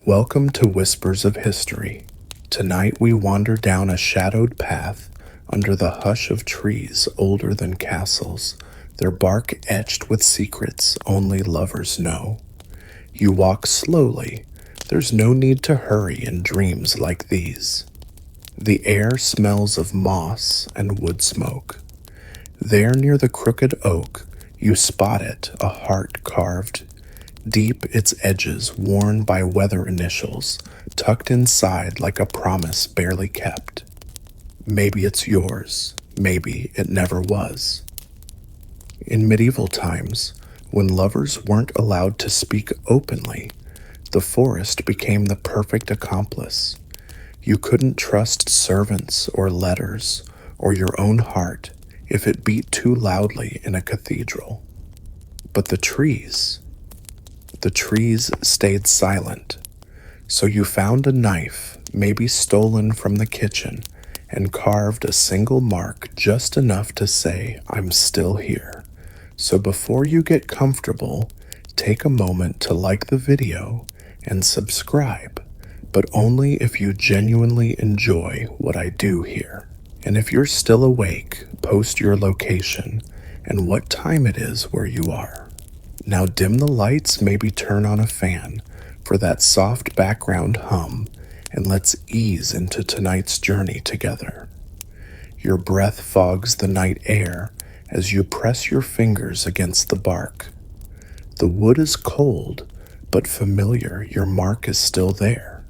Welcome to Whispers of History. Tonight we wander down a shadowed path under the hush of trees older than castles, their bark etched with secrets only lovers know. You walk slowly. There's no need to hurry in dreams like these. The air smells of moss and wood smoke. There near the crooked oak, you spot it, a heart carved deep, its edges worn by weather initials, tucked inside like a promise barely kept. Maybe it's yours, maybe it never was. In medieval times, when lovers weren't allowed to speak openly, the forest became the perfect accomplice. You couldn't trust servants or letters or your own heart if it beat too loudly in a cathedral. But the trees stayed silent. So you found a knife, maybe stolen from the kitchen, and carved a single mark just enough to say, I'm still here. So before you get comfortable, take a moment to like the video and subscribe, but only if you genuinely enjoy what I do here. And if you're still awake, post your location and what time it is where you are. Now dim the lights, maybe turn on a fan for that soft background hum, and let's ease into tonight's journey together. Your breath fogs the night air as you press your fingers against the bark. The wood is cold, but familiar, your mark is still there.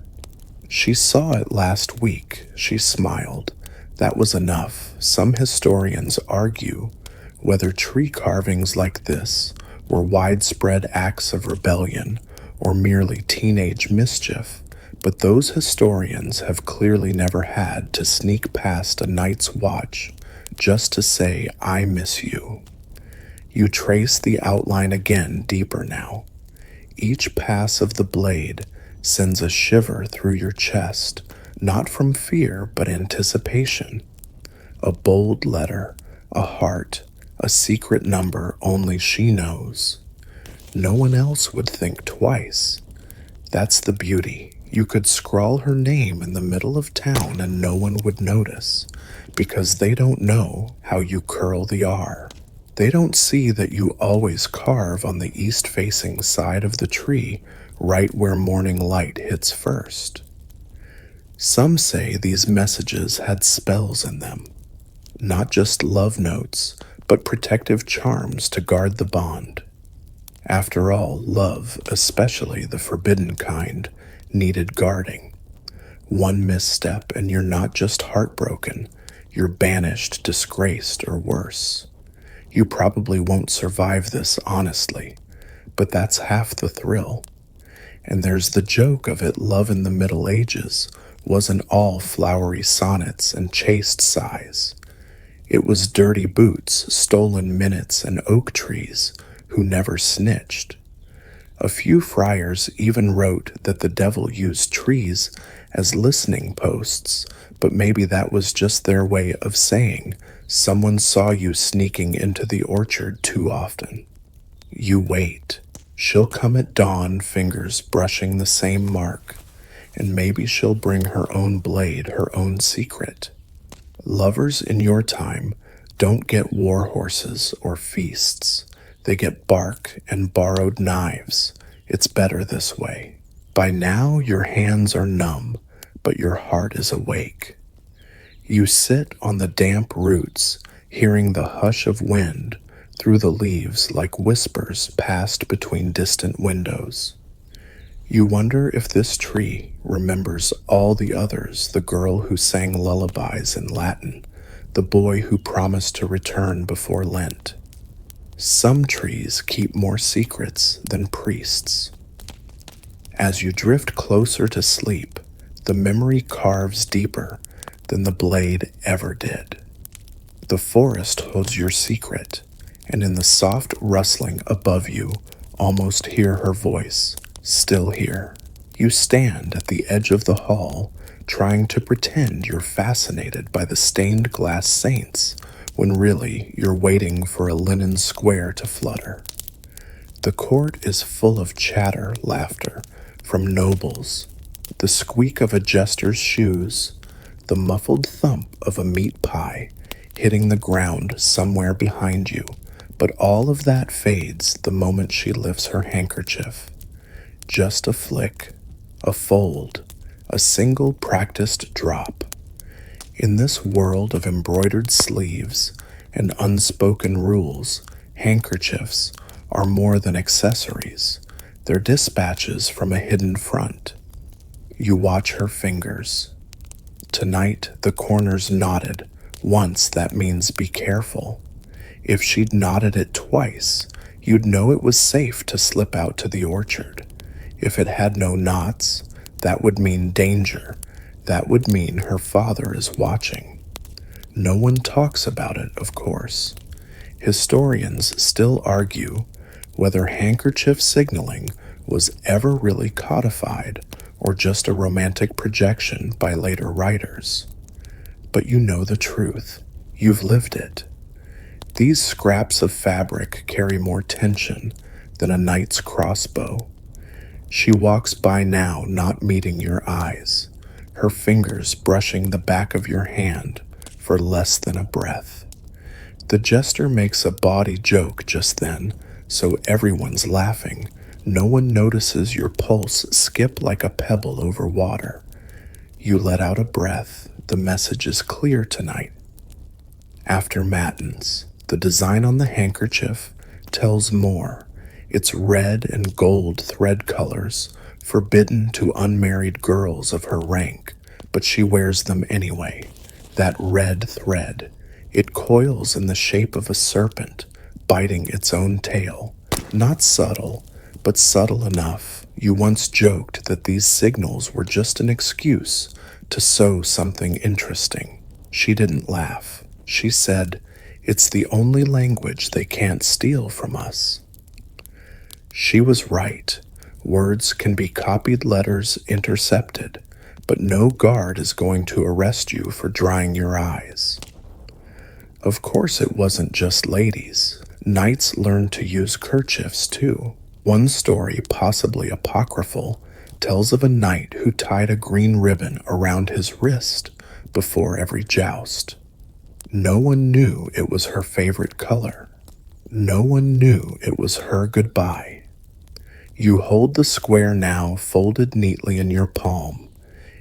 She saw it last week, she smiled. That was enough. Some historians argue whether tree carvings like this were widespread acts of rebellion or merely teenage mischief, but those historians have clearly never had to sneak past a night's watch just to say, I miss you. You trace the outline again deeper now. Each pass of the blade sends a shiver through your chest, not from fear but anticipation. A bold letter, a heart, a secret number only she knows. No one else would think twice. That's the beauty. You could scrawl her name in the middle of town and no one would notice, because they don't know how you curl the R. They don't see that you always carve on the east-facing side of the tree, right where morning light hits first. Some say these messages had spells in them, not just love notes, but protective charms to guard the bond. After all, love, especially the forbidden kind, needed guarding. One misstep and you're not just heartbroken, you're banished, disgraced, or worse. You probably won't survive this, honestly, but that's half the thrill. And there's the joke of it, love in the Middle Ages wasn't all flowery sonnets and chaste sighs. It was dirty boots, stolen minutes, and oak trees who never snitched. A few friars even wrote that the devil used trees as listening posts, but maybe that was just their way of saying someone saw you sneaking into the orchard too often. You wait. She'll come at dawn, fingers brushing the same mark, and maybe she'll bring her own blade, her own secret. Lovers in your time don't get war horses or feasts. They get bark and borrowed knives. It's better this way. By now, your hands are numb, but your heart is awake. You sit on the damp roots, hearing the hush of wind through the leaves like whispers passed between distant windows. You wonder if this tree remembers all the others, the girl who sang lullabies in Latin, the boy who promised to return before Lent. Some trees keep more secrets than priests. As you drift closer to sleep, the memory carves deeper than the blade ever did. The forest holds your secret, and in the soft rustling above you, almost hear her voice. Still here. You stand at the edge of the hall, trying to pretend you're fascinated by the stained glass saints, when really you're waiting for a linen square to flutter. The court is full of chatter, laughter, from nobles, the squeak of a jester's shoes, the muffled thump of a meat pie hitting the ground somewhere behind you, but all of that fades the moment she lifts her handkerchief. Just a flick, a fold, a single practiced drop. In this world of embroidered sleeves and unspoken rules, handkerchiefs are more than accessories. They're dispatches from a hidden front. You watch her fingers. Tonight, the corners knotted. Once, that means be careful. If she'd knotted it twice, you'd know it was safe to slip out to the orchard. If it had no knots, that would mean danger. That would mean her father is watching. No one talks about it, of course. Historians still argue whether handkerchief signaling was ever really codified or just a romantic projection by later writers. But you know the truth. You've lived it. These scraps of fabric carry more tension than a knight's crossbow. She walks by now, not meeting your eyes, her fingers brushing the back of your hand for less than a breath. The jester makes a bawdy joke just then, so everyone's laughing. No one notices your pulse skip like a pebble over water. You let out a breath. The message is clear tonight. After matins, the design on the handkerchief tells more. It's red and gold thread colors, forbidden to unmarried girls of her rank, but she wears them anyway. That red thread, it coils in the shape of a serpent, biting its own tail. Not subtle, but subtle enough. You once joked that these signals were just an excuse to sow something interesting. She didn't laugh. She said, "It's the only language they can't steal from us." She was right. Words can be copied letters intercepted, but no guard is going to arrest you for drying your eyes. Of course it wasn't just ladies. Knights learned to use kerchiefs too. One story, possibly apocryphal, tells of a knight who tied a green ribbon around his wrist before every joust. No one knew it was her favorite color. No one knew it was her goodbye. You hold the square now folded neatly in your palm.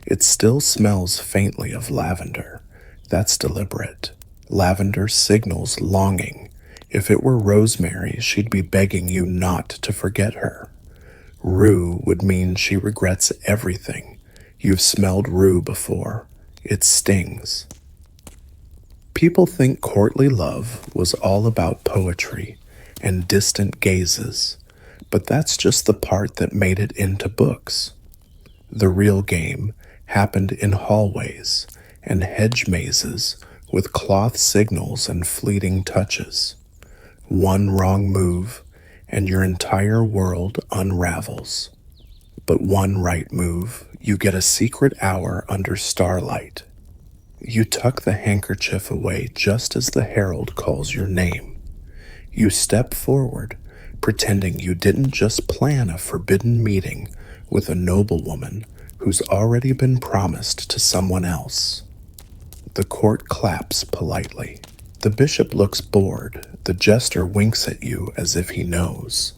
It still smells faintly of lavender. That's deliberate. Lavender signals longing. If it were rosemary, she'd be begging you not to forget her. Rue would mean she regrets everything. You've smelled rue before. It stings. People think courtly love was all about poetry and distant gazes, but that's just the part that made it into books. The real game happened in hallways and hedge mazes with cloth signals and fleeting touches. One wrong move, and your entire world unravels. But one right move, you get a secret hour under starlight. You tuck the handkerchief away just as the herald calls your name. You step forward, pretending you didn't just plan a forbidden meeting with a noblewoman who's already been promised to someone else. The court claps politely. The bishop looks bored. The jester winks at you as if he knows.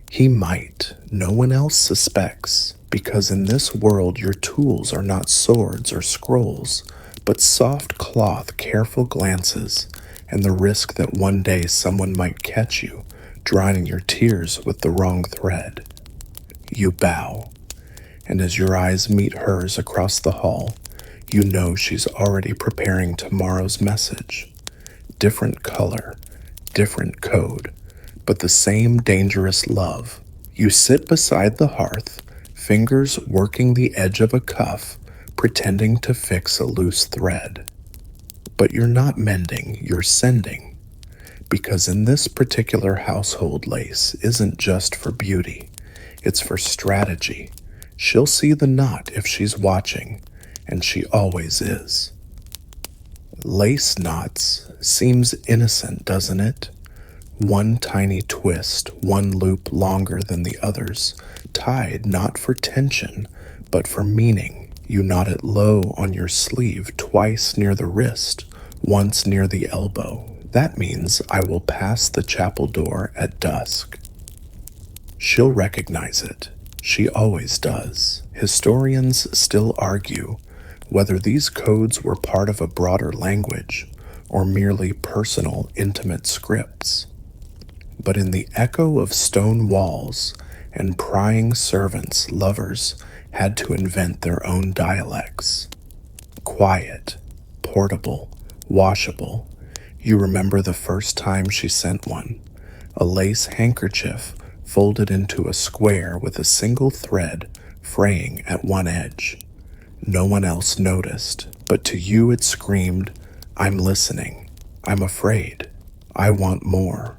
He might. No one else suspects, because in this world your tools are not swords or scrolls, but soft cloth, careful glances, and the risk that one day someone might catch you, drying your tears with the wrong thread. You bow, and as your eyes meet hers across the hall, you know she's already preparing tomorrow's message. Different color, different code, but the same dangerous love. You sit beside the hearth, fingers working the edge of a cuff, pretending to fix a loose thread. But you're not mending, you're sending. Because in this particular household, lace isn't just for beauty, it's for strategy. She'll see the knot if she's watching, and she always is. Lace knots seems innocent, doesn't it? One tiny twist, one loop longer than the others, tied not for tension, but for meaning. You knot it low on your sleeve, twice near the wrist, once near the elbow. That means I will pass the chapel door at dusk. She'll recognize it. She always does. Historians still argue whether these codes were part of a broader language or merely personal, intimate scripts. But in the echo of stone walls and prying servants, lovers had to invent their own dialects. Quiet, portable, washable. You remember the first time she sent one, a lace handkerchief folded into a square with a single thread fraying at one edge. No one else noticed, but to you it screamed, "I'm listening. I'm afraid. I want more."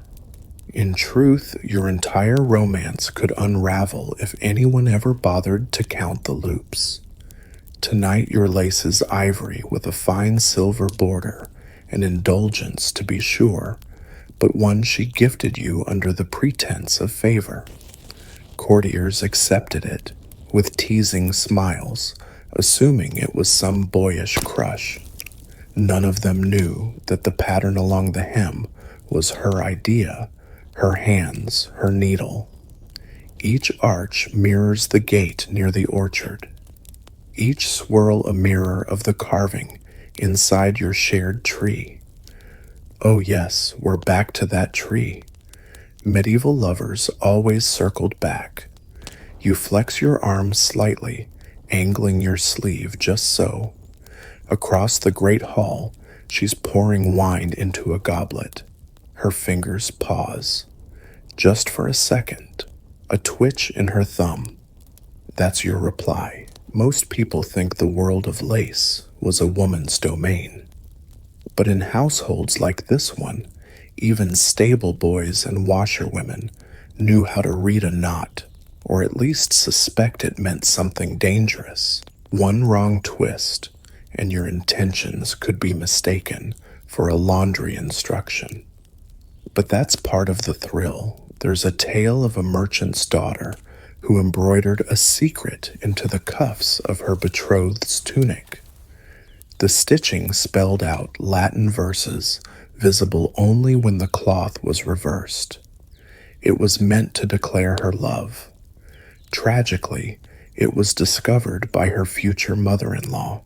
In truth, your entire romance could unravel if anyone ever bothered to count the loops. Tonight your lace is ivory with a fine silver border, an indulgence to be sure, but one she gifted you under the pretense of favor. Courtiers accepted it with teasing smiles, assuming it was some boyish crush. None of them knew that the pattern along the hem was her idea, her hands, her needle. Each arch mirrors the gate near the orchard. Each swirl a mirror of the carving inside your shared tree. Oh yes, we're back to that tree. Medieval lovers always circled back. You flex your arm slightly, angling your sleeve just so. Across the great hall, she's pouring wine into a goblet. Her fingers pause. Just for a second, a twitch in her thumb. That's your reply. Most people think the world of lace was a woman's domain. But in households like this one, even stable boys and washerwomen knew how to read a knot, or at least suspect it meant something dangerous. One wrong twist, and your intentions could be mistaken for a laundry instruction. But that's part of the thrill. There's a tale of a merchant's daughter who embroidered a secret into the cuffs of her betrothed's tunic. The stitching spelled out Latin verses, visible only when the cloth was reversed. It was meant to declare her love. Tragically, it was discovered by her future mother-in-law.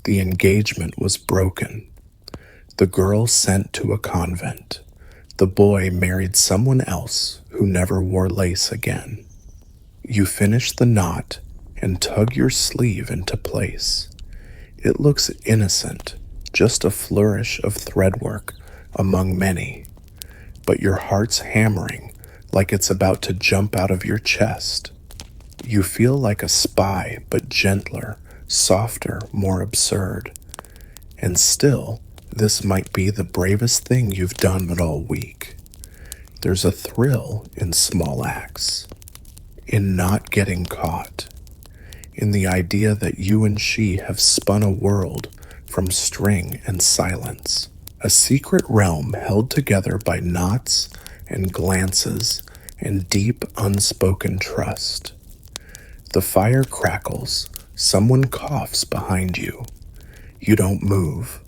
The engagement was broken. The girl sent to a convent. The boy married someone else who never wore lace again. You finish the knot and tug your sleeve into place. It looks innocent, just a flourish of threadwork among many, but your heart's hammering like it's about to jump out of your chest. You feel like a spy, but gentler, softer, more absurd. And still, this might be the bravest thing you've done all week. There's a thrill in small acts, in not getting caught, in the idea that you and she have spun a world from string and silence, a secret realm held together by knots and glances and deep unspoken trust. The fire crackles, someone coughs behind you. You don't move.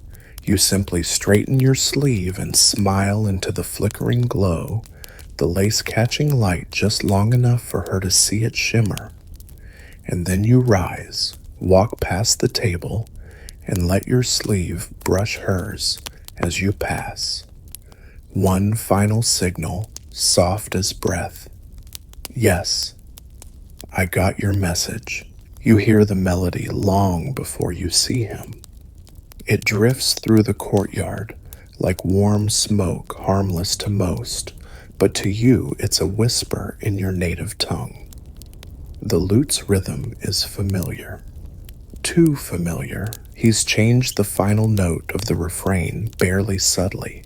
You simply straighten your sleeve and smile into the flickering glow, the lace catching light just long enough for her to see it shimmer. And then you rise, walk past the table, and let your sleeve brush hers as you pass. One final signal, soft as breath. Yes, I got your message. You hear the melody long before you see him. It drifts through the courtyard like warm smoke, harmless to most, but to you it's a whisper in your native tongue. The lute's rhythm is familiar. Too familiar. He's changed the final note of the refrain barely subtly.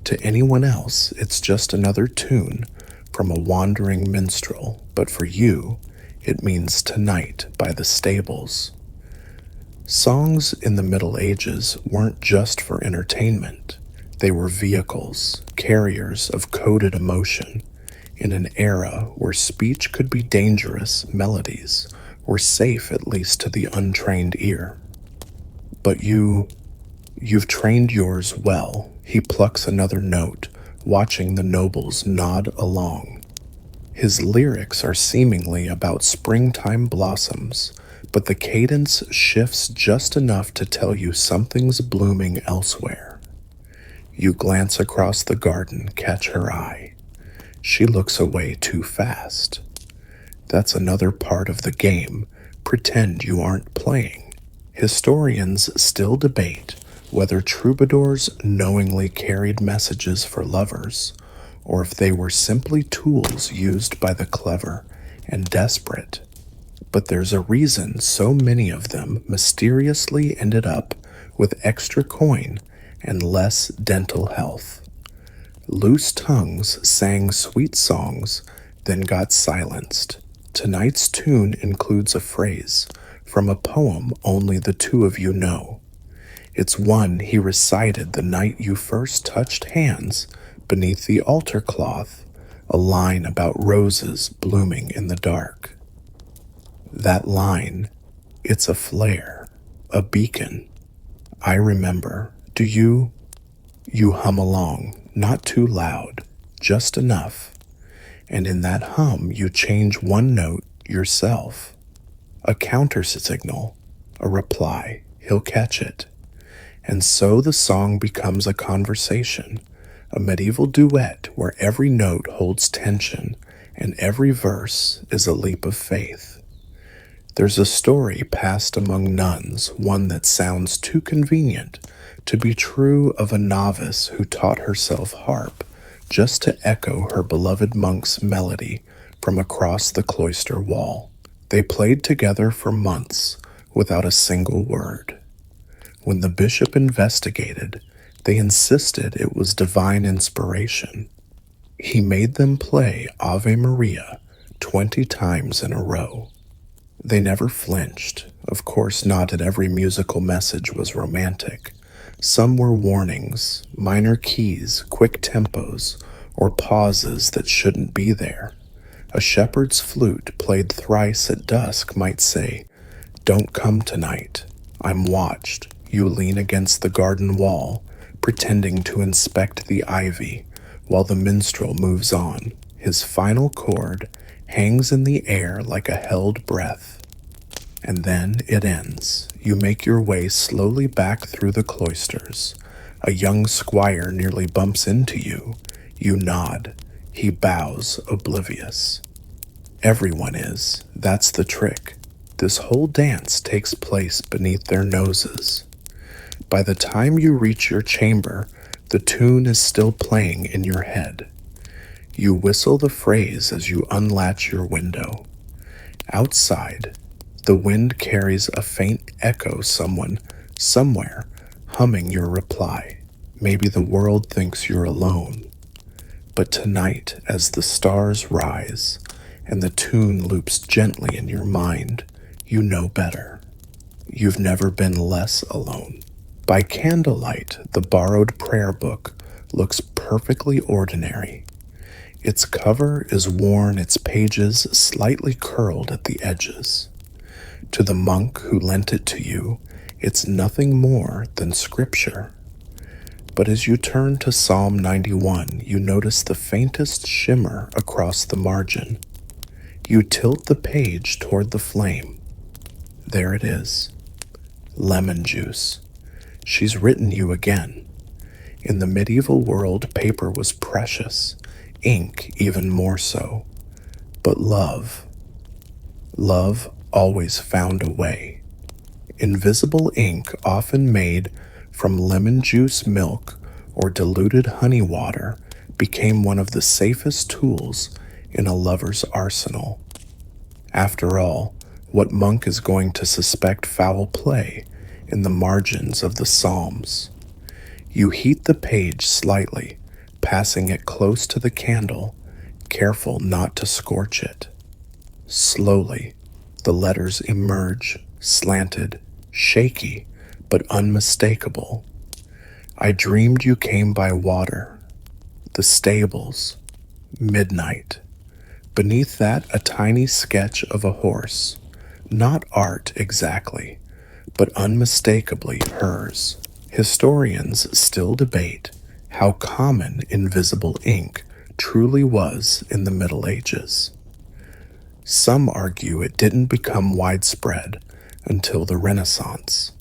To anyone else, it's just another tune from a wandering minstrel, but for you, it means Tonight by the Stables. Songs in the Middle Ages weren't just for entertainment. They were vehicles, carriers of coded emotion. In an era where speech could be dangerous, melodies were safe at least to the untrained ear. But you've trained yours well. He plucks another note, watching the nobles nod along. His lyrics are seemingly about springtime blossoms, but the cadence shifts just enough to tell you something's blooming elsewhere. You glance across the garden, catch her eye. She looks away too fast. That's another part of the game. Pretend you aren't playing. Historians still debate whether troubadours knowingly carried messages for lovers, or if they were simply tools used by the clever and desperate. But there's a reason so many of them mysteriously ended up with extra coin and less dental health. Loose tongues sang sweet songs, then got silenced. Tonight's tune includes a phrase from a poem only the two of you know. It's one he recited the night you first touched hands beneath the altar cloth, a line about roses blooming in the dark. That line, it's a flare, a beacon. I remember. Do you? You hum along, not too loud, just enough. And in that hum, you change one note yourself. A counter signal, a reply. He'll catch it. And so the song becomes a conversation, a medieval duet where every note holds tension and every verse is a leap of faith. There's a story passed among nuns, one that sounds too convenient to be true, of a novice who taught herself harp just to echo her beloved monk's melody from across the cloister wall. They played together for months without a single word. When the bishop investigated, they insisted it was divine inspiration. He made them play Ave Maria 20 times in a row. They never flinched. Of course, not at every musical message was romantic. Some were warnings, minor keys, quick tempos, or pauses that shouldn't be there. A shepherd's flute played thrice at dusk might say, "Don't come tonight. I'm watched." You lean against the garden wall, pretending to inspect the ivy, while the minstrel moves on. His final chord hangs in the air like a held breath. And then it ends. You make your way slowly back through the cloisters. A young squire nearly bumps into you. You nod. He bows, oblivious. Everyone is. That's the trick. This whole dance takes place beneath their noses. By the time you reach your chamber, the tune is still playing in your head. You whistle the phrase as you unlatch your window. Outside, the wind carries a faint echo, someone, somewhere, humming your reply. Maybe the world thinks you're alone. But tonight, as the stars rise, and the tune loops gently in your mind, you know better. You've never been less alone. By candlelight, the borrowed prayer book looks perfectly ordinary. Its cover is worn, its pages slightly curled at the edges. To the monk who lent it to you, it's nothing more than scripture. But as you turn to Psalm 91, you notice the faintest shimmer across the margin. You tilt the page toward the flame. There it is. Lemon juice. She's written you again. In the medieval world, paper was precious, ink even more so. But love always found a way. Invisible ink, often made from lemon juice, milk, or diluted honey water, became one of the safest tools in a lover's arsenal. After all, what monk is going to suspect foul play in the margins of the Psalms? You heat the page slightly, passing it close to the candle, careful not to scorch it. Slowly, the letters emerge, slanted, shaky, but unmistakable. I dreamed you came by water, the stables, midnight. Beneath that, a tiny sketch of a horse. Not art exactly, but unmistakably hers. Historians still debate how common invisible ink truly was in the Middle Ages. Some argue it didn't become widespread until the Renaissance.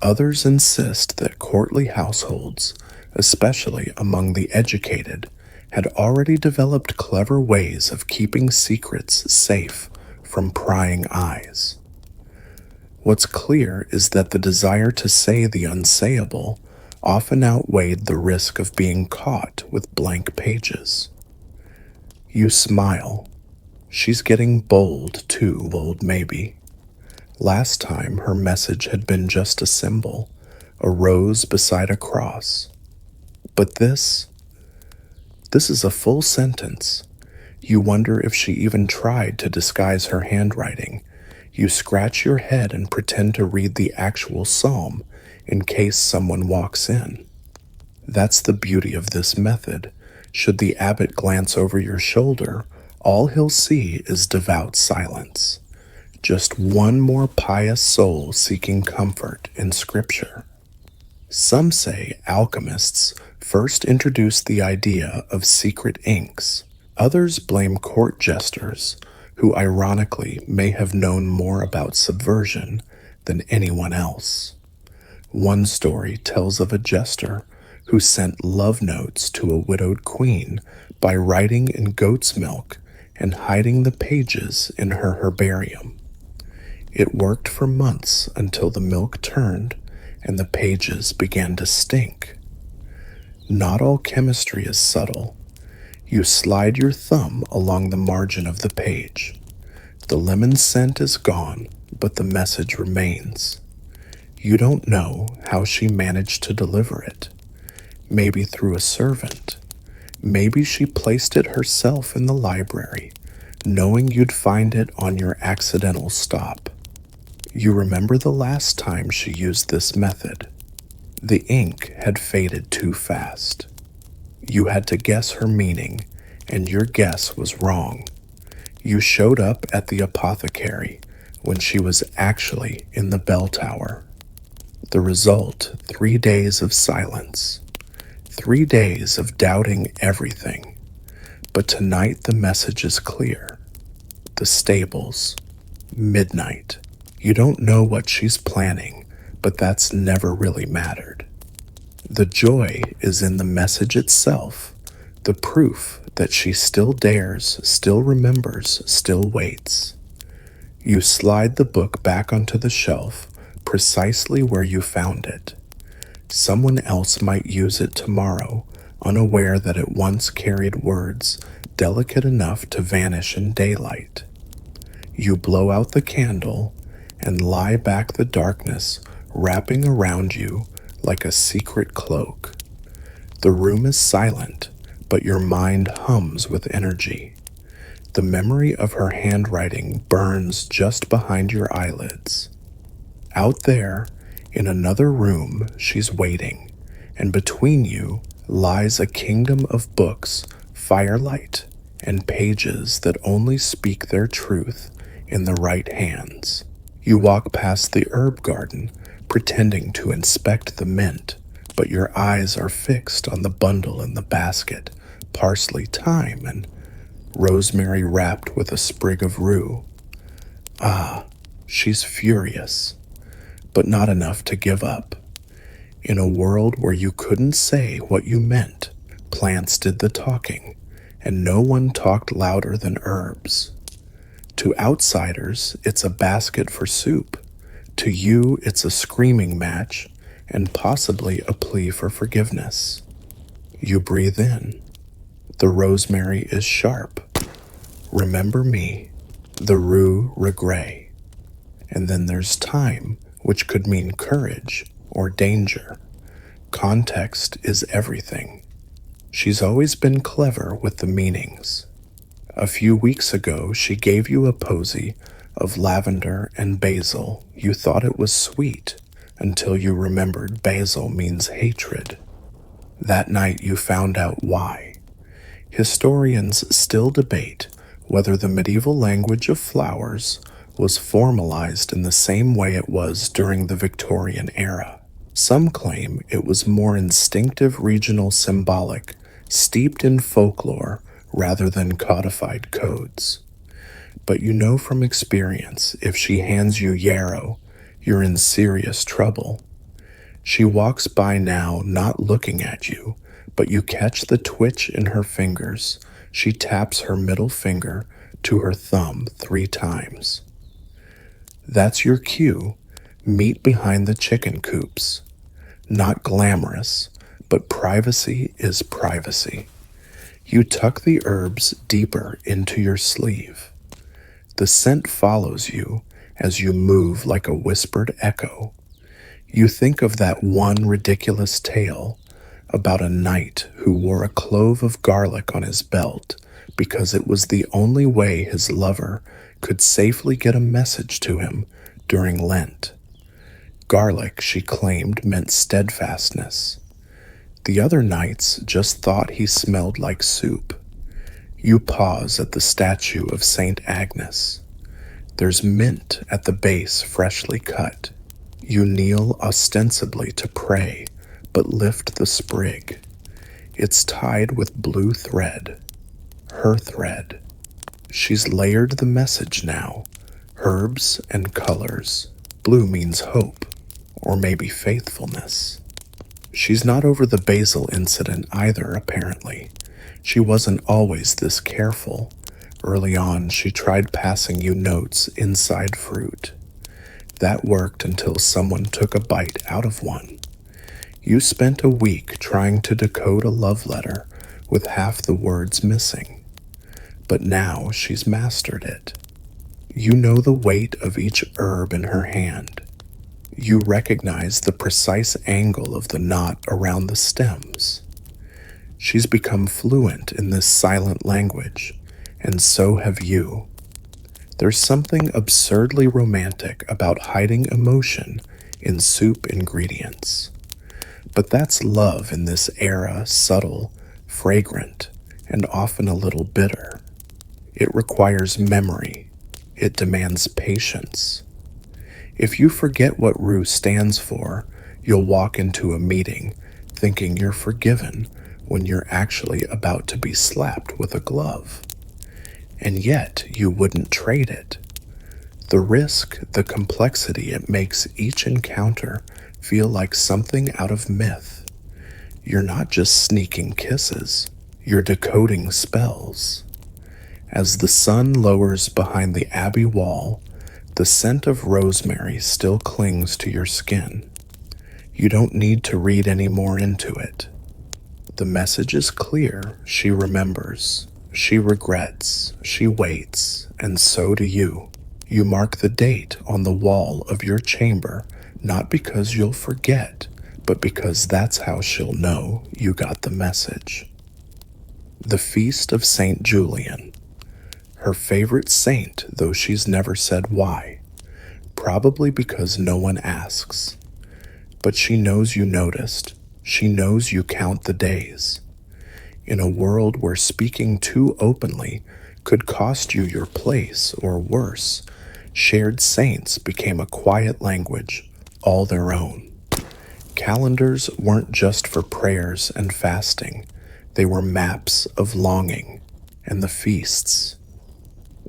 Others insist that courtly households, especially among the educated, had already developed clever ways of keeping secrets safe from prying eyes. What's clear is that the desire to say the unsayable often outweighed the risk of being caught with blank pages. You smile. She's getting bold, too bold maybe. Last time her message had been just a symbol, a rose beside a cross. But this is a full sentence. You wonder if she even tried to disguise her handwriting. You scratch your head and pretend to read the actual psalm in case someone walks in. That's the beauty of this method. Should the abbot glance over your shoulder, all he'll see is devout silence. Just one more pious soul seeking comfort in Scripture. Some say alchemists first introduced the idea of secret inks. Others blame court jesters, who ironically may have known more about subversion than anyone else. One story tells of a jester who sent love notes to a widowed queen by writing in goat's milk and hiding the pages in her herbarium. It worked for months until the milk turned and the pages began to stink. Not all chemistry is subtle. You slide your thumb along the margin of the page. The lemon scent is gone, but the message remains. You don't know how she managed to deliver it. Maybe through a servant. Maybe she placed it herself in the library, knowing you'd find it on your accidental stop. You remember the last time she used this method. The ink had faded too fast. You had to guess her meaning, and your guess was wrong. You showed up at the apothecary when she was actually in the bell tower. The result, 3 days of silence. 3 days of doubting everything. But tonight the message is clear. The stables. Midnight. You don't know what she's planning, but that's never really mattered. The joy is in the message itself, the proof that she still dares, still remembers, still waits. You slide the book back onto the shelf, precisely where you found it. Someone else might use it tomorrow, unaware that it once carried words delicate enough to vanish in daylight. You blow out the candle and lie back, the darkness wrapping around you like a secret cloak. The room is silent, but your mind hums with energy. The memory of her handwriting burns just behind your eyelids. Out there, in another room, she's waiting, and between you lies a kingdom of books, firelight, and pages that only speak their truth in the right hands. You walk past the herb garden, pretending to inspect the mint, but your eyes are fixed on the bundle in the basket, parsley, thyme, and rosemary wrapped with a sprig of rue. Ah, she's furious, but not enough to give up. In a world where you couldn't say what you meant, plants did the talking, and no one talked louder than herbs. To outsiders, it's a basket for soup. To you, it's a screaming match, and possibly a plea for forgiveness. You breathe in. The rosemary is sharp. Remember me. The rue, regret. And then there's time, which could mean courage or danger. Context is everything. She's always been clever with the meanings. A few weeks ago, she gave you a posy of lavender and basil. You thought it was sweet, until you remembered basil means hatred. That night you found out why. Historians still debate whether the medieval language of flowers was formalized in the same way it was during the Victorian era. Some claim it was more instinctive regional symbolic, steeped in folklore rather than codified codes. But you know from experience, if she hands you yarrow, you're in serious trouble. She walks by now, not looking at you, but you catch the twitch in her fingers. She taps her middle finger to her thumb 3 times. That's your cue. Meet behind the chicken coops. Not glamorous, but privacy is privacy. You tuck the herbs deeper into your sleeve. The scent follows you as you move like a whispered echo. You think of that one ridiculous tale about a knight who wore a clove of garlic on his belt because it was the only way his lover could safely get a message to him during Lent. Garlic, she claimed, meant steadfastness. The other knights just thought he smelled like soup. You pause at the statue of Saint Agnes. There's mint at the base freshly cut. You kneel ostensibly to pray, but lift the sprig. It's tied with blue thread. Her thread. She's layered the message now. Herbs and colors. Blue means hope, or maybe faithfulness. She's not over the basil incident either, apparently. She wasn't always this careful. Early on, she tried passing you notes inside fruit. That worked until someone took a bite out of one. You spent a week trying to decode a love letter with half the words missing. But now she's mastered it. You know the weight of each herb in her hand. You recognize the precise angle of the knot around the stems. She's become fluent in this silent language, and so have you. There's something absurdly romantic about hiding emotion in soup ingredients. But that's love in this era, subtle, fragrant, and often a little bitter. It requires memory. It demands patience. If you forget what rue stands for, you'll walk into a meeting thinking you're forgiven when you're actually about to be slapped with a glove. And yet you wouldn't trade it. The risk, the complexity it makes each encounter feel like something out of myth. You're not just sneaking kisses, you're decoding spells. As the sun lowers behind the abbey wall, the scent of rosemary still clings to your skin. You don't need to read any more into it. The message is clear. She remembers. She regrets. She waits. And so do you. You mark the date on the wall of your chamber, not because you'll forget, but because that's how she'll know you got the message. The Feast of St. Julian. Her favorite saint, though she's never said why. Probably because no one asks. But she knows you noticed. She knows you count the days. In a world where speaking too openly could cost you your place, or worse, shared saints became a quiet language, all their own. Calendars weren't just for prayers and fasting. They were maps of longing, and the feasts.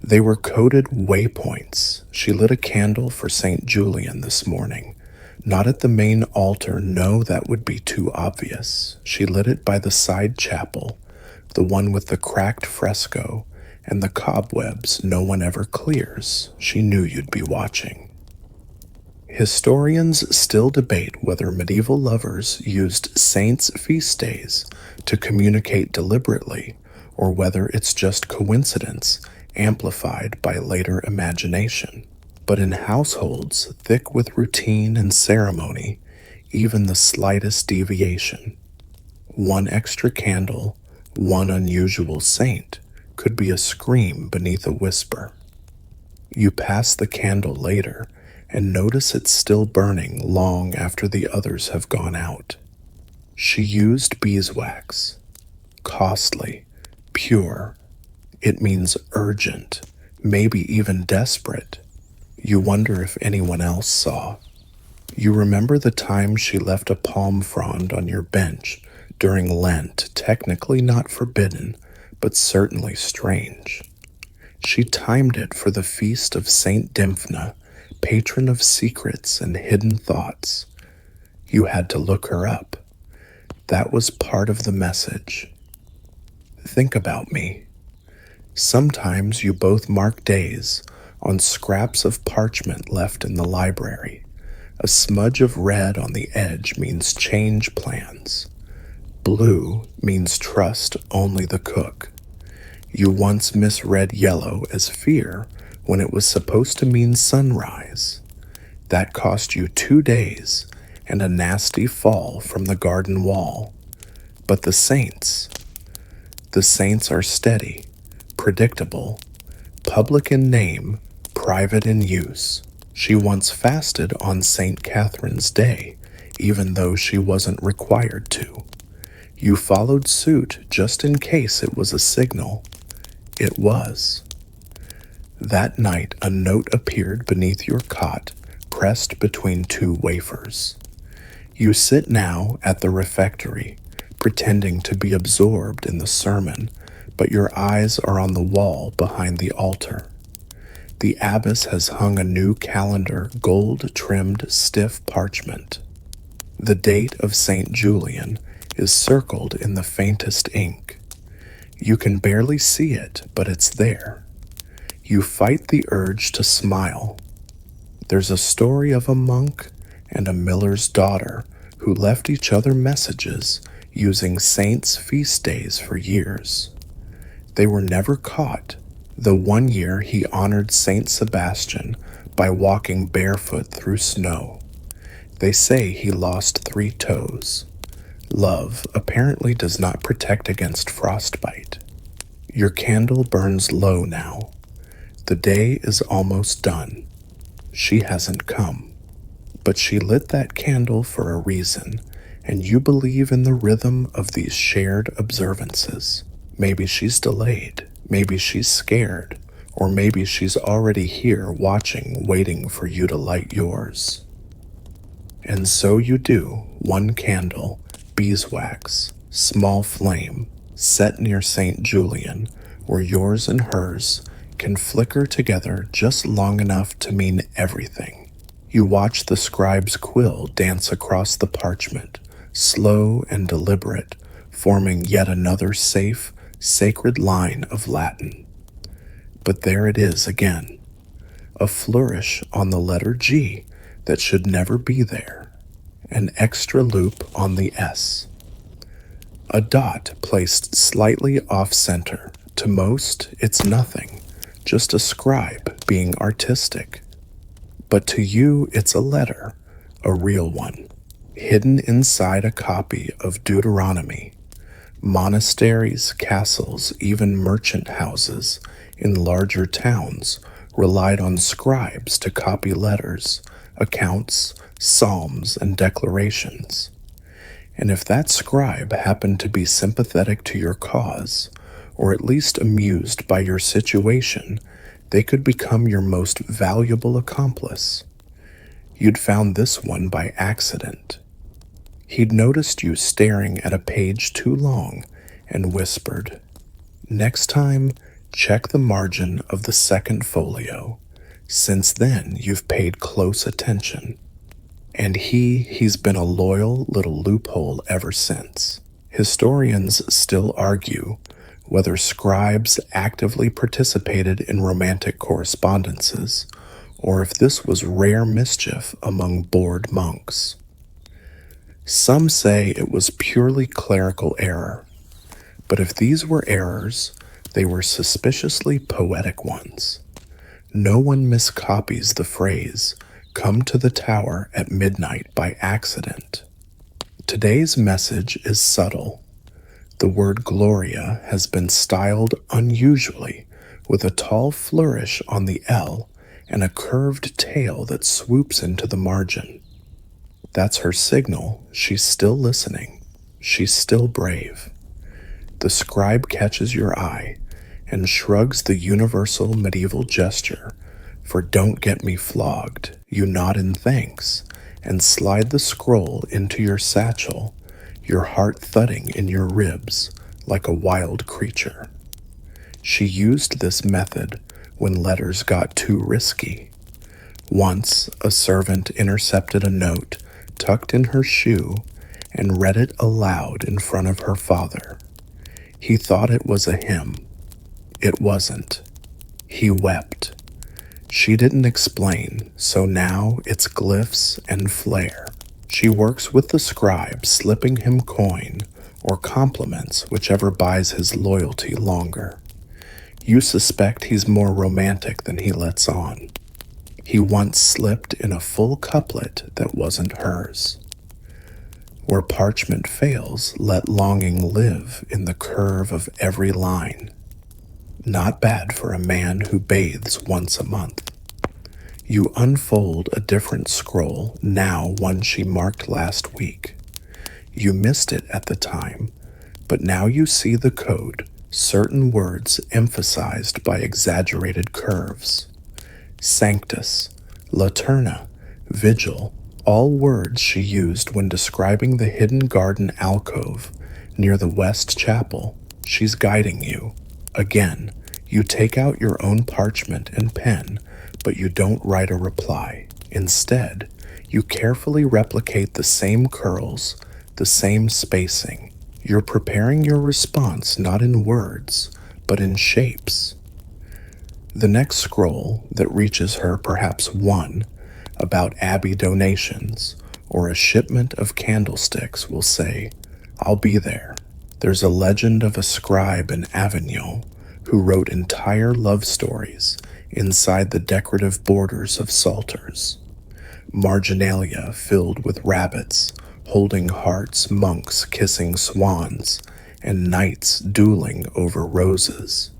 They were coded waypoints. She lit a candle for St. Julian this morning. Not at the main altar, no, that would be too obvious. She lit it by the side chapel, the one with the cracked fresco and the cobwebs no one ever clears. She knew you'd be watching. Historians still debate whether medieval lovers used saints' feast days to communicate deliberately, or whether it's just coincidence amplified by later imagination. But in households thick with routine and ceremony, even the slightest deviation, one extra candle, one unusual saint, could be a scream beneath a whisper. You pass the candle later, and notice it's still burning long after the others have gone out. She used beeswax. Costly, pure. It means urgent, maybe even desperate. You wonder if anyone else saw. You remember the time she left a palm frond on your bench during Lent, technically not forbidden, but certainly strange. She timed it for the feast of Saint Dymphna, patron of secrets and hidden thoughts. You had to look her up. That was part of the message. Think about me. Sometimes you both mark days on scraps of parchment left in the library. A smudge of red on the edge means change plans. Blue means trust only the cook. You once misread yellow as fear when it was supposed to mean sunrise. That cost you 2 days and a nasty fall from the garden wall. But the saints are steady, predictable, public in name, private in use. She once fasted on St. Catherine's Day, even though she wasn't required to. You followed suit just in case it was a signal. It was. That night, a note appeared beneath your cot, pressed between 2 wafers. You sit now at the refectory, pretending to be absorbed in the sermon, but your eyes are on the wall behind the altar. The abbess has hung a new calendar, gold-trimmed stiff parchment. The date of St. Julian is circled in the faintest ink. You can barely see it, but it's there. You fight the urge to smile. There's a story of a monk and a miller's daughter who left each other messages using saints' feast days for years. They were never caught. The one year he honored Saint Sebastian by walking barefoot through snow. They say he lost 3 toes. Love apparently does not protect against frostbite. Your candle burns low now. The day is almost done. She hasn't come. But she lit that candle for a reason, and you believe in the rhythm of these shared observances. Maybe she's delayed. Maybe she's scared, or maybe she's already here watching, waiting for you to light yours. And so you do, 1 candle, beeswax, small flame, set near St. Julian, where yours and hers can flicker together just long enough to mean everything. You watch the scribe's quill dance across the parchment, slow and deliberate, forming yet another safe, sacred line of Latin. But there it is again, a flourish on the letter G that should never be there, an extra loop on the S, a dot placed slightly off-center. To most, it's nothing, just a scribe being artistic. But to you, it's a letter, a real one, hidden inside a copy of Deuteronomy. Monasteries, castles, even merchant houses in larger towns relied on scribes to copy letters, accounts, psalms, and declarations. And if that scribe happened to be sympathetic to your cause, or at least amused by your situation, they could become your most valuable accomplice. You'd found this one by accident. He'd noticed you staring at a page too long and whispered, "Next time, check the margin of the second folio. Since then, you've paid close attention." And he's been a loyal little loophole ever since. Historians still argue whether scribes actively participated in romantic correspondences, or if this was rare mischief among bored monks. Some say it was purely clerical error, but if these were errors, they were suspiciously poetic ones. No one miscopies the phrase, "come to the tower at midnight" by accident. Today's message is subtle. The word Gloria has been styled unusually with a tall flourish on the L and a curved tail that swoops into the margin. That's her signal. She's still listening. She's still brave. The scribe catches your eye and shrugs the universal medieval gesture for "don't get me flogged." You nod in thanks and slide the scroll into your satchel, your heart thudding in your ribs like a wild creature. She used this method when letters got too risky. Once, a servant intercepted a note tucked in her shoe and read it aloud in front of her father. He thought it was a hymn. It wasn't. He wept. She didn't explain, so now it's glyphs and flair. She works with the scribe, slipping him coin or compliments, whichever buys his loyalty longer. You suspect he's more romantic than he lets on. He once slipped in a full couplet that wasn't hers. Where parchment fails, let longing live in the curve of every line. Not bad for a man who bathes once a month. You unfold a different scroll, now one she marked last week. You missed it at the time, but now you see the code, certain words emphasized by exaggerated curves. Sanctus, laterna, vigil, all words she used when describing the hidden garden alcove near the West Chapel. She's guiding you. Again, you take out your own parchment and pen, but you don't write a reply. Instead, you carefully replicate the same curls, the same spacing. You're preparing your response not in words, but in shapes. The next scroll that reaches her, perhaps one, about abbey donations or a shipment of candlesticks, will say, "I'll be there." There's a legend of a scribe in Avignon who wrote entire love stories inside the decorative borders of psalters. Marginalia filled with rabbits, holding hearts, monks kissing swans, and knights dueling over roses.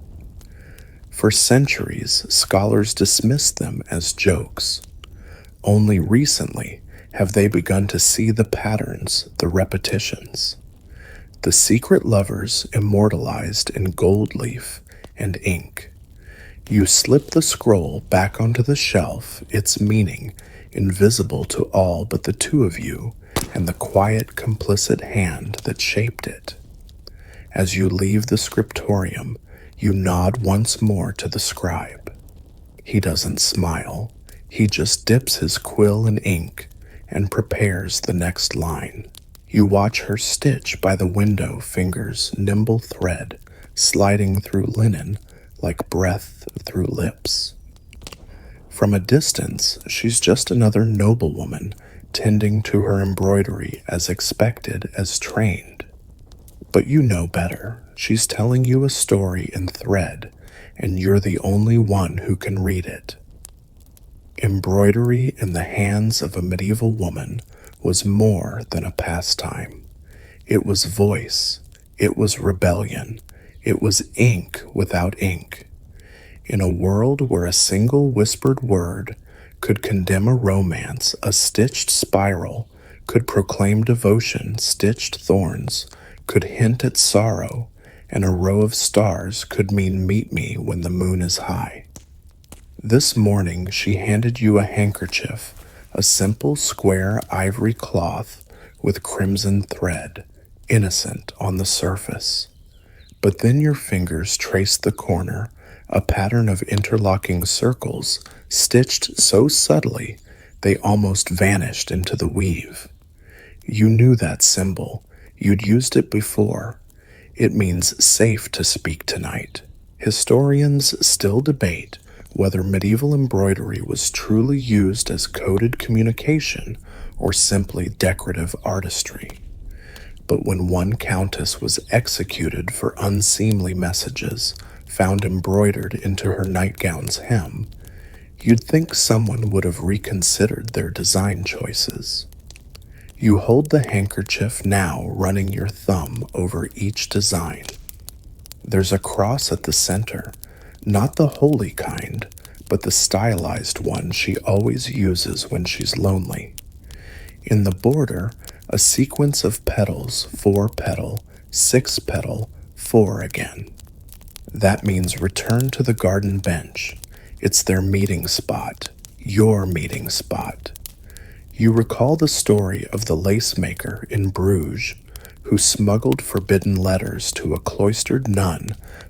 For centuries, scholars dismissed them as jokes. Only recently have they begun to see the patterns, the repetitions. The secret lovers immortalized in gold leaf and ink. You slip the scroll back onto the shelf, its meaning invisible to all but the two of you and the quiet, complicit hand that shaped it. As you leave the scriptorium, you nod once more to the scribe. He doesn't smile. He just dips his quill in ink and prepares the next line. You watch her stitch by the window, fingers nimble thread, sliding through linen like breath through lips. From a distance, she's just another noblewoman tending to her embroidery as expected, as trained. But you know better. She's telling you a story in thread, and you're the only one who can read it. Embroidery in the hands of a medieval woman was more than a pastime. It was voice. It was rebellion. It was ink without ink. In a world where a single whispered word could condemn a romance, a stitched spiral could proclaim devotion, stitched thorns could hint at sorrow, and a row of stars could mean meet me when the moon is high. This morning she handed you a handkerchief, a simple square ivory cloth with crimson thread, innocent on the surface. But then your fingers traced the corner, a pattern of interlocking circles stitched so subtly they almost vanished into the weave. You knew that symbol. You'd used it before. It means safe to speak tonight. Historians still debate whether medieval embroidery was truly used as coded communication or simply decorative artistry. But when one countess was executed for unseemly messages found embroidered into her nightgown's hem, you'd think someone would have reconsidered their design choices. You hold the handkerchief now, running your thumb over each design. There's a cross at the center, not the holy kind, but the stylized one she always uses when she's lonely. In the border, a sequence of petals, 4-petal, 6-petal, 4 again. That means return to the garden bench. It's their meeting spot, your meeting spot. You recall the story of the lace maker in Bruges who smuggled forbidden letters to a cloistered nun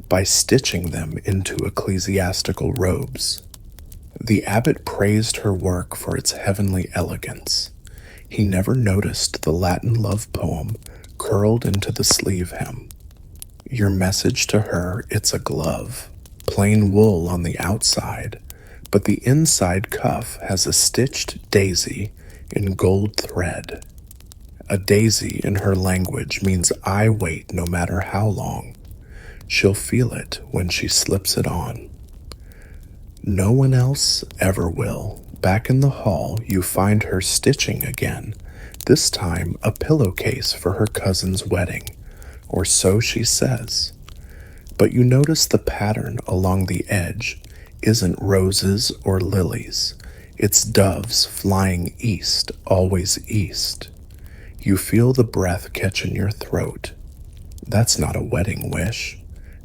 by stitching them into ecclesiastical robes. The abbot praised her work for its heavenly elegance. He never noticed the Latin love poem curled into the sleeve hem. Your message to her, it's a glove, plain wool on the outside, but the inside cuff has a stitched daisy in gold thread. A daisy in her language means I wait no matter how long. She'll feel it when she slips it on. No one else ever will. Back in the hall, you find her stitching again, this time a pillowcase for her cousin's wedding, or so she says. But you notice the pattern along the edge isn't roses or lilies. It's doves flying east, always east. You feel the breath catch in your throat. That's not a wedding wish.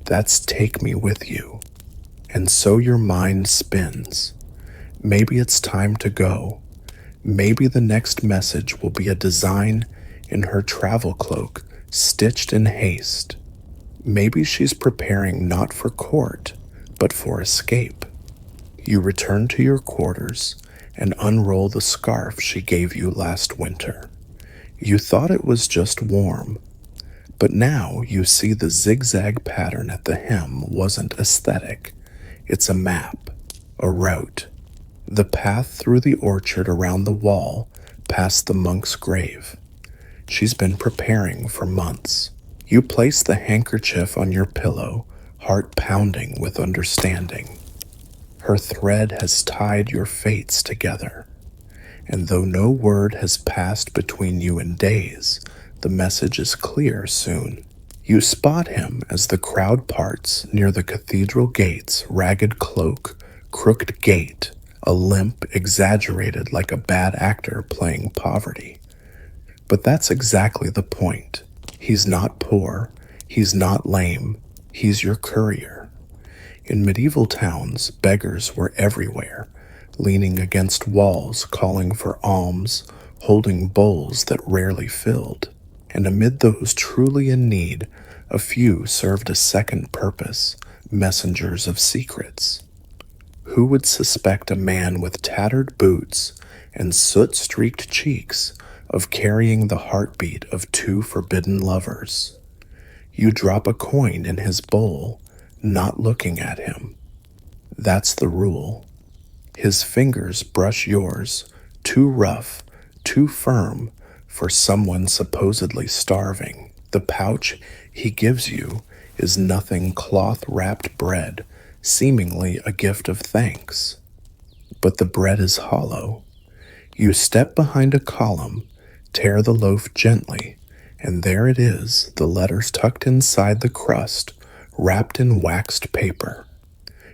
That's take me with you. And so your mind spins. Maybe it's time to go. Maybe the next message will be a design in her travel cloak, stitched in haste. Maybe she's preparing not for court, but for escape. You return to your quarters and unroll the scarf she gave you last winter. You thought it was just warm, but now you see the zigzag pattern at the hem wasn't aesthetic. It's a map, a route. The path through the orchard around the wall, past the monk's grave. She's been preparing for months. You place the handkerchief on your pillow, heart pounding with understanding. Her thread has tied your fates together. And though no word has passed between you in days, the message is clear soon. You spot him as the crowd parts near the cathedral gate's ragged cloak, crooked gait, a limp exaggerated like a bad actor playing poverty. But that's exactly the point. He's not poor, he's not lame, he's your courier. In medieval towns, beggars were everywhere, leaning against walls calling for alms, holding bowls that rarely filled. And amid those truly in need, a few served a second purpose, messengers of secrets. Who would suspect a man with tattered boots and soot-streaked cheeks of carrying the heartbeat of 2 forbidden lovers? You drop a coin in his bowl, not looking at him. That's the rule. His fingers brush yours, too rough, too firm for someone supposedly starving. The pouch he gives you is nothing cloth-wrapped bread, seemingly a gift of thanks. But the bread is hollow. You step behind a column, tear the loaf gently, and there it is, the letters tucked inside the crust, wrapped in waxed paper.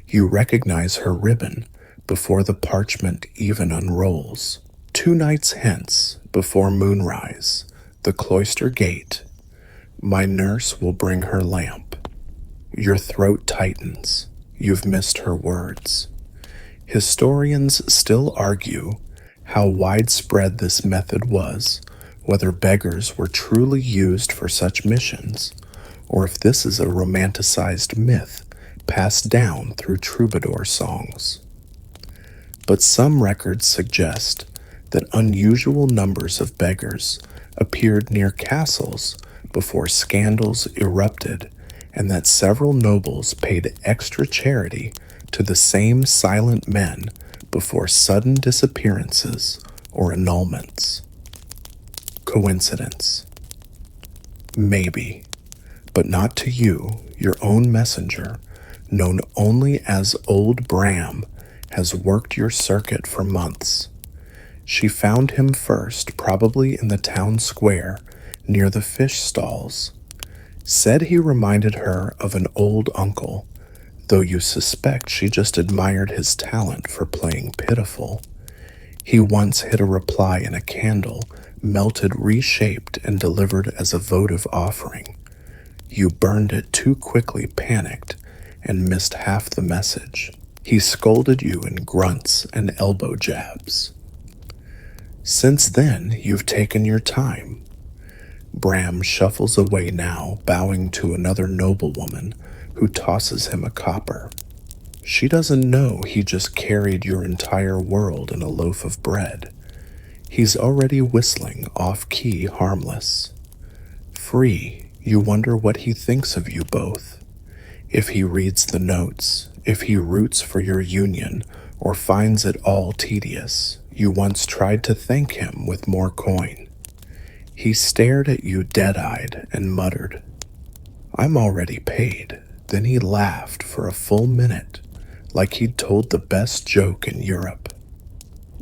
You recognize her ribbon before the parchment even unrolls. 2 nights hence, before moonrise, the cloister gate, my nurse will bring her lamp. Your throat tightens. You've missed her words. Historians still argue how widespread this method was, whether beggars were truly used for such missions, or if this is a romanticized myth passed down through troubadour songs. But some records suggest that unusual numbers of beggars appeared near castles before scandals erupted, and that several nobles paid extra charity to the same silent men before sudden disappearances or annulments. Coincidence? Maybe, but not to you, your own messenger, known only as Old Bram, has worked your circuit for months. She found him first, probably in the town square, near the fish stalls. Said he reminded her of an old uncle, though you suspect she just admired his talent for playing pitiful. He once hid a reply in a candle, melted, reshaped, and delivered as a votive offering. You burned it too quickly, panicked, and missed half the message. He scolded you in grunts and elbow jabs. Since then, you've taken your time. Bram shuffles away now, bowing to another noblewoman who tosses him a copper. She doesn't know he just carried your entire world in a loaf of bread. He's already whistling off-key, harmless. Free, you wonder what he thinks of you both. If he reads the notes, if he roots for your union, or finds it all tedious. You once tried to thank him with more coin. He stared at you dead-eyed and muttered, "I'm already paid." Then he laughed for a full minute, like he'd told the best joke in Europe.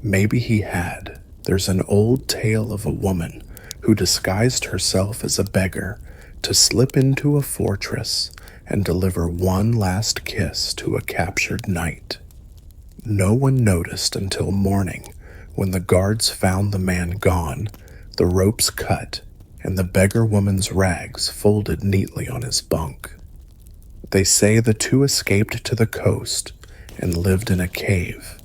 Maybe he had. There's an old tale of a woman who disguised herself as a beggar to slip into a fortress and deliver one last kiss to a captured knight. No one noticed until morning, when the guards found the man gone, the ropes cut, and the beggar woman's rags folded neatly on his bunk. They say the two escaped to the coast and lived in a cave.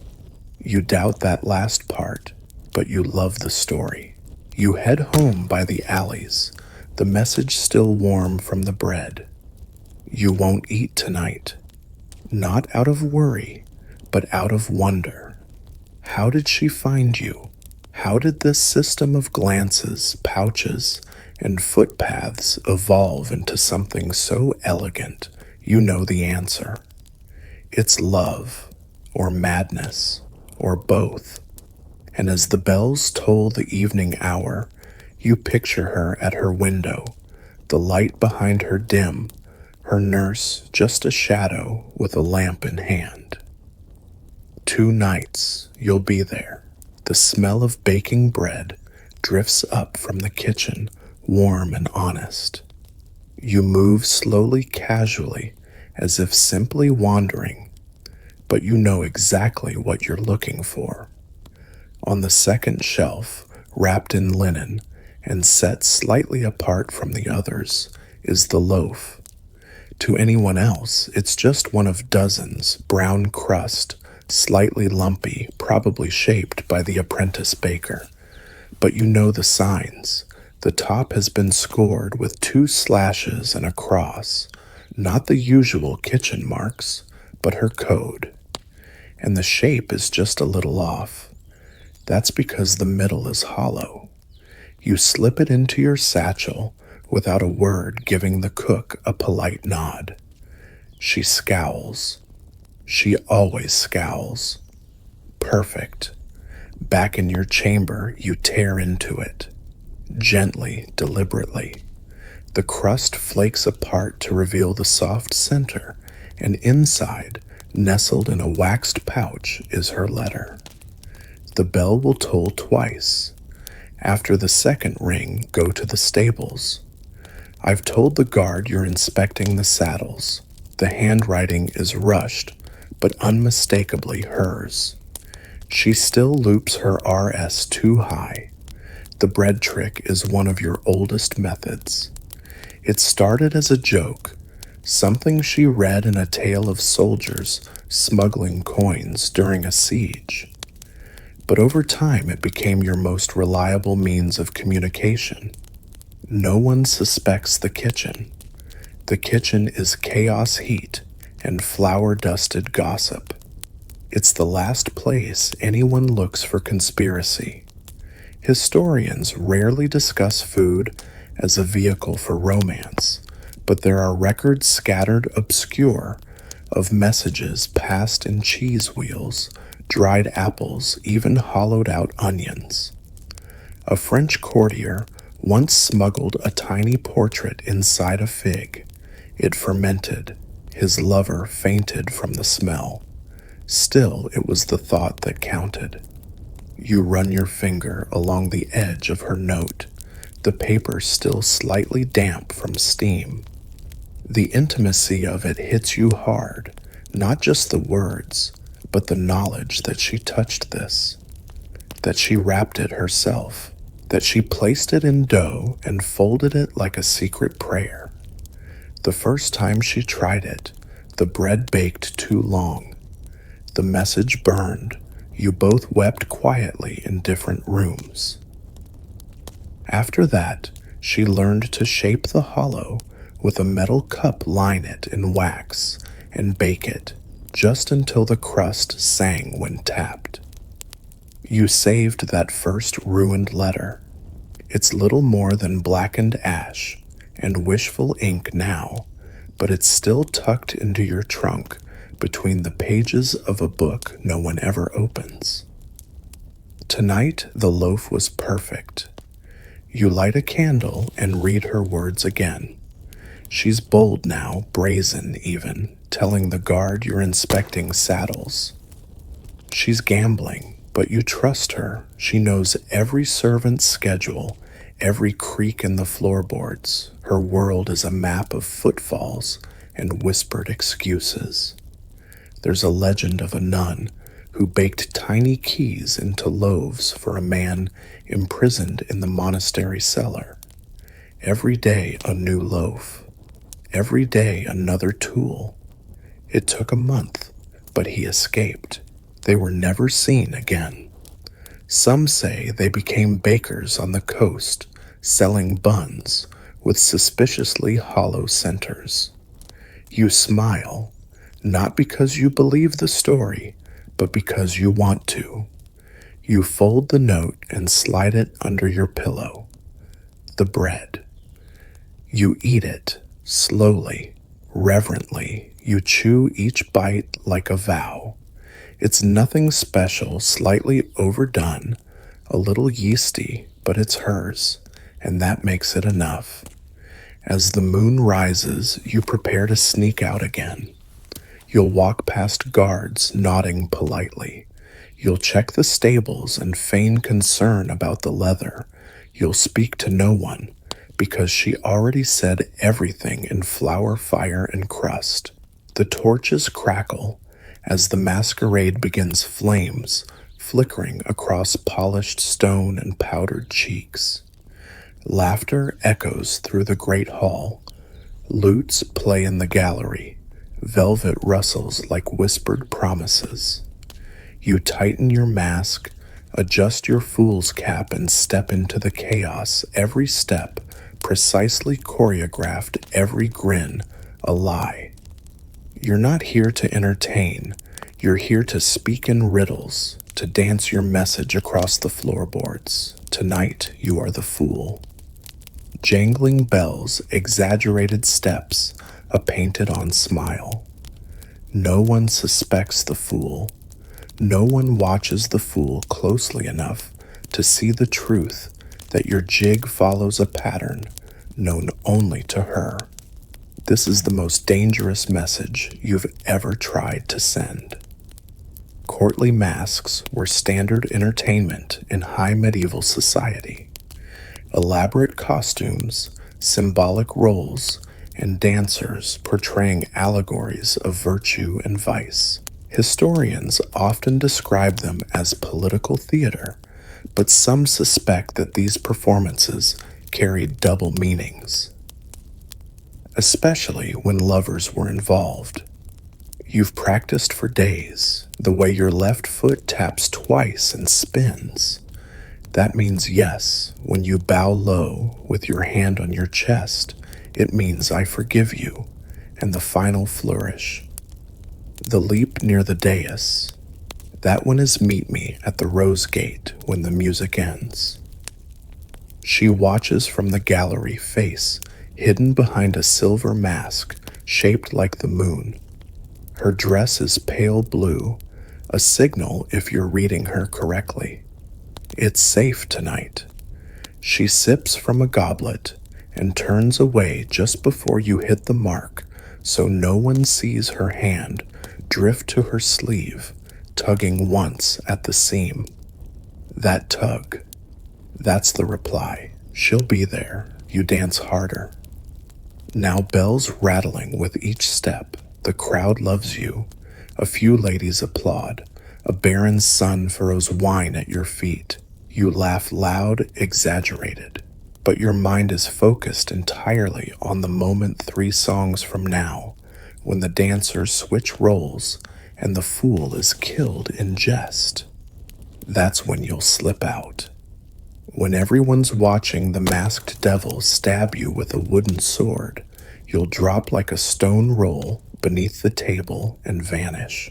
You doubt that last part, but you love the story. You head home by the alleys, the message still warm from the bread. You won't eat tonight. Not out of worry, but out of wonder. How did she find you? How did this system of glances, pouches, and footpaths evolve into something so elegant? You know the answer. It's love, or madness, or both. And as the bells toll the evening hour, you picture her at her window, the light behind her dim, her nurse just a shadow with a lamp in hand. 2 nights you'll be there. The smell of baking bread drifts up from the kitchen, warm and honest. You move slowly, casually, as if simply wandering, but you know exactly what you're looking for. On the second shelf, wrapped in linen and set slightly apart from the others, is the loaf. To anyone else, it's just one of dozens, brown crust, slightly lumpy, probably shaped by the apprentice baker. But you know the signs. The top has been scored with 2 slashes and a cross, not the usual kitchen marks, but her code. And the shape is just a little off. That's because the middle is hollow. You slip it into your satchel without a word, giving the cook a polite nod. She scowls. She always scowls. Perfect. Back in your chamber, you tear into it. Gently, deliberately. The crust flakes apart to reveal the soft center, and inside, nestled in a waxed pouch, is her letter. The bell will toll twice. After the second ring, go to the stables. I've told the guard you're inspecting the saddles. The handwriting is rushed, but unmistakably hers. She still loops her RS too high. The bread trick is one of your oldest methods. It started as a joke, something she read in a tale of soldiers smuggling coins during a siege. But over time it became your most reliable means of communication. No one suspects the kitchen. The kitchen is chaos heat and flour-dusted gossip. It's the last place anyone looks for conspiracy. Historians rarely discuss food as a vehicle for romance, but there are records scattered obscure of messages passed in cheese wheels, dried apples, even hollowed-out onions. A French courtier once smuggled a tiny portrait inside a fig. It fermented. His lover fainted from the smell. Still, it was the thought that counted. You run your finger along the edge of her note, the paper still slightly damp from steam. The intimacy of it hits you hard, Not just the words, but the knowledge that she touched this, that she wrapped it herself, that she placed it in dough and folded it like a secret prayer. The first time she tried it, the bread baked too long. The message burned. You both wept quietly in different rooms. After that, she learned to shape the hollow with a metal cup, line it in wax, and bake it just until the crust sang when tapped. You saved that first ruined letter. It's little more than blackened ash and wishful ink now, but it's still tucked into your trunk between the pages of a book no one ever opens. Tonight, the loaf was perfect. You light a candle and read her words again. She's bold now, brazen even, telling the guard you're inspecting saddles. She's gambling, but you trust her. She knows every servant's schedule, every creak in the floorboards. Her world is a map of footfalls and whispered excuses. There's a legend of a nun who baked tiny keys into loaves for a man imprisoned in the monastery cellar. Every day a new loaf. Every day another tool. It took a month, but he escaped. They were never seen again. Some say they became bakers on the coast, selling buns with suspiciously hollow centers. You smile, not because you believe the story, but because you want to. You fold the note and slide it under your pillow. The bread. You eat it, slowly, reverently. You chew each bite like a vow. It's nothing special, slightly overdone, a little yeasty, but it's hers, and that makes it enough. As the moon rises, you prepare to sneak out again. You'll walk past guards, nodding politely. You'll check the stables and feign concern about the leather. You'll speak to no one, because she already said everything in flour, fire, and crust. The torches crackle as the masquerade begins, flames flickering across polished stone and powdered cheeks. Laughter echoes through the great hall. Lutes play in the gallery. Velvet rustles like whispered promises. You tighten your mask, adjust your fool's cap, and step into the chaos. Every step precisely choreographed, every grin a lie. You're not here to entertain. You're here to speak in riddles, to dance your message across the floorboards. Tonight, you are the fool. Jangling bells, exaggerated steps, a painted-on smile. No one suspects the fool. No one watches the fool closely enough to see the truth that your jig follows a pattern known only to her. This is the most dangerous message you've ever tried to send. Courtly masks were standard entertainment in high medieval society. Elaborate costumes, symbolic roles, and dancers portraying allegories of virtue and vice. Historians often describe them as political theater, but some suspect that these performances carried double meanings, especially when lovers were involved. You've practiced for days, the way your left foot taps twice and spins. That means yes. When you bow low with your hand on your chest, it means I forgive you, and the final flourish. The leap near the dais. That one is meet me at the rose gate when the music ends. She watches from the gallery, face hidden behind a silver mask shaped like the moon. Her dress is pale blue, a signal if you're reading her correctly. It's safe tonight. She sips from a goblet and turns away just before you hit the mark, so no one sees her hand drift to her sleeve, tugging once at the seam. That tug. That's the reply. She'll be there. You dance harder. Now bells rattling with each step. The crowd loves you. A few ladies applaud. A barren son furrows wine at your feet. You laugh loud, exaggerated. But your mind is focused entirely on the moment 3 songs from now, when the dancers switch roles and the fool is killed in jest. That's when you'll slip out. When everyone's watching the masked devil stab you with a wooden sword, you'll drop like a stone roll beneath the table and vanish.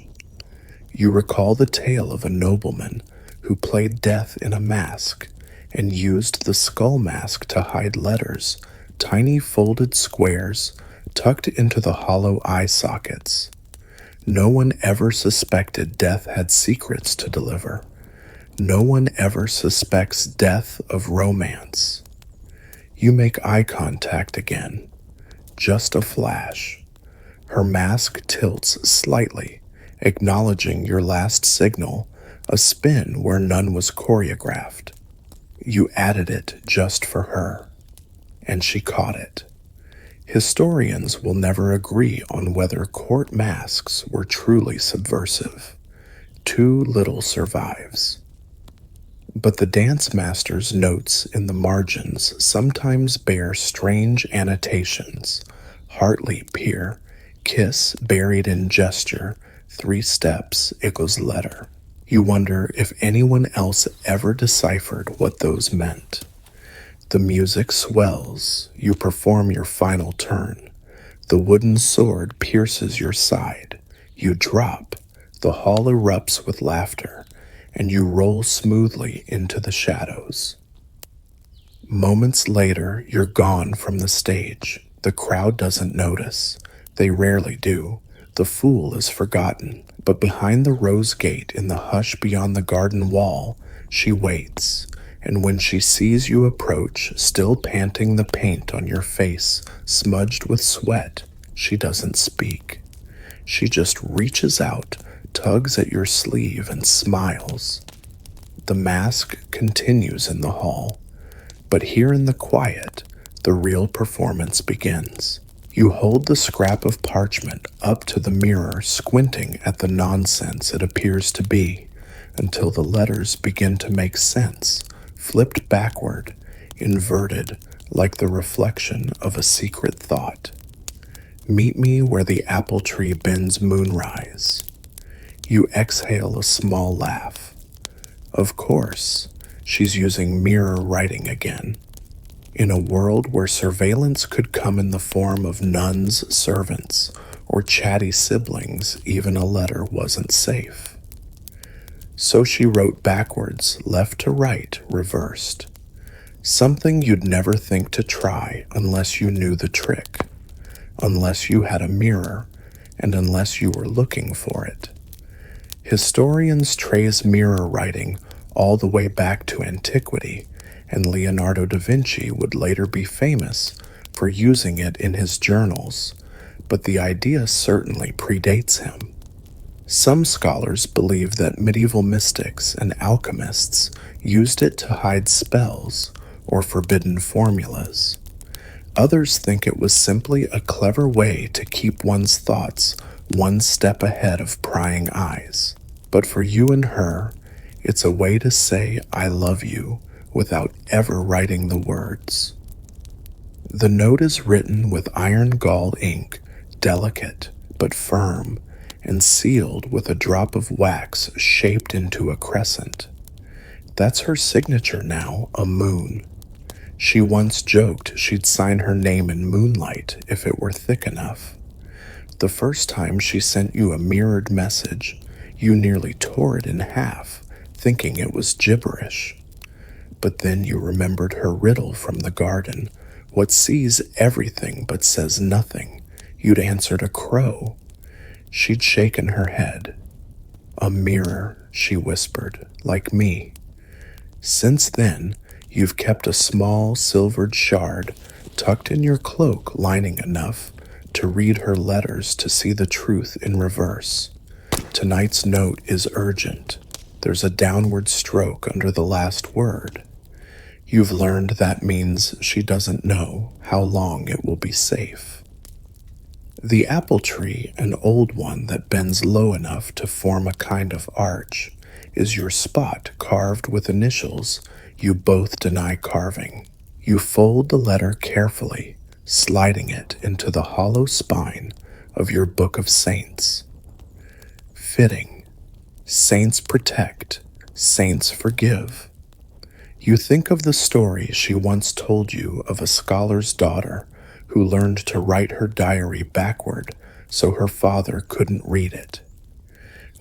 You recall the tale of a nobleman who played death in a mask and used the skull mask to hide letters, tiny folded squares tucked into the hollow eye sockets. No one ever suspected death had secrets to deliver. No one ever suspects death of romance. You make eye contact again. Just a flash. Her mask tilts slightly, acknowledging your last signal, a spin where none was choreographed. You added it just for her, and she caught it. Historians will never agree on whether court masks were truly subversive. Too little survives. But the dance master's notes in the margins sometimes bear strange annotations. Heartleap here, kiss buried in gesture, 3 steps equals letter. You wonder if anyone else ever deciphered what those meant. The music swells. You perform your final turn. The wooden sword pierces your side. You drop. The hall erupts with laughter, and you roll smoothly into the shadows. Moments later, you're gone from the stage. The crowd doesn't notice. They rarely do. The fool is forgotten. But behind the rose gate in the hush beyond the garden wall, she waits. And when she sees you approach, still panting the paint on your face, smudged with sweat, she doesn't speak. She just reaches out, tugs at your sleeve, and smiles. The mask continues in the hall, but here in the quiet, the real performance begins. You hold the scrap of parchment up to the mirror, squinting at the nonsense it appears to be, until the letters begin to make sense, flipped backward, inverted, like the reflection of a secret thought. Meet me where the apple tree bends moonrise. You exhale a small laugh. Of course, she's using mirror writing again. In a world where surveillance could come in the form of nuns, servants, or chatty siblings, even a letter wasn't safe. So she wrote backwards, left to right, reversed. Something you'd never think to try unless you knew the trick, unless you had a mirror, and unless you were looking for it. Historians trace mirror writing all the way back to antiquity, and Leonardo da Vinci would later be famous for using it in his journals, but the idea certainly predates him. Some scholars believe that medieval mystics and alchemists used it to hide spells or forbidden formulas. Others think it was simply a clever way to keep one's thoughts one step ahead of prying eyes. But for you and her, it's a way to say I love you without ever writing the words. The note is written with iron gall ink, delicate but firm, and sealed with a drop of wax shaped into a crescent. That's her signature now, a moon. She once joked she'd sign her name in moonlight if it were thick enough. The first time she sent you a mirrored message, you nearly tore it in half, thinking it was gibberish. But then you remembered her riddle from the garden, what sees everything but says nothing. You'd answered a crow. She'd shaken her head. A mirror, she whispered, like me. Since then, you've kept a small silvered shard tucked in your cloak, lining enough to read her letters to see the truth in reverse. Tonight's note is urgent. There's a downward stroke under the last word. You've learned that means she doesn't know how long it will be safe. The apple tree, an old one that bends low enough to form a kind of arch, is your spot carved with initials you both deny carving. You fold the letter carefully, sliding it into the hollow spine of your Book of Saints. Fitting. Saints protect, saints forgive. You think of the story she once told you of a scholar's daughter who learned to write her diary backward so her father couldn't read it.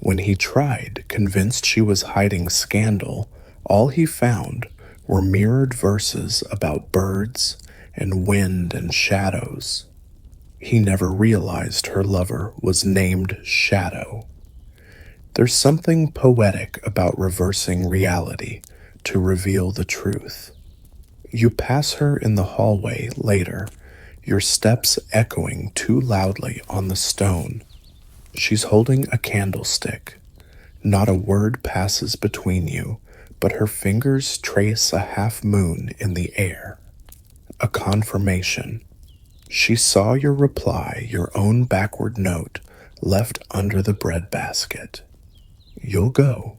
When he tried, convinced she was hiding scandal, all he found were mirrored verses about birds and wind and shadows. He never realized her lover was named Shadow. There's something poetic about reversing reality to reveal the truth. You pass her in the hallway later, your steps echoing too loudly on the stone. She's holding a candlestick. Not a word passes between you, but her fingers trace a half moon in the air. A confirmation. She saw your reply, your own backward note, left under the breadbasket. You'll go.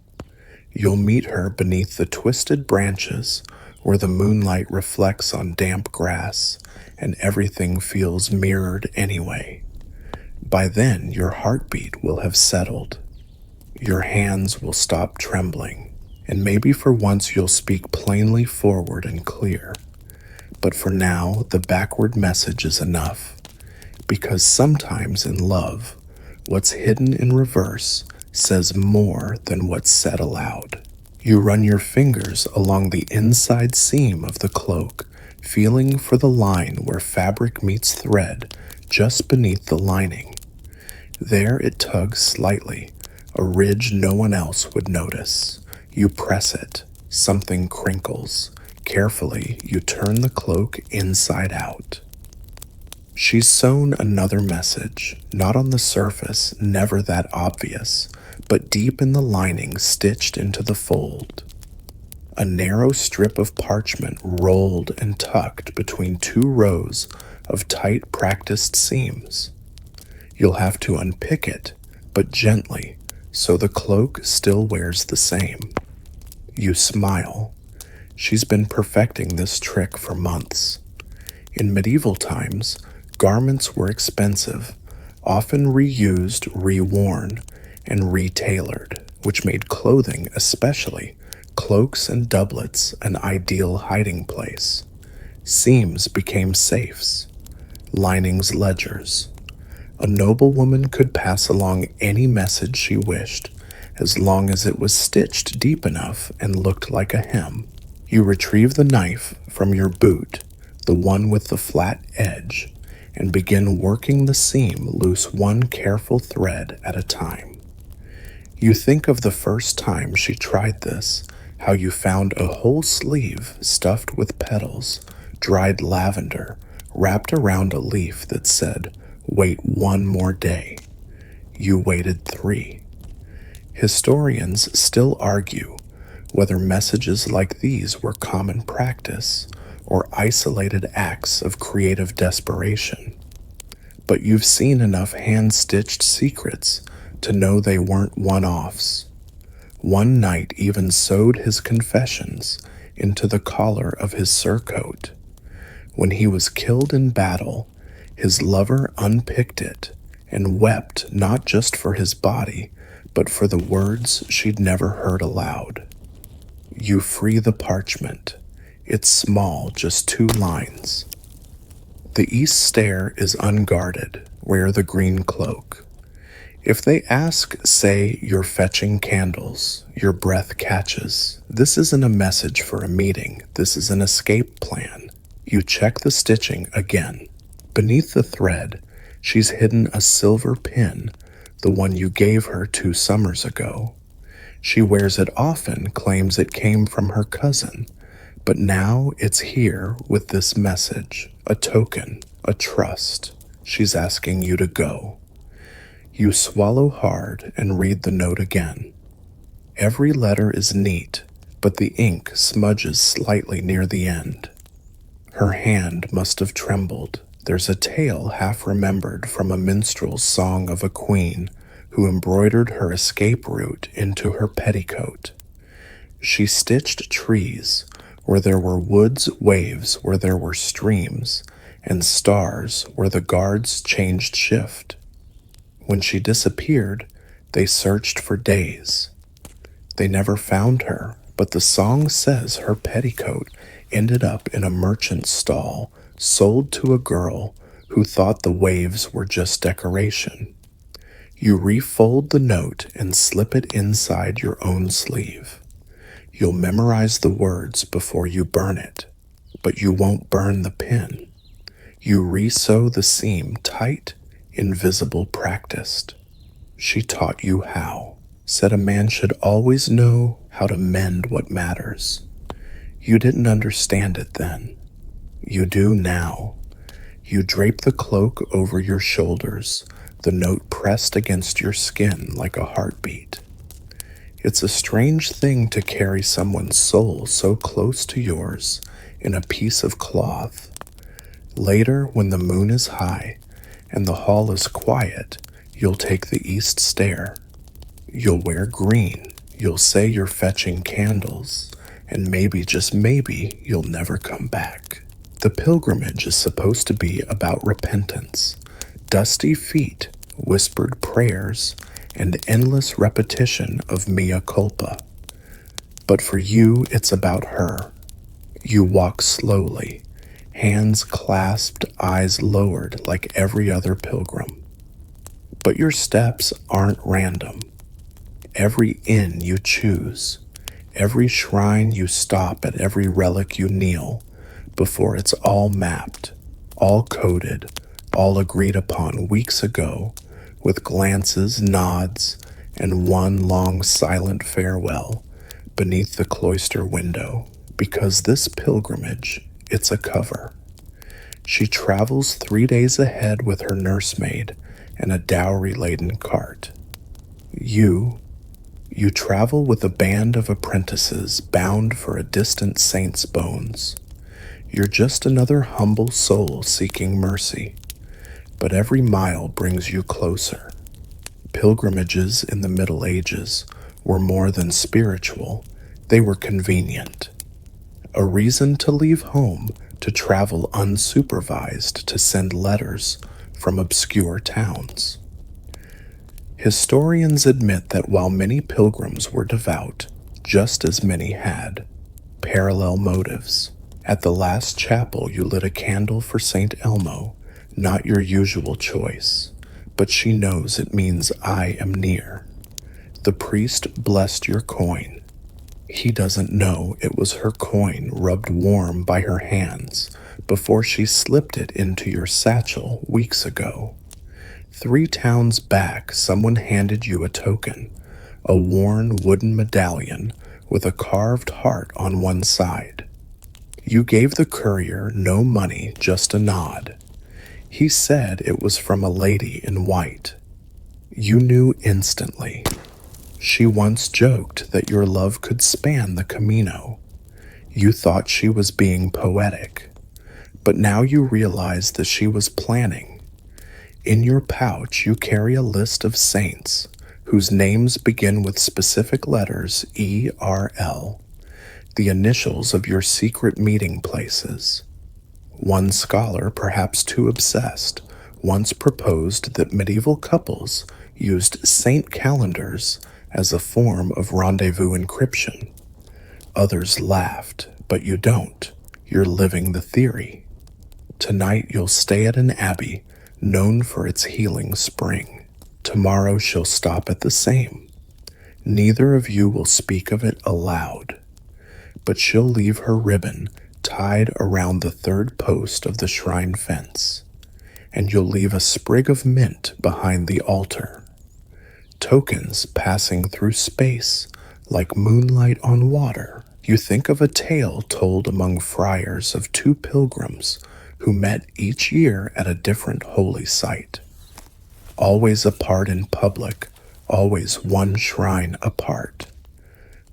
You'll meet her beneath the twisted branches where the moonlight reflects on damp grass and everything feels mirrored anyway. By then, your heartbeat will have settled. Your hands will stop trembling, and maybe for once you'll speak plainly forward and clear. But for now, the backward message is enough, because sometimes in love, what's hidden in reverse says more than what's said aloud. You run your fingers along the inside seam of the cloak, feeling for the line where fabric meets thread just beneath the lining. There it tugs slightly, a ridge no one else would notice. You press it, something crinkles. Carefully, you turn the cloak inside out. She's sewn another message, not on the surface, never that obvious, but deep in the lining stitched into the fold. A narrow strip of parchment rolled and tucked between two rows of tight practiced seams. You'll have to unpick it, but gently, so the cloak still wears the same. You smile. She's been perfecting this trick for months. In medieval times, garments were expensive, often reused, reworn, and retailored, which made clothing, especially cloaks and doublets, an ideal hiding place. Seams became safes, linings ledgers. A noblewoman could pass along any message she wished, as long as it was stitched deep enough and looked like a hem. You retrieve the knife from your boot, the one with the flat edge, and begin working the seam loose one careful thread at a time. You think of the first time she tried this, how you found a whole sleeve stuffed with petals, dried lavender, wrapped around a leaf that said, "Wait one more day." You waited 3. Historians still argue whether messages like these were common practice or isolated acts of creative desperation. But you've seen enough hand-stitched secrets to know they weren't one-offs. One knight even sewed his confessions into the collar of his surcoat. When he was killed in battle, his lover unpicked it and wept not just for his body, but for the words she'd never heard aloud. You free the parchment. It's small, just 2 lines. The east stair is unguarded. Wear the green cloak. If they ask, say you're fetching candles, your breath catches. This isn't a message for a meeting. This is an escape plan. You check the stitching again. Beneath the thread, she's hidden a silver pin, the one you gave her 2 summers ago. She wears it often, claims it came from her cousin, but now it's here with this message, a token, a trust. She's asking you to go. You swallow hard and read the note again. Every letter is neat, but the ink smudges slightly near the end. Her hand must have trembled. There's a tale half remembered from a minstrel's song of a queen who embroidered her escape route into her petticoat. She stitched trees where there were woods, waves where there were streams, and stars where the guards changed shift. When she disappeared, they searched for days. They never found her, but the song says her petticoat ended up in a merchant's stall, sold to a girl who thought the waves were just decoration. You refold the note and slip it inside your own sleeve. You'll memorize the words before you burn it, but you won't burn the pen. You re-sew the seam tight, invisible, practiced. She taught you how. Said a man should always know how to mend what matters. You didn't understand it then. You do now. You drape the cloak over your shoulders, the note pressed against your skin like a heartbeat. It's a strange thing to carry someone's soul so close to yours in a piece of cloth. Later, when the moon is high and the hall is quiet, you'll take the east stair. You'll wear green, you'll say you're fetching candles, and maybe, just maybe, you'll never come back. The pilgrimage is supposed to be about repentance, dusty feet, whispered prayers, and endless repetition of mea culpa. But for you, it's about her. You walk slowly, hands clasped, eyes lowered like every other pilgrim. But your steps aren't random. Every inn you choose, every shrine you stop at, every relic you kneel before, it's all mapped, all coded, all agreed upon weeks ago, with glances, nods, and one long silent farewell beneath the cloister window, because this pilgrimage, it's a cover. She travels 3 days ahead with her nursemaid and a dowry-laden cart. You travel with a band of apprentices bound for a distant saint's bones. You're just another humble soul seeking mercy, but every mile brings you closer. Pilgrimages in the Middle Ages were more than spiritual, they were convenient. A reason to leave home, to travel unsupervised, to send letters from obscure towns. Historians admit that while many pilgrims were devout, just as many had parallel motives. At the last chapel, you lit a candle for St. Elmo, not your usual choice, but she knows it means I am near. The priest blessed your coin. He doesn't know it was her coin rubbed warm by her hands before she slipped it into your satchel weeks ago. 3 towns back, someone handed you a token, a worn wooden medallion with a carved heart on one side. You gave the courier no money, just a nod. He said it was from a lady in white. You knew instantly. She once joked that your love could span the Camino. You thought she was being poetic, but now you realize that she was planning. In your pouch, you carry a list of saints whose names begin with specific letters ERL, the initials of your secret meeting places. One scholar, perhaps too obsessed, once proposed that medieval couples used saint calendars as a form of rendezvous encryption. Others laughed, but you don't. You're living the theory. Tonight you'll stay at an abbey known for its healing spring. Tomorrow she'll stop at the same. Neither of you will speak of it aloud, but she'll leave her ribbon tied around the 3rd post of the shrine fence, and you'll leave a sprig of mint behind the altar. Tokens passing through space like moonlight on water. You think of a tale told among friars of 2 pilgrims who met each year at a different holy site. Always apart in public, always one shrine apart.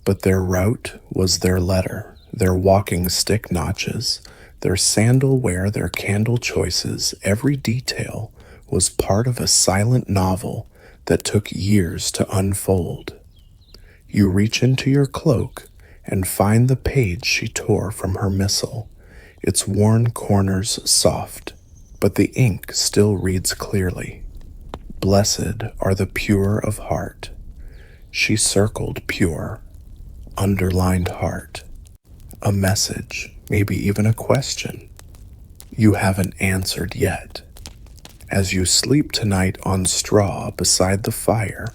But their route was their letter, their walking stick notches, Their sandal wear, their candle choices, every detail was part of a silent novel that took years to unfold. You reach into your cloak and find the page she tore from her missal, its worn corners soft, but the ink still reads clearly. Blessed are the pure of heart. She circled pure, underlined heart. A message, maybe even a question. You haven't answered yet. As you sleep tonight on straw beside the fire,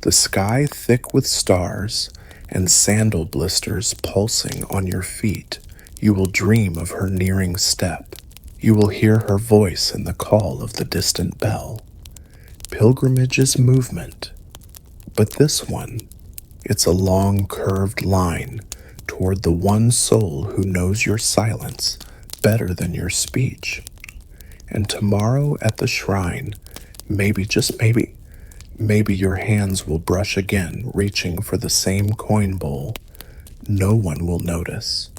the sky thick with stars and sandal blisters pulsing on your feet, you will dream of her nearing step. You will hear her voice in the call of the distant bell. Pilgrimage is movement, but this one, it's a long curved line toward the one soul who knows your silence better than your speech. And tomorrow at the shrine, maybe, just maybe your hands will brush again, reaching for the same coin bowl. No one will notice,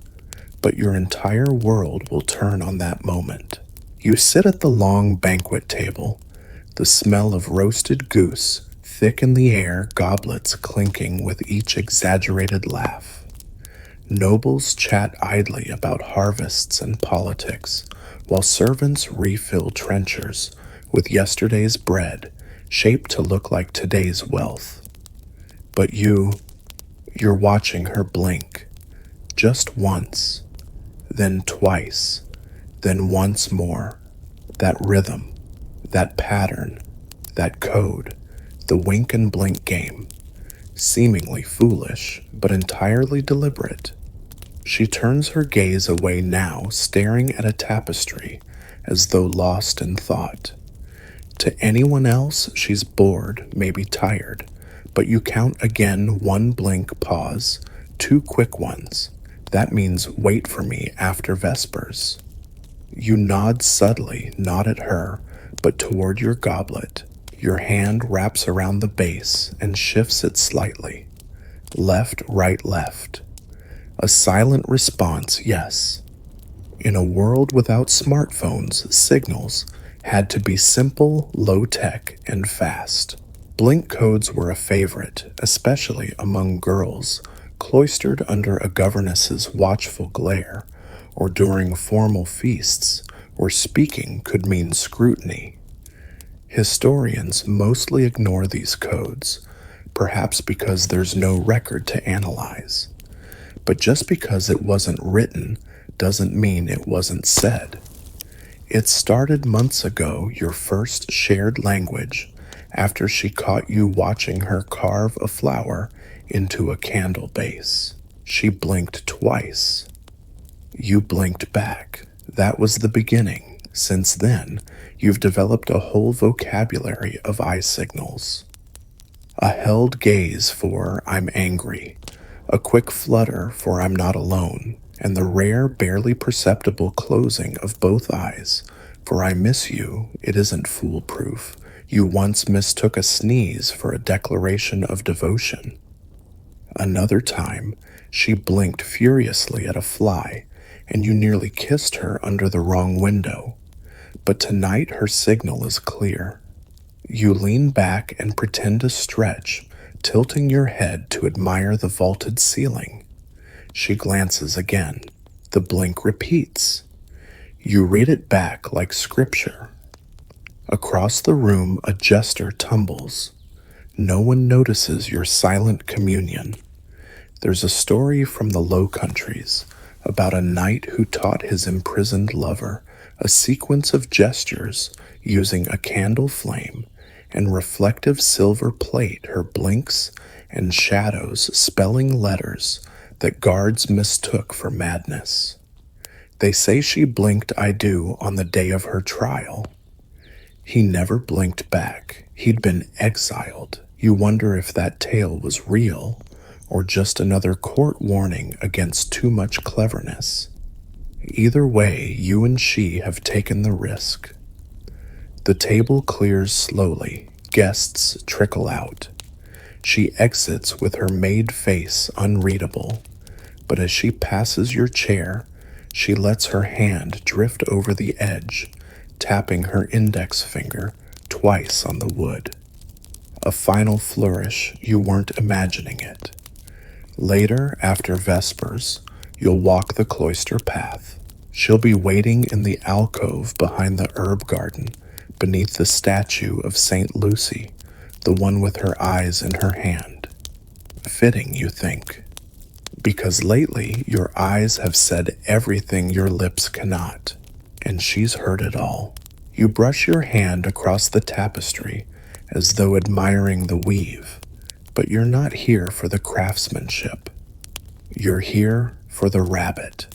but your entire world will turn on that moment. You sit at the long banquet table, the smell of roasted goose thick in the air, goblets clinking with each exaggerated laugh. Nobles chat idly about harvests and politics, while servants refill trenchers with yesterday's bread shaped to look like today's wealth. But you're watching her blink, just once, then twice, then once more. That rhythm, that pattern, that code, the wink and blink game, seemingly foolish, but entirely deliberate. She turns her gaze away now, staring at a tapestry as though lost in thought. To anyone else, she's bored, maybe tired, but you count again, one blink, pause, two quick ones. That means wait for me after Vespers. You nod subtly, not at her, but toward your goblet. Your hand wraps around the base and shifts it slightly. Left, right, left. A silent response, yes. In a world without smartphones, signals had to be simple, low-tech, and fast. Blink codes were a favorite, especially among girls, cloistered under a governess's watchful glare, or during formal feasts, where speaking could mean scrutiny. Historians mostly ignore these codes, perhaps because there's no record to analyze. But just because it wasn't written doesn't mean it wasn't said. It started months ago, your first shared language, after she caught you watching her carve a flower into a candle base. She blinked twice. You blinked back. That was the beginning. Since then, you've developed a whole vocabulary of eye signals. A held gaze for I'm angry, a quick flutter for I'm not alone, and the rare, barely perceptible closing of both eyes for I miss you. It isn't foolproof. You once mistook a sneeze for a declaration of devotion. Another time, she blinked furiously at a fly, and you nearly kissed her under the wrong window. But tonight her signal is clear. You lean back and pretend to stretch, tilting your head to admire the vaulted ceiling. She glances again. The blink repeats. You read it back like scripture. Across the room, a jester tumbles. No one notices your silent communion. There's a story from the Low Countries about a knight who taught his imprisoned lover a sequence of gestures using a candle flame and reflective silver plate, her blinks and shadows spelling letters that guards mistook for madness. They say she blinked I do on the day of her trial. He never blinked back. He'd been exiled. You wonder if that tale was real or just another court warning against too much cleverness. Either way, you and she have taken the risk. The table clears slowly. Guests trickle out. She exits with her made face unreadable, but as she passes your chair, She lets her hand drift over the edge, tapping her index finger twice on the wood. A final flourish you weren't imagining it. Later, after Vespers, you'll walk the cloister path. She'll be waiting in the alcove behind the herb garden, beneath the statue of St. Lucy, the one with her eyes in her hand. Fitting, you think, because lately your eyes have said everything your lips cannot, and she's heard it all. You brush your hand across the tapestry as though admiring the weave, but you're not here for the craftsmanship. You're here for the rabbit.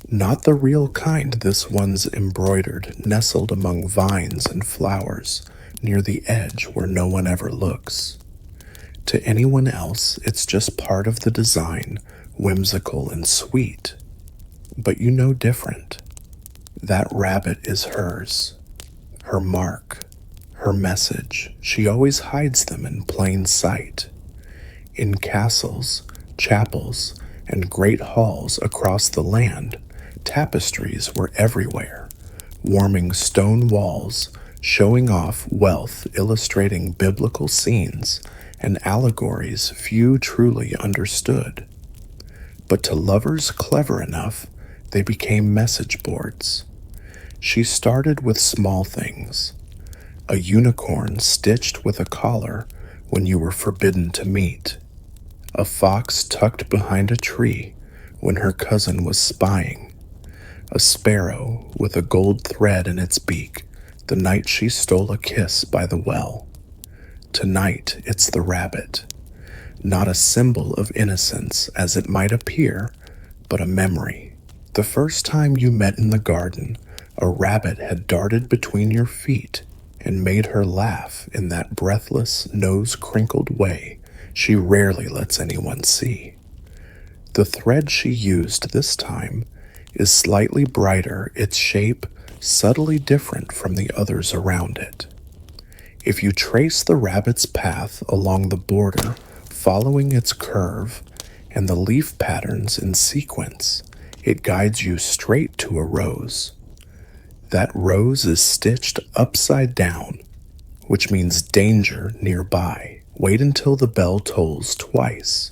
Not the real kind this one's embroidered, nestled among vines and flowers, near the edge where no one ever looks. To anyone else, it's just part of the design, whimsical and sweet. But you know different. That rabbit is hers. Her mark. Her message. She always hides them in plain sight. In castles, chapels, and great halls across the land, tapestries were everywhere, warming stone walls, showing off wealth, illustrating biblical scenes and allegories few truly understood. But to lovers clever enough, they became message boards. She started with small things. A unicorn stitched with a collar when you were forbidden to meet. A fox tucked behind a tree when her cousin was spying. A sparrow with a gold thread in its beak the night she stole a kiss by the well. Tonight it's the rabbit. Not a symbol of innocence as it might appear, but a memory. The first time you met in the garden, a rabbit had darted between your feet and made her laugh in that breathless, nose-crinkled way she rarely lets anyone see. The thread she used this time is slightly brighter, its shape subtly different from the others around it. If you trace the rabbit's path along the border, following its curve and the leaf patterns in sequence, it guides you straight to a rose. That rose is stitched upside down, which means danger nearby. Wait until the bell tolls twice.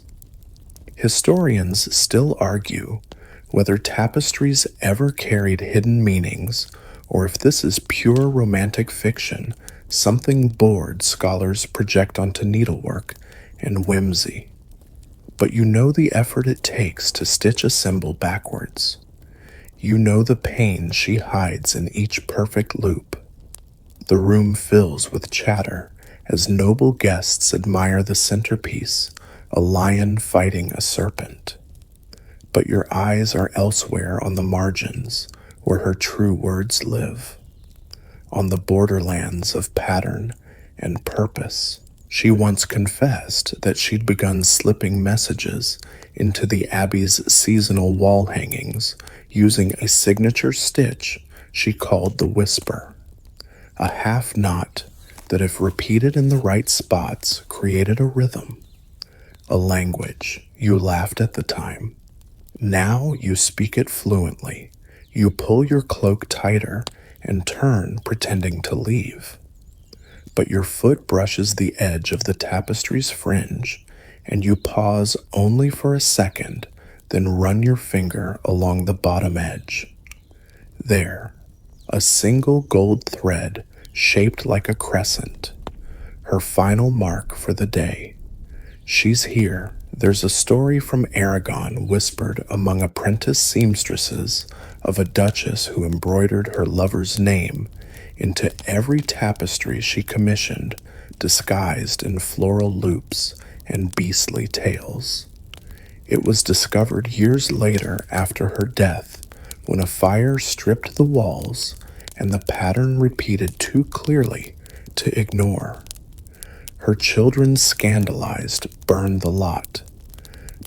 Historians still argue whether tapestries ever carried hidden meanings, or if this is pure romantic fiction, something bored scholars project onto needlework and whimsy. But you know the effort it takes to stitch a symbol backwards. You know the pain she hides in each perfect loop. The room fills with chatter as noble guests admire the centerpiece, a lion fighting a serpent. But your eyes are elsewhere on the margins, where her true words live. On the borderlands of pattern and purpose. She once confessed that she'd begun slipping messages into the Abbey's seasonal wall hangings using a signature stitch she called the whisper. A half knot that, if repeated in the right spots, created a rhythm. A language. You laughed at the time. Now you speak it fluently. You pull your cloak tighter and turn, pretending to leave. But your foot brushes the edge of the tapestry's fringe, and you pause only for a second, then run your finger along the bottom edge. There, a single gold thread shaped like a crescent, her final mark for the day. She's here. There's a story from Aragon whispered among apprentice seamstresses of a duchess who embroidered her lover's name into every tapestry she commissioned, disguised in floral loops and beastly tales. It was discovered years later after her death, when a fire stripped the walls and the pattern repeated too clearly to ignore. Her children, scandalized, burned the lot.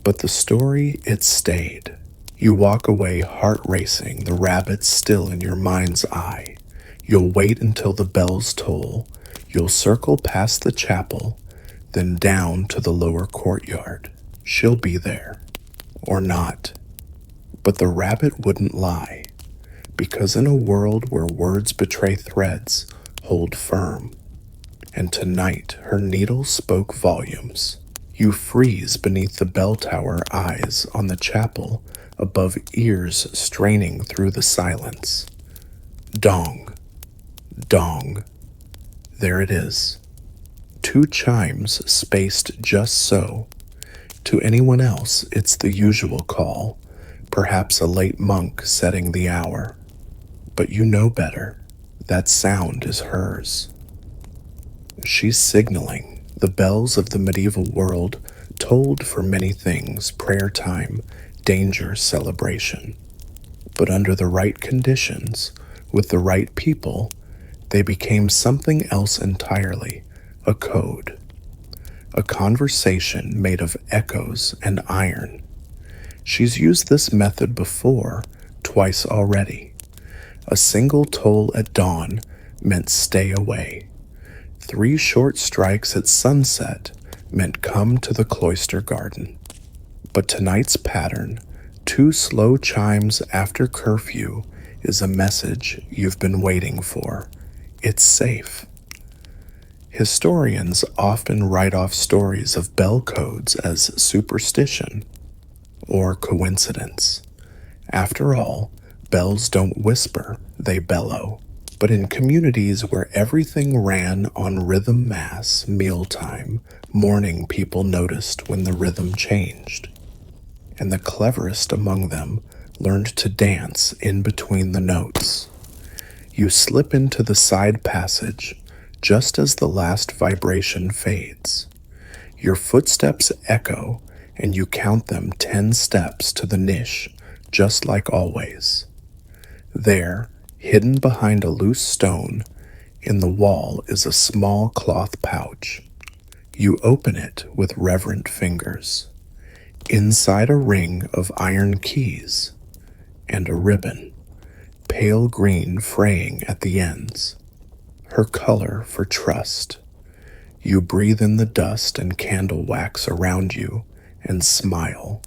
But the story, it stayed. You walk away heart racing, the rabbit still in your mind's eye. You'll wait until the bells toll. You'll circle past the chapel, then down to the lower courtyard. She'll be there. Or not. But the rabbit wouldn't lie, because in a world where words betray threads, hold firm, and tonight her needle spoke volumes. You freeze beneath the bell tower, eyes on the chapel above, ears straining through the silence. Dong, dong, there it is. 2 chimes spaced just so. To anyone else, it's the usual call, perhaps a late monk setting the hour. But you know better. That sound is hers. She's signaling. The bells of the medieval world tolled for many things: prayer time, danger, celebration. But under the right conditions, with the right people, they became something else entirely, a code. A conversation made of echoes and iron. She's used this method before, twice already. A single toll at dawn meant stay away. 3 short strikes at sunset meant come to the cloister garden. But tonight's pattern, 2 slow chimes after curfew, is a message you've been waiting for. It's safe. Historians often write off stories of bell codes as superstition or coincidence. After all, bells don't whisper, they bellow. But in communities where everything ran on rhythm, mass, mealtime, morning, people noticed when the rhythm changed. And the cleverest among them learned to dance in between the notes. You slip into the side passage just as the last vibration fades. Your footsteps echo, and you count them 10 steps to the niche, just like always. There, hidden behind a loose stone in the wall, is a small cloth pouch. You open it with reverent fingers. Inside, a ring of iron keys and a ribbon, pale green fraying at the ends, her color for trust. You breathe in the dust and candle wax around you and smile.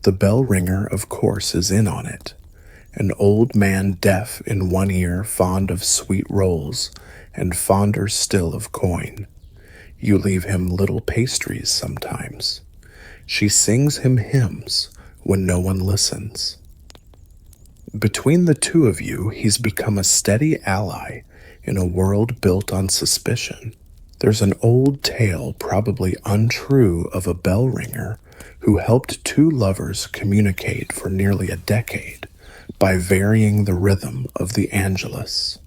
The bell ringer, of course, is in on it. An old man, deaf in one ear, fond of sweet rolls, and fonder still of coin. You leave him little pastries sometimes. She sings him hymns when no one listens. Between the 2 of you, he's become a steady ally in a world built on suspicion. There's an old tale, probably untrue, of a bell ringer who helped 2 lovers communicate for nearly a decade by varying the rhythm of the Angelus.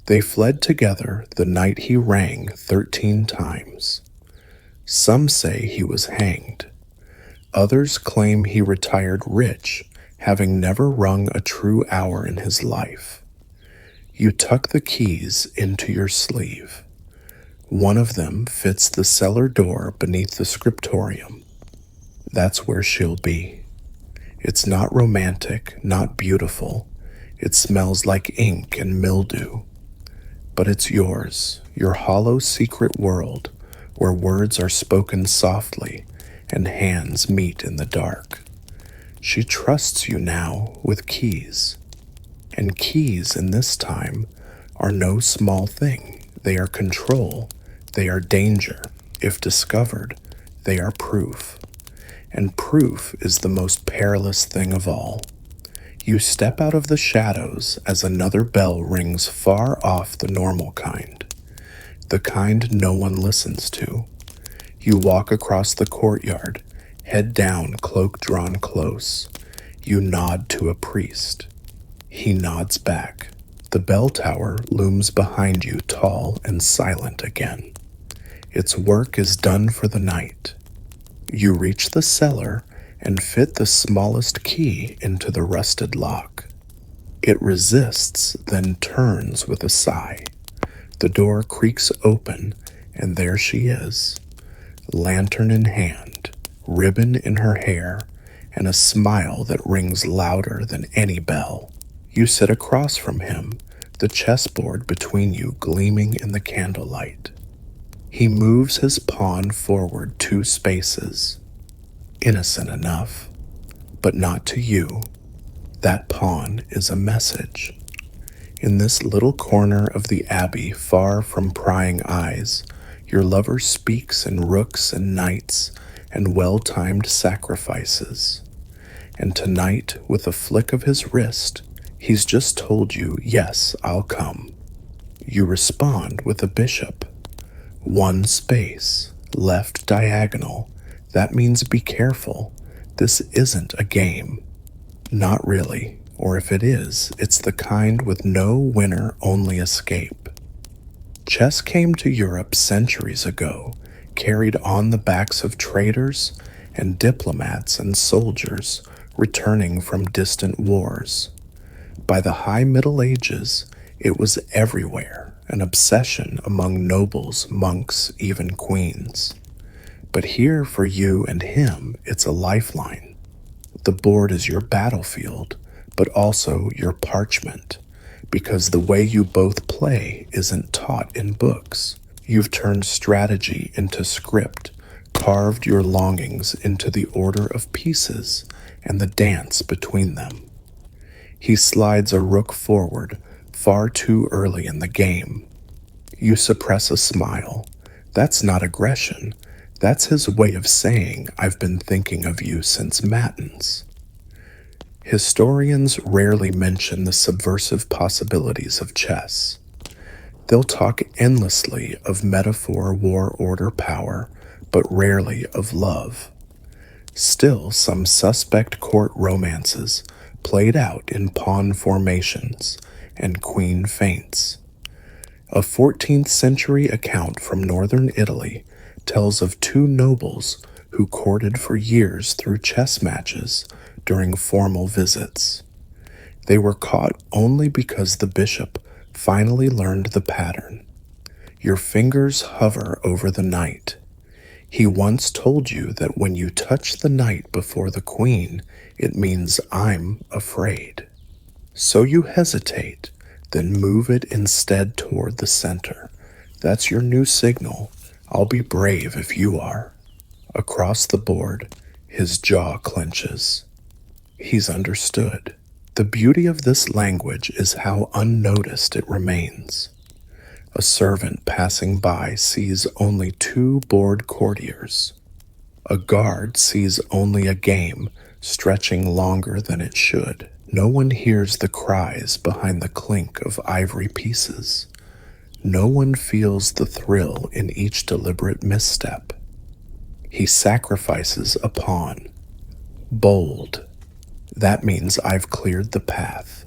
They fled together the night he rang 13 times. Some say he was hanged. Others claim he retired rich, having never rung a true hour in his life. You tuck the keys into your sleeve. One of them fits the cellar door beneath the scriptorium. That's where she'll be. It's not romantic, not beautiful. It smells like ink and mildew. But it's yours, your hollow secret world, where words are spoken softly and hands meet in the dark. She trusts you now with keys. And keys in this time are no small thing. They are control. They are danger. If discovered, they are proof. And proof is the most perilous thing of all. You step out of the shadows as another bell rings far off, the normal kind, the kind no one listens to. You walk across the courtyard, head down, cloak drawn close. You nod to a priest. He nods back. The bell tower looms behind you, tall and silent again. Its work is done for the night. You reach the cellar and fit the smallest key into the rusted lock. It resists, then turns with a sigh. The door creaks open, and there she is, lantern in hand, ribbon in her hair, and a smile that rings louder than any bell. You sit across from him, the chessboard between you gleaming in the candlelight. He moves his pawn forward 2 spaces. Innocent enough, but not to you. That pawn is a message. In this little corner of the abbey, far from prying eyes, your lover speaks in rooks and knights and well-timed sacrifices. And tonight, with a flick of his wrist, he's just told you, yes, I'll come. You respond with a bishop. One space, left diagonal. That means be careful. This isn't a game. Not really, or if it is, it's the kind with no winner, only escape. Chess came to Europe centuries ago, carried on the backs of traders and diplomats and soldiers returning from distant wars. By the high Middle Ages, it was everywhere, an obsession among nobles, monks, even queens. But here for you and him, it's a lifeline. The board is your battlefield, but also your parchment, because the way you both play isn't taught in books. You've turned strategy into script, carved your longings into the order of pieces and the dance between them. He slides a rook forward far too early in the game. You suppress a smile. That's not aggression. That's his way of saying, I've been thinking of you since matins. Historians rarely mention the subversive possibilities of chess. They'll talk endlessly of metaphor, war, order, power, but rarely of love. Still, some suspect court romances played out in pawn formations and queen feints. A 14th century account from northern Italy tells of two nobles who courted for years through chess matches during formal visits. They were caught only because the bishop finally learned the pattern. Your fingers hover over the knight. He once told you that when you touch the knight before the queen, it means I'm afraid. So you hesitate, then move it instead toward the center. That's your new signal. I'll be brave if you are. Across the board, his jaw clenches. He's understood. The beauty of this language is how unnoticed it remains. A servant passing by sees only two bored courtiers. A guard sees only a game stretching longer than it should. No one hears the cries behind the clink of ivory pieces. No one feels the thrill in each deliberate misstep. He sacrifices a pawn. Bold. That means I've cleared the path.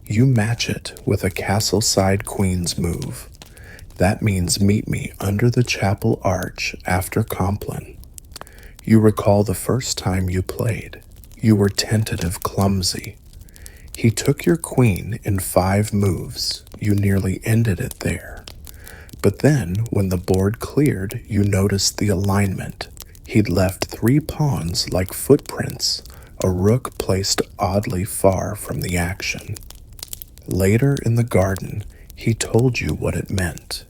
You match it with a castle-side queen's move. That means meet me under the chapel arch after Compline. You recall the first time you played. You were tentative, clumsy. He took your queen in 5 moves. You nearly ended it there. But then, when the board cleared, you noticed the alignment. He'd left 3 pawns like footprints, a rook placed oddly far from the action. Later in the garden, he told you what it meant.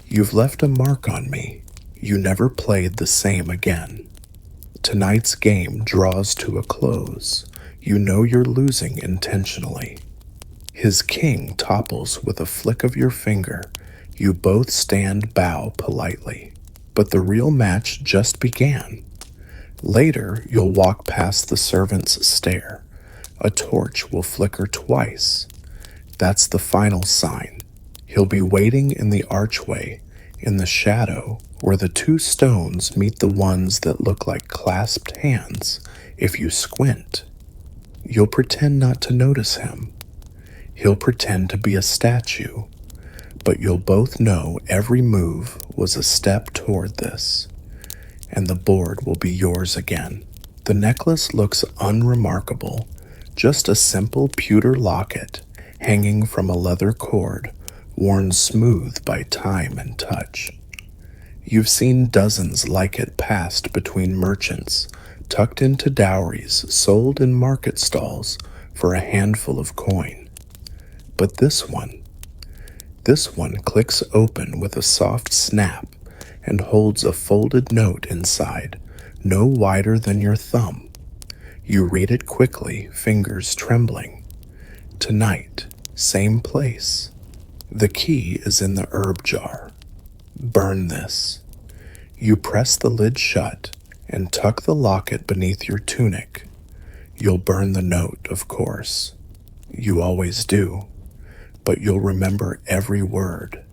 You've left a mark on me. You never played the same again. Tonight's game draws to a close. You know you're losing intentionally. His king topples with a flick of your finger. You both stand bow politely. But the real match just began. Later, you'll walk past the servant's stare. A torch will flicker twice. That's the final sign. He'll be waiting in the archway, in the shadow, where the 2 stones meet the ones that look like clasped hands if you squint. You'll pretend not to notice him. He'll pretend to be a statue. But you'll both know every move was a step toward this. And the board will be yours again. The necklace looks unremarkable, just a simple pewter locket hanging from a leather cord, worn smooth by time and touch. You've seen dozens like it passed between merchants, tucked into dowries sold in market stalls for a handful of coin. But this one clicks open with a soft snap and holds a folded note inside, no wider than your thumb. You read it quickly, fingers trembling. Tonight, same place. The key is in the herb jar. Burn this. You press the lid shut and tuck the locket beneath your tunic. You'll burn the note, of course. You always do. But you'll remember every word.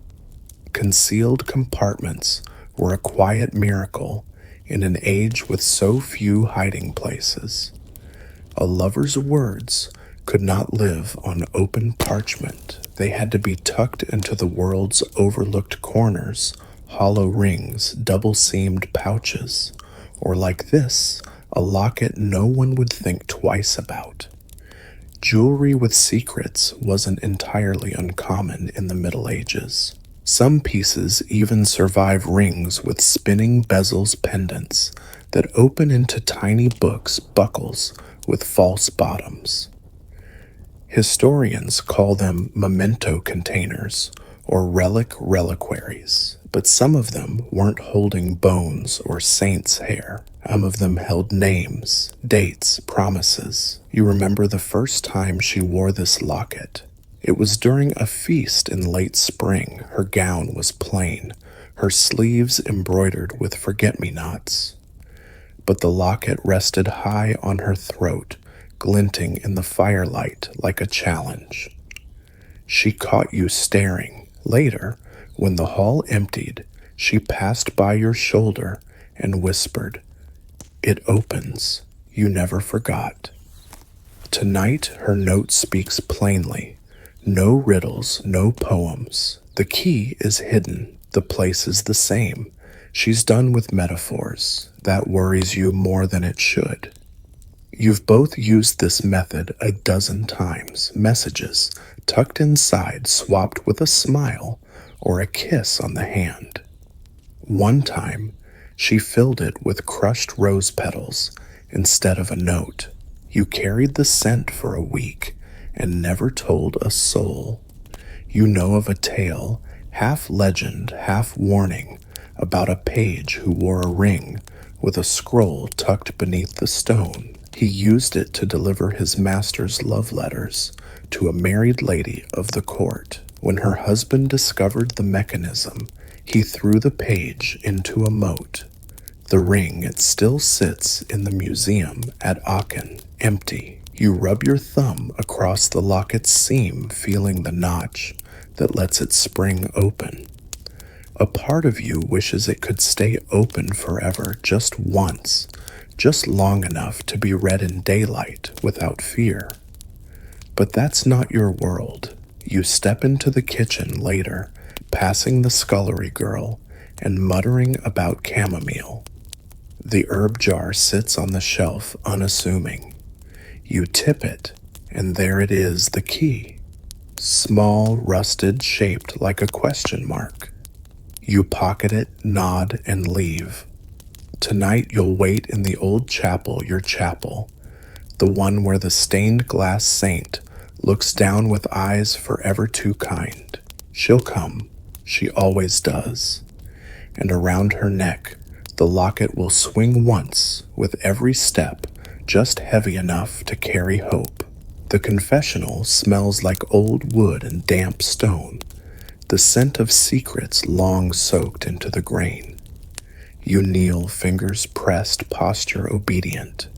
Concealed compartments were a quiet miracle in an age with so few hiding places. A lover's words could not live on open parchment. They had to be tucked into the world's overlooked corners, hollow rings, double-seamed pouches, or like this, a locket no one would think twice about. Jewelry with secrets wasn't entirely uncommon in the Middle Ages. Some pieces even survive rings with spinning bezels pendants that open into tiny buckles with false bottoms. Historians call them memento containers or reliquaries, but some of them weren't holding bones or saints' hair. Some of them held names, dates, promises. You remember the first time she wore this locket. It was during a feast in late spring. Her gown was plain, her sleeves embroidered with forget-me-nots. But the locket rested high on her throat, glinting in the firelight like a challenge. She caught you staring. Later, when the hall emptied, she passed by your shoulder and whispered, "It opens. You never forgot." Tonight, her note speaks plainly. No riddles, no poems. The key is hidden. The place is the same. She's done with metaphors. That worries you more than it should. You've both used this method a dozen times. Messages tucked inside, swapped with a smile or a kiss on the hand. One time, she filled it with crushed rose petals instead of a note. You carried the scent for a week and never told a soul. You know of a tale, half legend, half warning, about a page who wore a ring with a scroll tucked beneath the stone. He used it to deliver his master's love letters to a married lady of the court. When her husband discovered the mechanism, he threw the page into a moat. The ring, it still sits in the museum at Aachen, empty. You rub your thumb across the locket's seam, feeling the notch that lets it spring open. A part of you wishes it could stay open forever, just once, just long enough to be read in daylight without fear. But that's not your world. You step into the kitchen later, passing the scullery girl and muttering about chamomile. The herb jar sits on the shelf, unassuming. You tip it, and there it is, the key. Small, rusted, shaped like a question mark. You pocket it, nod, and leave. Tonight you'll wait in the old chapel, your chapel, the one where the stained glass saint looks down with eyes forever too kind. She'll come, she always does, and around her neck the locket will swing once, with every step just heavy enough to carry hope. The confessional smells like old wood and damp stone, the scent of secrets long soaked into the grain. You kneel, fingers pressed, posture obedient.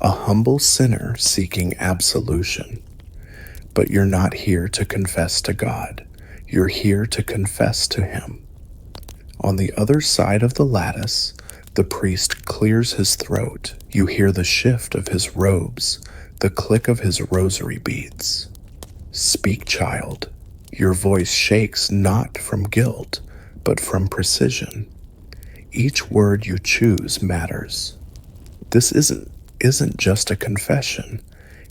A humble sinner seeking absolution. But you're not here to confess to God. You're here to confess to Him. On the other side of the lattice, the priest clears his throat. You hear the shift of his robes, the click of his rosary beads. Speak, child. Your voice shakes not from guilt, but from precision. Each word you choose matters. This isn't just a confession.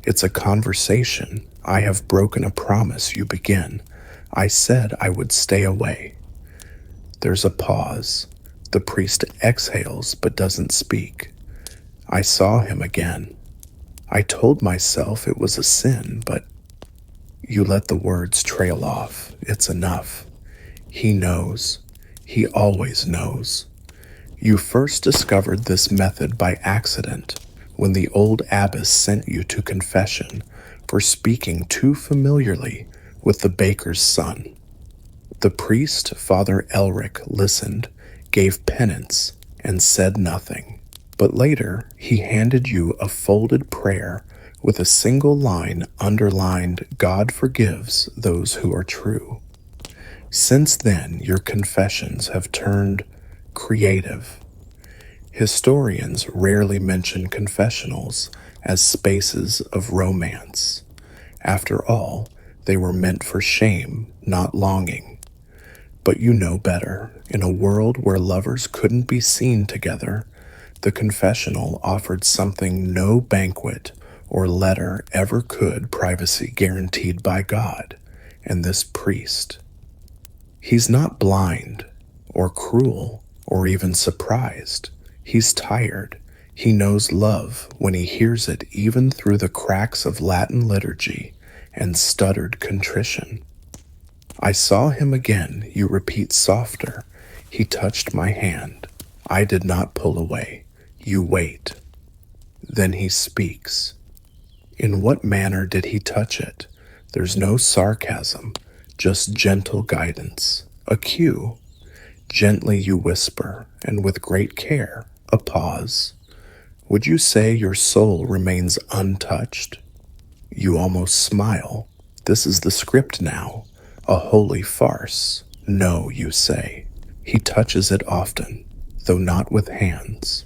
It's a conversation. I have broken a promise, you begin. I said I would stay away. There's a pause. The priest exhales but doesn't speak. I saw him again. I told myself it was a sin, but you let the words trail off. It's enough. He knows. He always knows. You first discovered this method by accident when the old abbess sent you to confession for speaking too familiarly with the baker's son. The priest, Father Elric, listened, gave penance, and said nothing. But later, he handed you a folded prayer with a single line underlined, "God forgives those who are true." Since then, your confessions have turned creative. Historians rarely mention confessionals as spaces of romance. After all, they were meant for shame, not longing. But you know better. In a world where lovers couldn't be seen together, the confessional offered something no banquet or letter ever could, privacy guaranteed by God and this priest. He's not blind or cruel or even surprised. He's tired. He knows love when he hears it even through the cracks of Latin liturgy and stuttered contrition. "I saw him again," you repeat softer. "He touched my hand. I did not pull away." You wait. Then he speaks. In what manner did he touch it? There's no sarcasm, just gentle guidance. A cue. Gently you whisper, and with great care, a pause. Would you say your soul remains untouched? You almost smile. This is the script now, a holy farce. No, you say. He touches it often, though not with hands.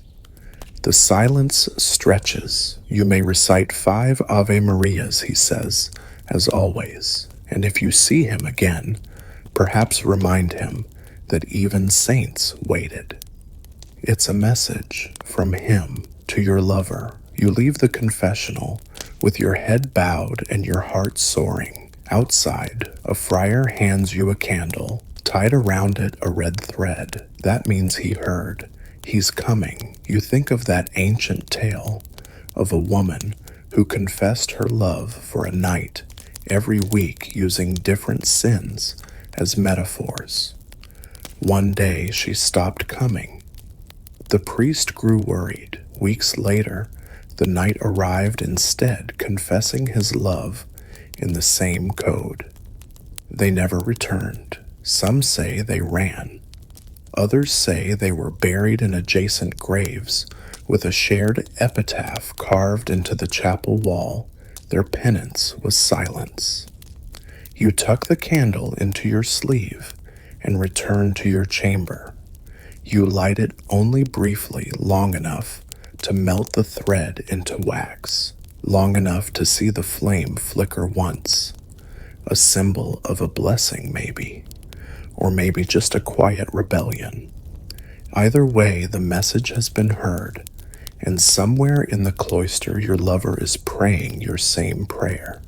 The silence stretches. You may recite 5 Ave Marias, he says, as always. And if you see him again, perhaps remind him that even saints waited. It's a message from him to your lover. You leave the confessional with your head bowed and your heart soaring. Outside, a friar hands you a candle, tied around it a red thread. That means he heard. He's coming. You think of that ancient tale of a woman who confessed her love for a night, every week using different sins as metaphors. One day she stopped coming. The priest grew worried. Weeks later, the night arrived instead, confessing his love in the same code. They never returned. Some say they ran. Others say they were buried in adjacent graves with a shared epitaph carved into the chapel wall. Their penance was silence. You tuck the candle into your sleeve and return to your chamber. You light it only briefly, long enough to melt the thread into wax, long enough to see the flame flicker once. A symbol of a blessing, maybe. Or maybe just a quiet rebellion. Either way, the message has been heard, and somewhere in the cloister your lover is praying your same prayer,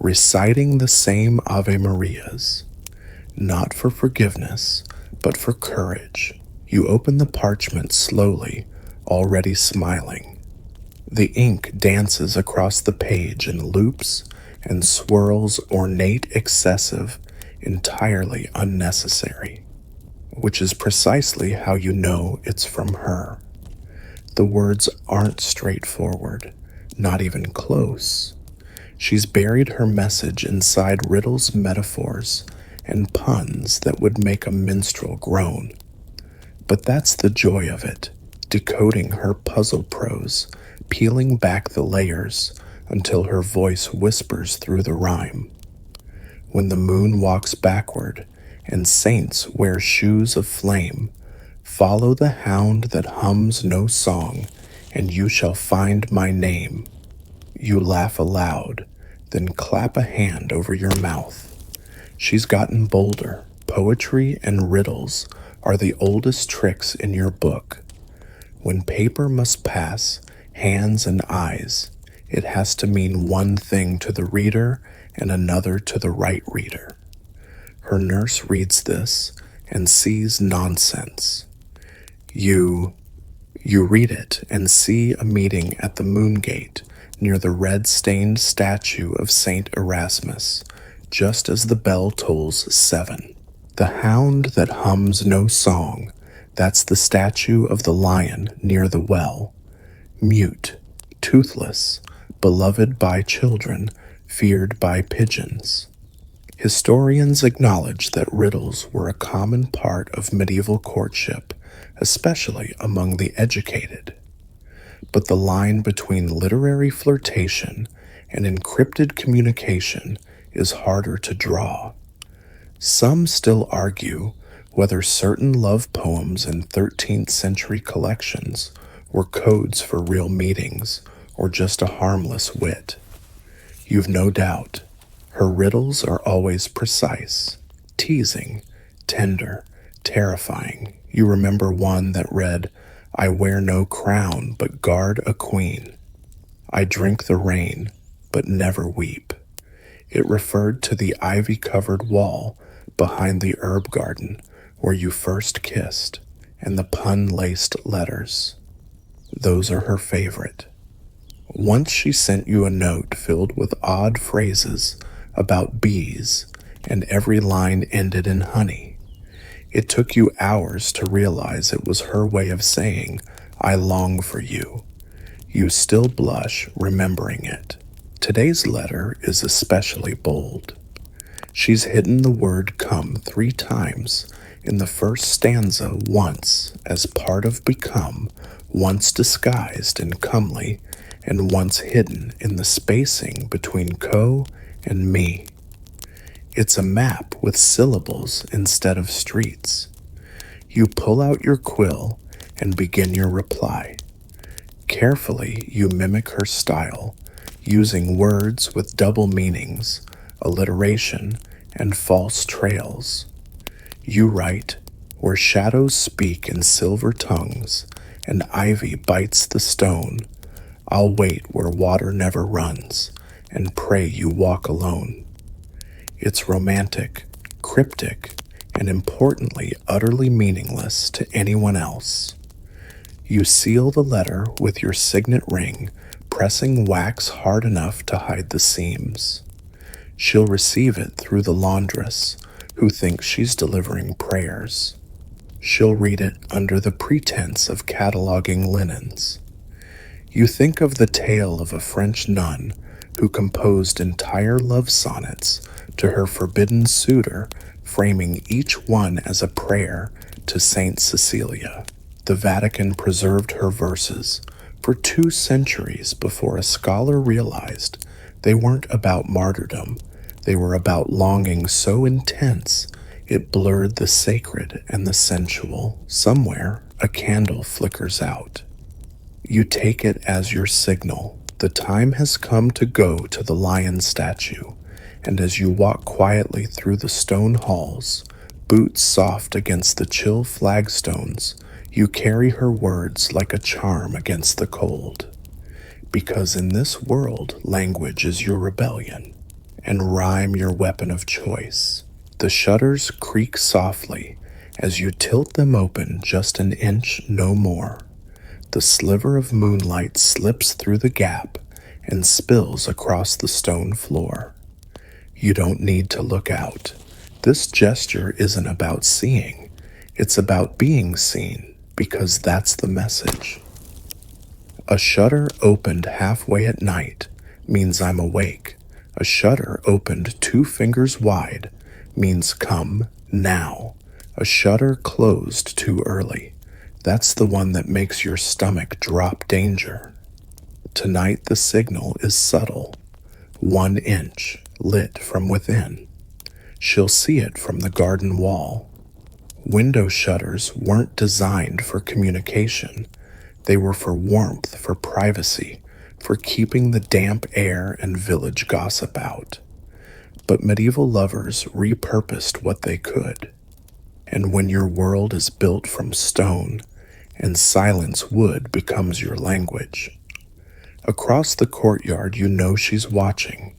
reciting the same Ave Marias, not for forgiveness, but for courage. You open the parchment slowly, already smiling. The ink dances across the page in loops and swirls, ornate, excessive, entirely unnecessary, which is precisely how you know it's from her. The words aren't straightforward, not even close. She's buried her message inside riddles, metaphors, and puns that would make a minstrel groan. But that's the joy of it, decoding her puzzle prose, peeling back the layers until her voice whispers through the rhyme. When the moon walks backward and saints wear shoes of flame, follow the hound that hums no song, and you shall find my name. You laugh aloud, then clap a hand over your mouth. She's gotten bolder. Poetry and riddles are the oldest tricks in your book. When paper must pass hands and eyes, it has to mean one thing to the reader and another to the right reader. Her nurse reads this and sees nonsense. You read it and see a meeting at the Moon Gate near the red-stained statue of Saint Erasmus, just as the bell tolls 7. The hound that hums no song, that's the statue of the lion near the well, mute, toothless, beloved by children, feared by pigeons. Historians acknowledge that riddles were a common part of medieval courtship, especially among the educated. But the line between literary flirtation and encrypted communication is harder to draw. Some still argue whether certain love poems in 13th century collections were codes for real meetings or just a harmless wit. You've no doubt. Her riddles are always precise, teasing, tender, terrifying. You remember one that read, "I wear no crown but guard a queen. I drink the rain but never weep." It referred to the ivy-covered wall behind the herb garden where you first kissed, and the pun-laced letters. Those are her favorite. Once she sent you a note filled with odd phrases about bees, and every line ended in honey. It took you hours to realize it was her way of saying, "I long for you." You still blush remembering it. Today's letter is especially bold. She's hidden the word "come" 3 times in the first stanza, once as part of become, once disguised and comely, and once hidden in the spacing between co and me. It's a map with syllables instead of streets. You pull out your quill and begin your reply. Carefully, you mimic her style, using words with double meanings, alliteration, and false trails. You write, "Where shadows speak in silver tongues, and ivy bites the stone, I'll wait where water never runs, and pray you walk alone." It's romantic, cryptic, and importantly, utterly meaningless to anyone else. You seal the letter with your signet ring, pressing wax hard enough to hide the seams. She'll receive it through the laundress, who thinks she's delivering prayers. She'll read it under the pretense of cataloging linens. You think of the tale of a French nun who composed entire love sonnets to her forbidden suitor, framing each one as a prayer to Saint Cecilia. The Vatican preserved her verses for 2 centuries before a scholar realized they weren't about martyrdom, they were about longing so intense it blurred the sacred and the sensual. Somewhere, a candle flickers out. You take it as your signal. The time has come to go to the lion statue, and as you walk quietly through the stone halls, boots soft against the chill flagstones, you carry her words like a charm against the cold. Because in this world, language is your rebellion, and rhyme your weapon of choice. The shutters creak softly as you tilt them open just an inch, no more. The sliver of moonlight slips through the gap and spills across the stone floor. You don't need to look out. This gesture isn't about seeing. It's about being seen, because that's the message. A shutter opened halfway at night means I'm awake. A shutter opened 2 fingers wide means come now. A shutter closed too early. That's the one that makes your stomach drop danger. Tonight the signal is subtle. 1 inch, lit from within. She'll see it from the garden wall. Window shutters weren't designed for communication. They were for warmth, for privacy, for keeping the damp air and village gossip out. But medieval lovers repurposed what they could. And when your world is built from stone, and silence wood becomes your language. Across the courtyard you know she's watching.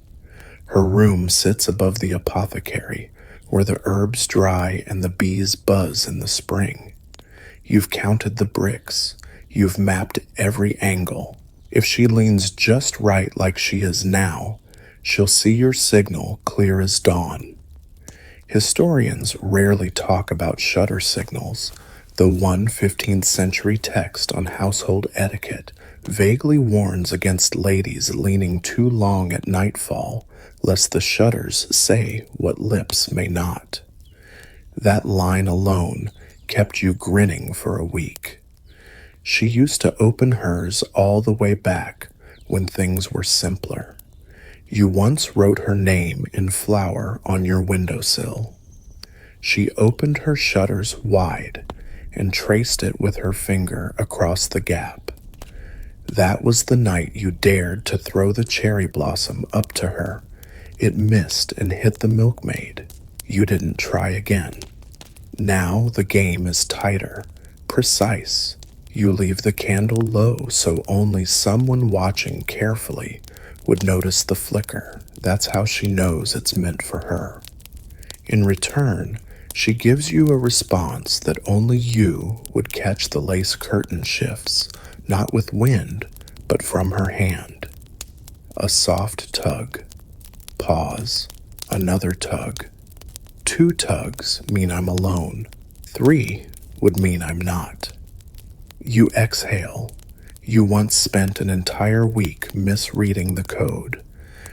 Her room sits above the apothecary, where the herbs dry and the bees buzz in the spring. You've counted the bricks. You've mapped every angle. If she leans just right like she is now, she'll see your signal clear as dawn. Historians rarely talk about shutter signals, though one 15th century text on household etiquette vaguely warns against ladies leaning too long at nightfall, lest the shutters say what lips may not. That line alone kept you grinning for a week. She used to open hers all the way back when things were simpler. You once wrote her name in flour on your windowsill. She opened her shutters wide and traced it with her finger across the gap. That was the night you dared to throw the cherry blossom up to her. It missed and hit the milkmaid. You didn't try again. Now the game is tighter, precise. You leave the candle low so only someone watching carefully would notice the flicker. That's how she knows it's meant for her. In return, she gives you a response that only you would catch. The lace curtain shifts, not with wind, but from her hand. A soft tug. Pause. Another tug. 2 tugs mean I'm alone. 3 would mean I'm not. You exhale. You once spent an entire week misreading the code.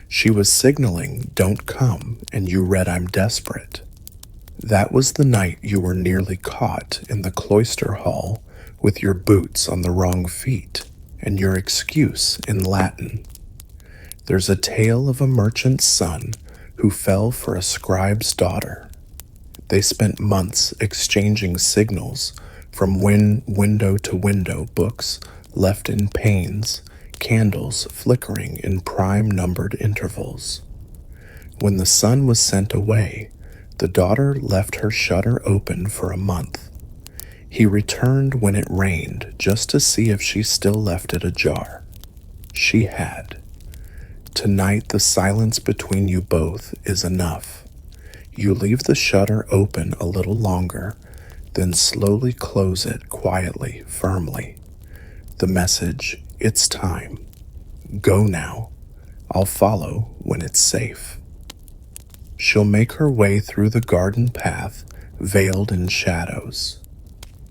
She was signaling, "Don't come," and you read, "I'm desperate." That was the night you were nearly caught in the cloister hall with your boots on the wrong feet and your excuse in Latin. There's a tale of a merchant's son who fell for a scribe's daughter. They spent months exchanging signals from window to window, books left in panes, candles flickering in prime-numbered intervals. When the son was sent away, the daughter left her shutter open for a month. He returned when it rained just to see if she still left it ajar. She had. Tonight the silence between you both is enough. You leave the shutter open a little longer, then slowly close it quietly, firmly. The message, "It's time. Go now. I'll follow when it's safe." She'll make her way through the garden path, veiled in shadows.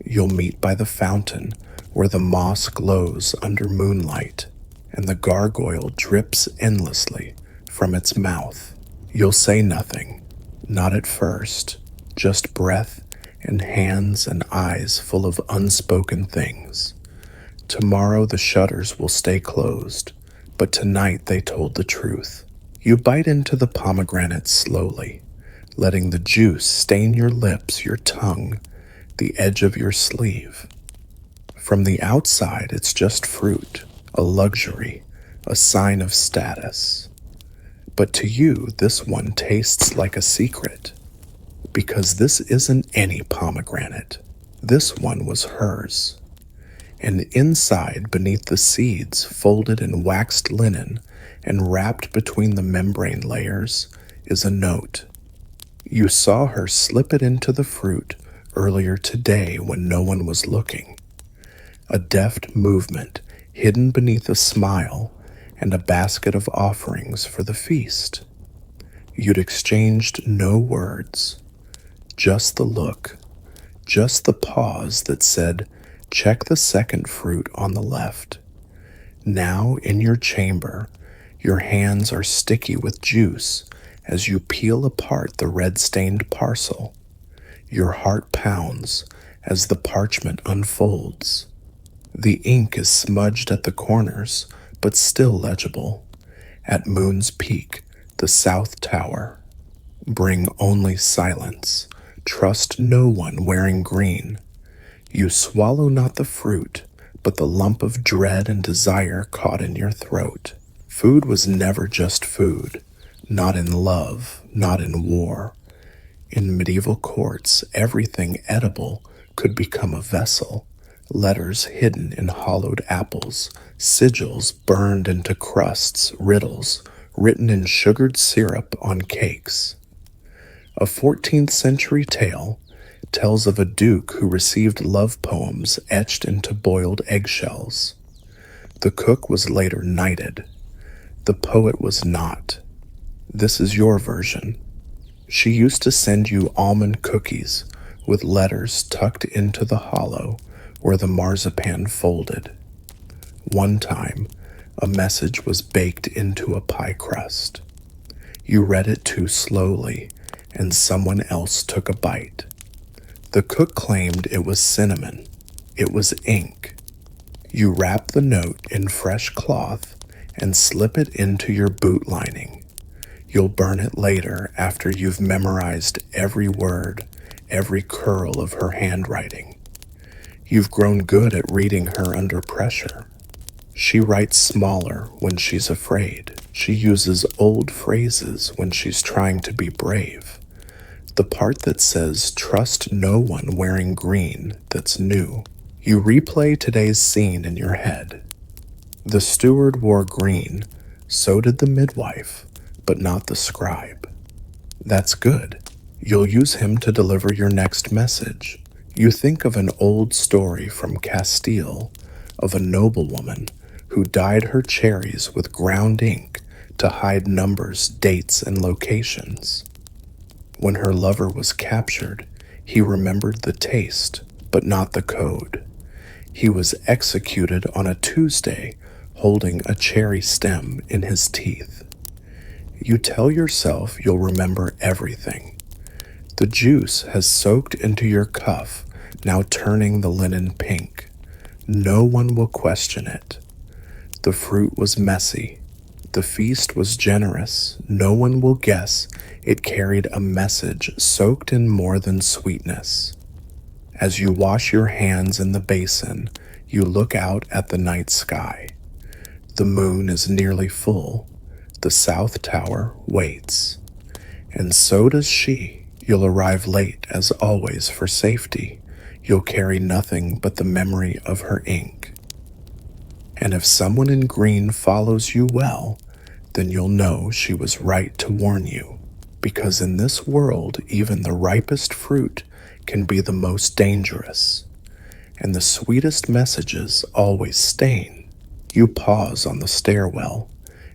You'll meet by the fountain where the moss glows under moonlight and the gargoyle drips endlessly from its mouth. You'll say nothing, not at first, just breath and hands and eyes full of unspoken things. Tomorrow the shutters will stay closed, but tonight they told the truth. You bite into the pomegranate slowly, letting the juice stain your lips, your tongue, the edge of your sleeve. From the outside, it's just fruit, a luxury, a sign of status. But to you, this one tastes like a secret, because this isn't any pomegranate. This one was hers. And inside, beneath the seeds, folded in waxed linen and wrapped between the membrane layers, is a note. You saw her slip it into the fruit earlier today when no one was looking. A deft movement hidden beneath a smile and a basket of offerings for the feast. You'd exchanged no words, just the look, just the pause that said, "Check the second fruit on the left." Now in your chamber, your hands are sticky with juice as you peel apart the red-stained parcel. Your heart pounds as the parchment unfolds. The ink is smudged at the corners, but still legible. At Moon's Peak, the South Tower. Bring only silence. Trust no one wearing green. You swallow not the fruit, but the lump of dread and desire caught in your throat. Food was never just food, not in love, not in war. In medieval courts, everything edible could become a vessel. Letters hidden in hollowed apples, sigils burned into crusts, riddles written in sugared syrup on cakes. A 14th century tale tells of a duke who received love poems etched into boiled eggshells. The cook was later knighted. The poet was not. This is your version. She used to send you almond cookies with letters tucked into the hollow where the marzipan folded. One time, a message was baked into a pie crust. You read it too slowly, and someone else took a bite. The cook claimed it was cinnamon. It was ink. You wrap the note in fresh cloth and slip it into your boot lining. You'll burn it later after you've memorized every word, every curl of her handwriting. You've grown good at reading her under pressure. She writes smaller when she's afraid. She uses old phrases when she's trying to be brave. The part that says, "Trust no one wearing green," that's new. You replay today's scene in your head. The steward wore green, so did the midwife, but not the scribe. That's good. You'll use him to deliver your next message. You think of an old story from Castile of a noblewoman who dyed her cherries with ground ink to hide numbers, dates, and locations. When her lover was captured, he remembered the taste, but not the code. He was executed on a Tuesday, holding a cherry stem in his teeth. You tell yourself you'll remember everything. The juice has soaked into your cuff, now turning the linen pink. No one will question it. The fruit was messy. The feast was generous. No one will guess it carried a message soaked in more than sweetness. As you wash your hands in the basin, you look out at the night sky. The moon is nearly full. The south tower waits. And so does she. You'll arrive late, as always, for safety. You'll carry nothing but the memory of her ink. And if someone in green follows you well, then you'll know she was right to warn you. Because in this world, even the ripest fruit can be the most dangerous. And the sweetest messages always stain. You pause on the stairwell,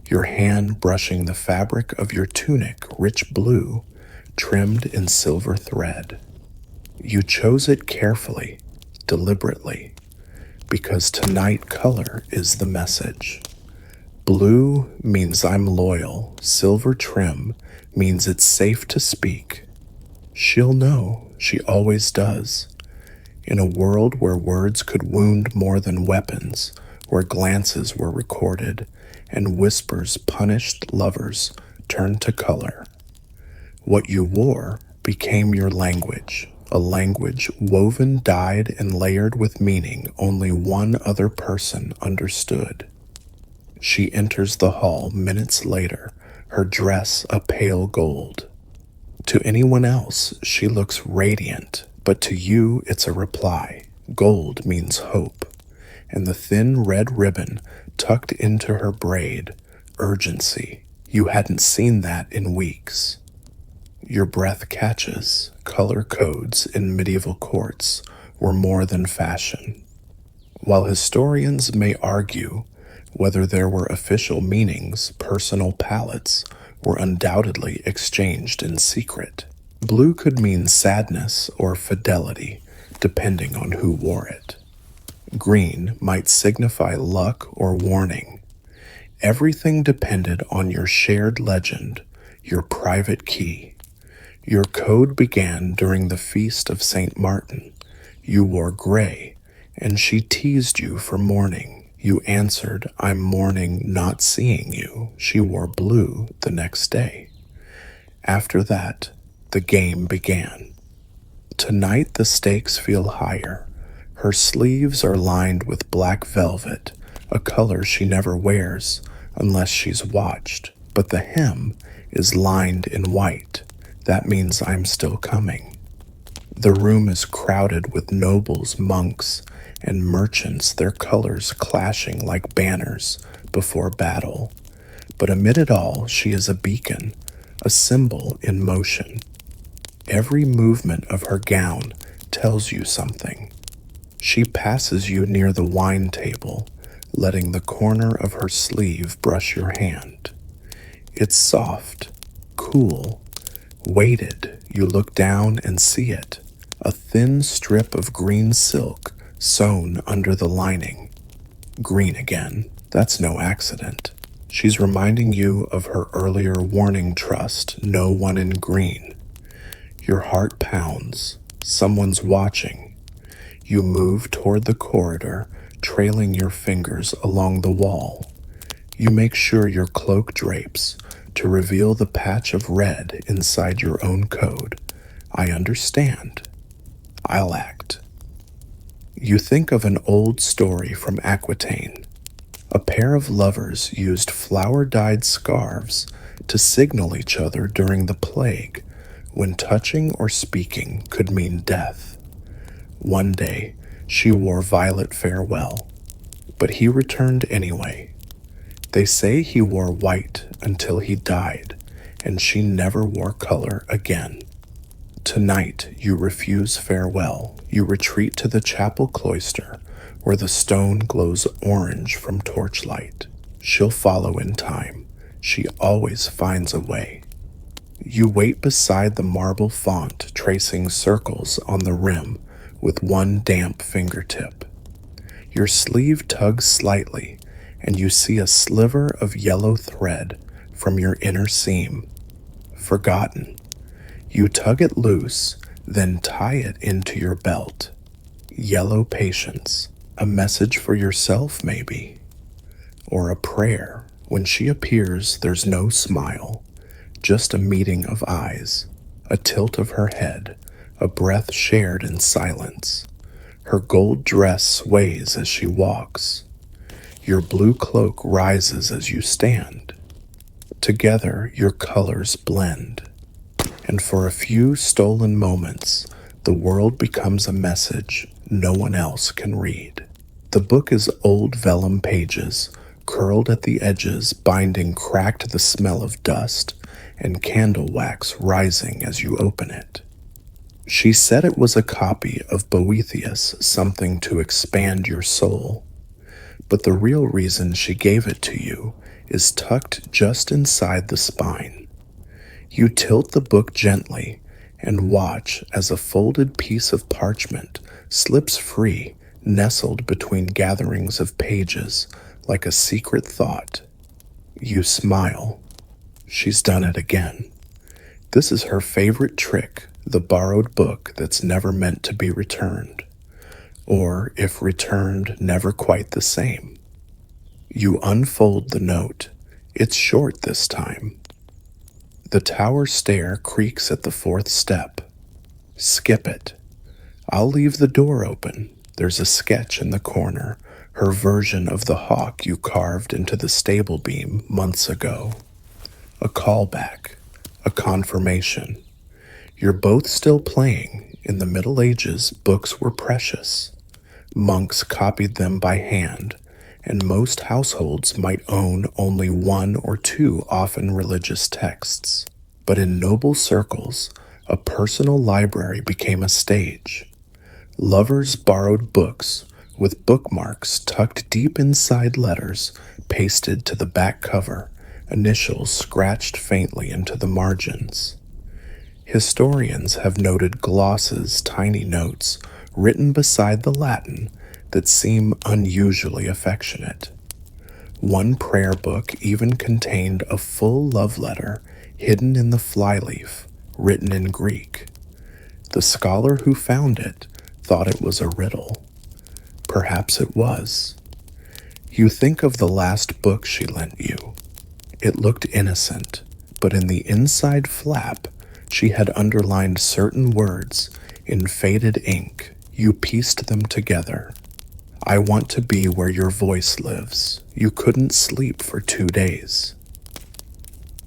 your hand brushing the fabric of your tunic, rich blue, trimmed in silver thread. You chose it carefully, deliberately, because tonight color is the message. Blue means I'm loyal, silver trim means it's safe to speak. She'll know, she always does. In a world where words could wound more than weapons, where glances were recorded, and whispers punished lovers turned to color. What you wore became your language, a language woven, dyed, and layered with meaning only one other person understood. She enters the hall minutes later, her dress a pale gold. To anyone else, she looks radiant, but to you it's a reply. Gold means hope, and the thin red ribbon tucked into her braid, urgency. You hadn't seen that in weeks. Your breath catches. Color codes in medieval courts were more than fashion. While historians may argue whether there were official meanings, personal palettes were undoubtedly exchanged in secret. Blue could mean sadness or fidelity, depending on who wore it. Green might signify luck or warning. Everything depended on your shared legend, your private key. Your code began during the feast of St. Martin. You wore gray, and she teased you for mourning. You answered, "I'm mourning not seeing you." She wore blue the next day. After that, the game began. Tonight the stakes feel higher. Her sleeves are lined with black velvet, a color she never wears unless she's watched, but the hem is lined in white. That means I'm still coming. The room is crowded with nobles, monks, and merchants, their colors clashing like banners before battle. But amid it all, she is a beacon, a symbol in motion. Every movement of her gown tells you something. She passes you near the wine table, letting the corner of her sleeve brush your hand. It's soft, cool, weighted. You look down and see it, a thin strip of green silk sewn under the lining. Green again. That's no accident. She's reminding you of her earlier warning, trust no one in green. Your heart pounds. Someone's watching. You move toward the corridor, trailing your fingers along the wall. You make sure your cloak drapes to reveal the patch of red inside your own code. I understand. I'll act. You think of an old story from Aquitaine. A pair of lovers used flower-dyed scarves to signal each other during the plague, when touching or speaking could mean death. One day, she wore violet farewell, but he returned anyway. They say he wore white until he died, and she never wore color again. Tonight, you refuse farewell. You retreat to the chapel cloister, where the stone glows orange from torchlight. She'll follow in time. She always finds a way. You wait beside the marble font, tracing circles on the rim with one damp fingertip. Your sleeve tugs slightly, and you see a sliver of yellow thread from your inner seam. Forgotten. You tug it loose, then tie it into your belt. Yellow patience. A message for yourself, maybe. Or a prayer. When she appears, there's no smile. Just a meeting of eyes, a tilt of her head, a breath shared in silence. Her gold dress sways as she walks. Your blue cloak rises as you stand. Together, your colors blend. And for a few stolen moments, the world becomes a message no one else can read. The book is old vellum pages, curled at the edges, binding cracked the smell of dust, and candle wax rising as you open it. She said it was a copy of Boethius, something to expand your soul. But the real reason she gave it to you is tucked just inside the spine. You tilt the book gently and watch as a folded piece of parchment slips free, nestled between gatherings of pages like a secret thought. You smile. She's done it again. This is her favorite trick, the borrowed book that's never meant to be returned. Or, if returned, never quite the same. You unfold the note. It's short this time. The tower stair creaks at the fourth step. Skip it. I'll leave the door open. There's a sketch in the corner, her version of the hawk you carved into the stable beam months ago. A callback, a confirmation. You're both still playing. In the Middle Ages, books were precious. Monks copied them by hand, and most households might own only one or two often religious texts. But in noble circles, a personal library became a stage. Lovers borrowed books, with bookmarks tucked deep inside letters pasted to the back cover, initials scratched faintly into the margins. Historians have noted glosses, tiny notes, written beside the Latin that seem unusually affectionate. One prayer book even contained a full love letter hidden in the flyleaf, written in Greek. The scholar who found it thought it was a riddle. Perhaps it was. You think of the last book she lent you. It looked innocent, but in the inside flap, she had underlined certain words in faded ink. You pieced them together. I want to be where your voice lives. You couldn't sleep for 2 days.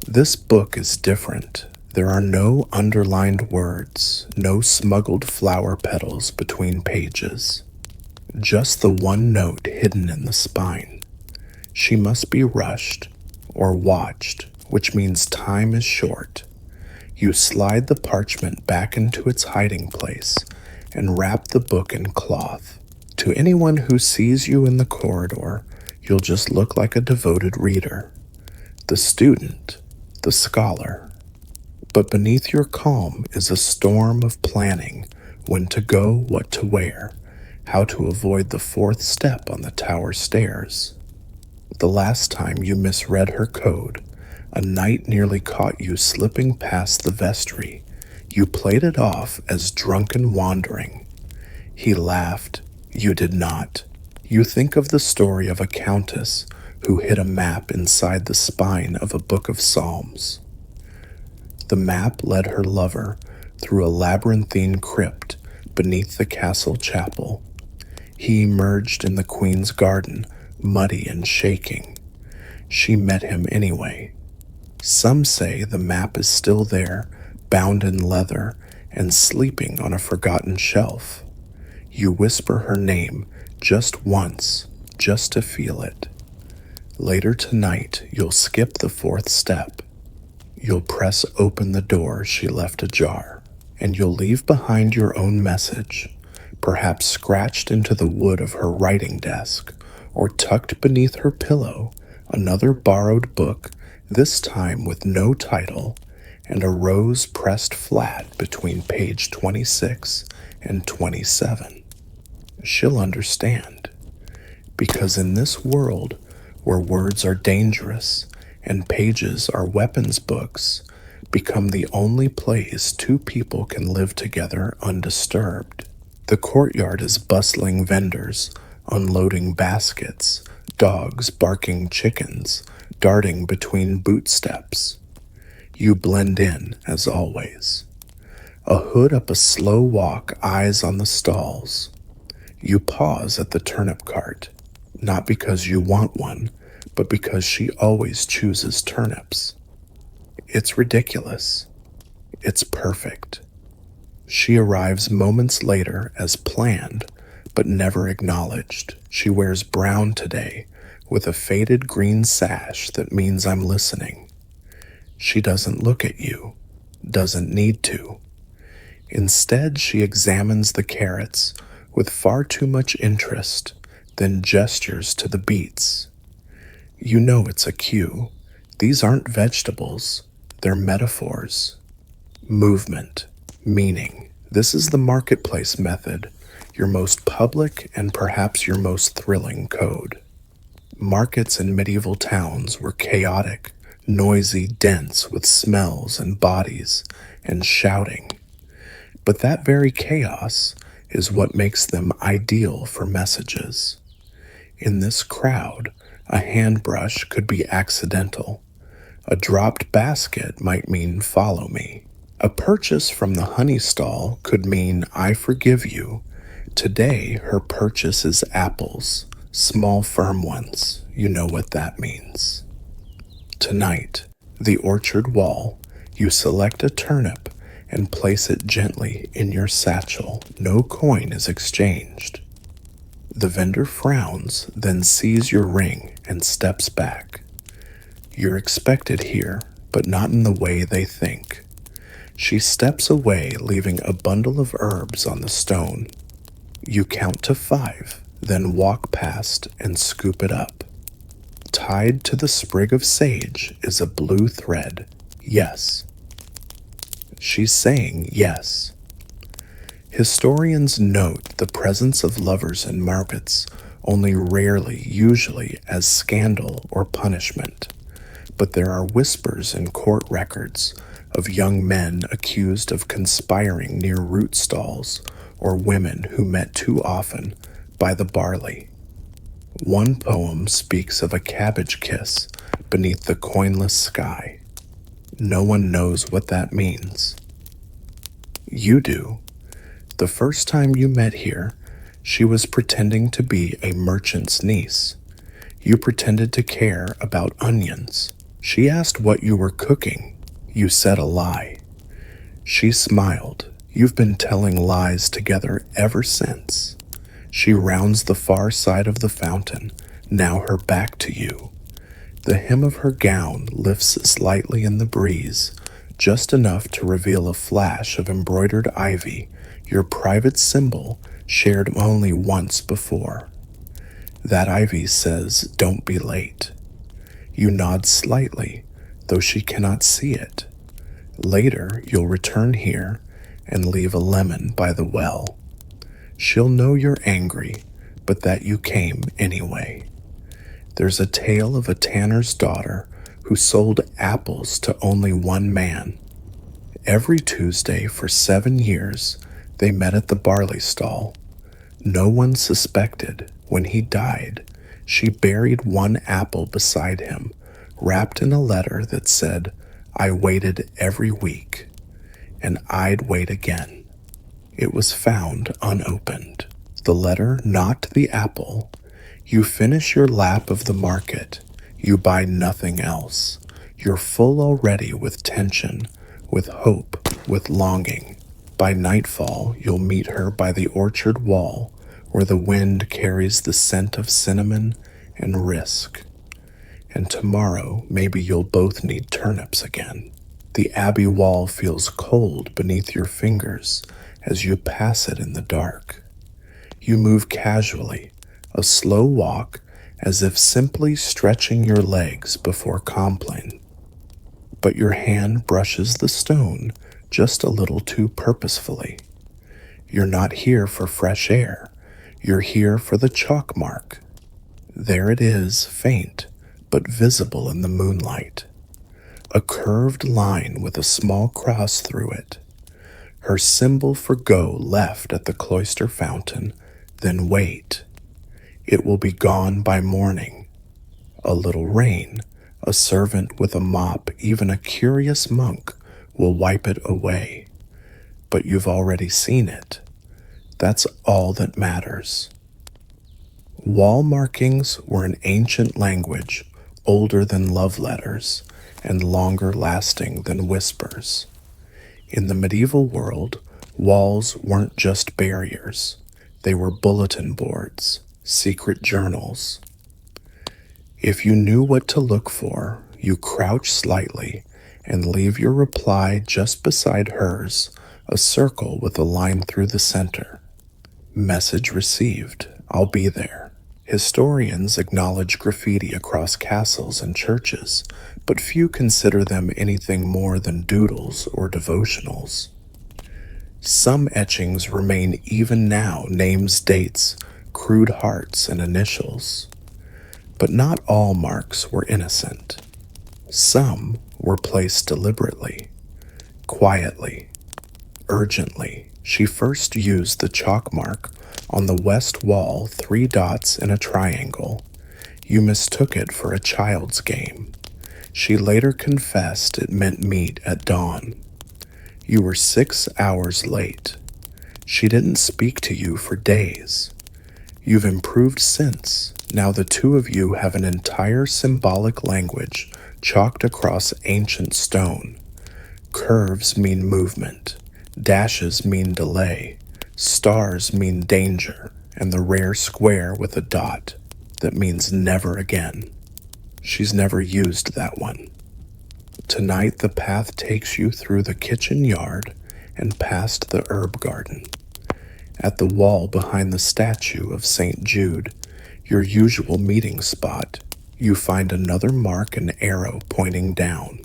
This book is different. There are no underlined words, no smuggled flower petals between pages. Just the one note hidden in the spine. She must be rushed or watched, which means time is short. You slide the parchment back into its hiding place and wrap the book in cloth. To anyone who sees you in the corridor, you'll just look like a devoted reader. The student, the scholar. But beneath your calm is a storm of planning, when to go, what to wear, how to avoid the fourth step on the tower stairs. The last time you misread her code, a knight nearly caught you slipping past the vestry. You played it off as drunken wandering. He laughed. You did not. You think of the story of a countess who hid a map inside the spine of a book of psalms. The map led her lover through a labyrinthine crypt beneath the castle chapel. He emerged in the queen's garden, muddy and shaking. She met him anyway. Some say the map is still there, bound in leather and sleeping on a forgotten shelf. You whisper her name just once, just to feel it. Later tonight, you'll skip the fourth step. You'll press open the door she left ajar, and you'll leave behind your own message, perhaps scratched into the wood of her writing desk, or tucked beneath her pillow, another borrowed book, this time with no title, and a rose pressed flat between page 26 and 27. She'll understand, because in this world where words are dangerous and pages are weapons books, become the only place two people can live together undisturbed. The courtyard is bustling vendors, unloading baskets, dogs barking chickens, darting between boot steps. You blend in, as always. A hood up a slow walk, eyes on the stalls. You pause at the turnip cart, not because you want one, but because she always chooses turnips. It's ridiculous. It's perfect. She arrives moments later as planned, but never acknowledged. She wears brown today, with a faded green sash that means I'm listening. She doesn't look at you, doesn't need to. Instead, she examines the carrots with far too much interest, then gestures to the beets. You know it's a cue. These aren't vegetables, they're metaphors. Movement, meaning. This is the marketplace method, your most public and perhaps your most thrilling code. Markets in medieval towns were chaotic, noisy, dense with smells and bodies and shouting. But that very chaos is what makes them ideal for messages. In this crowd, a handbrush could be accidental. A dropped basket might mean follow me. A purchase from the honey stall could mean I forgive you. Today, her purchase is apples, small firm ones. You know what that means. Tonight, the orchard wall, you select a turnip and place it gently in your satchel. No coin is exchanged. The vendor frowns, then sees your ring and steps back. You're expected here, but not in the way they think. She steps away, leaving a bundle of herbs on the stone. You count to 5, then walk past and scoop it up. Tied to the sprig of sage is a blue thread. Yes. She's saying yes. Historians note the presence of lovers in markets only rarely, usually as scandal or punishment. But there are whispers in court records of young men accused of conspiring near root stalls or women who met too often by the barley. One poem speaks of a cabbage kiss beneath the coinless sky. No one knows what that means. You do. The first time you met here, she was pretending to be a merchant's niece. You pretended to care about onions. She asked what you were cooking. You said a lie. She smiled. You've been telling lies together ever since. She rounds the far side of the fountain, now her back to you. The hem of her gown lifts slightly in the breeze, just enough to reveal a flash of embroidered ivy, your private symbol shared only once before. That ivy says, "Don't be late." You nod slightly, though she cannot see it. Later, you'll return here and leave a lemon by the well. She'll know you're angry, but that you came anyway. There's a tale of a tanner's daughter who sold apples to only one man. Every Tuesday for 7 years, they met at the barley stall. No one suspected when he died, she buried one apple beside him, wrapped in a letter that said, "I waited every week, and I'd wait again." It was found unopened. The letter knocked the apple. You finish your lap of the market. You buy nothing else. You're full already with tension, with hope, with longing. By nightfall, you'll meet her by the orchard wall, where the wind carries the scent of cinnamon and risk. And tomorrow, maybe you'll both need turnips again. The abbey wall feels cold beneath your fingers as you pass it in the dark. You move casually, a slow walk, as if simply stretching your legs before Compline. But your hand brushes the stone just a little too purposefully. You're not here for fresh air. You're here for the chalk mark. There it is, faint, but visible in the moonlight. A curved line with a small cross through it. Her symbol for go left at the cloister fountain, then wait. It will be gone by morning. A little rain, a servant with a mop, even a curious monk will wipe it away. But you've already seen it. That's all that matters. Wall markings were an ancient language, older than love letters, and longer lasting than whispers. In the medieval world, walls weren't just barriers. They were bulletin boards, secret journals. If you knew what to look for, you crouch slightly and leave your reply just beside hers, a circle with a line through the center. Message received. I'll be there. Historians acknowledge graffiti across castles and churches, but few consider them anything more than doodles or devotionals. Some etchings remain even now, names, dates, crude hearts, and initials. But not all marks were innocent. Some were placed deliberately, quietly, urgently. She first used the chalk mark on the west wall, 3 dots in a triangle. You mistook it for a child's game. She later confessed it meant meet at dawn. You were 6 hours late. She didn't speak to you for days. You've improved since. Now the two of you have an entire symbolic language chalked across ancient stone. Curves mean movement. Dashes mean delay. Stars mean danger. And the rare square with a dot that means never again. She's never used that one. Tonight the path takes you through the kitchen yard and past the herb garden. At the wall behind the statue of St. Jude, your usual meeting spot, you find another mark and arrow pointing down.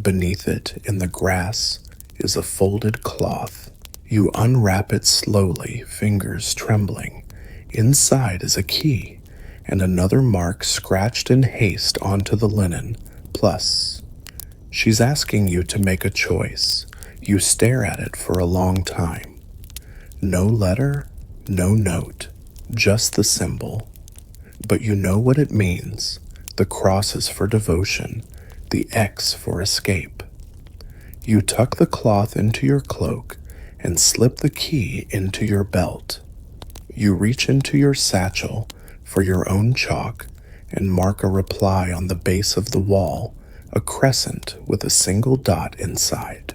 Beneath it, in the grass, is a folded cloth. You unwrap it slowly, fingers trembling. Inside is a key, and another mark scratched in haste onto the linen, plus. She's asking you to make a choice. You stare at it for a long time. No letter, no note, just the symbol. But you know what it means. The cross is for devotion, the X for escape. You tuck the cloth into your cloak and slip the key into your belt. You reach into your satchel for your own chalk and mark a reply on the base of the wall, a crescent with a single dot inside.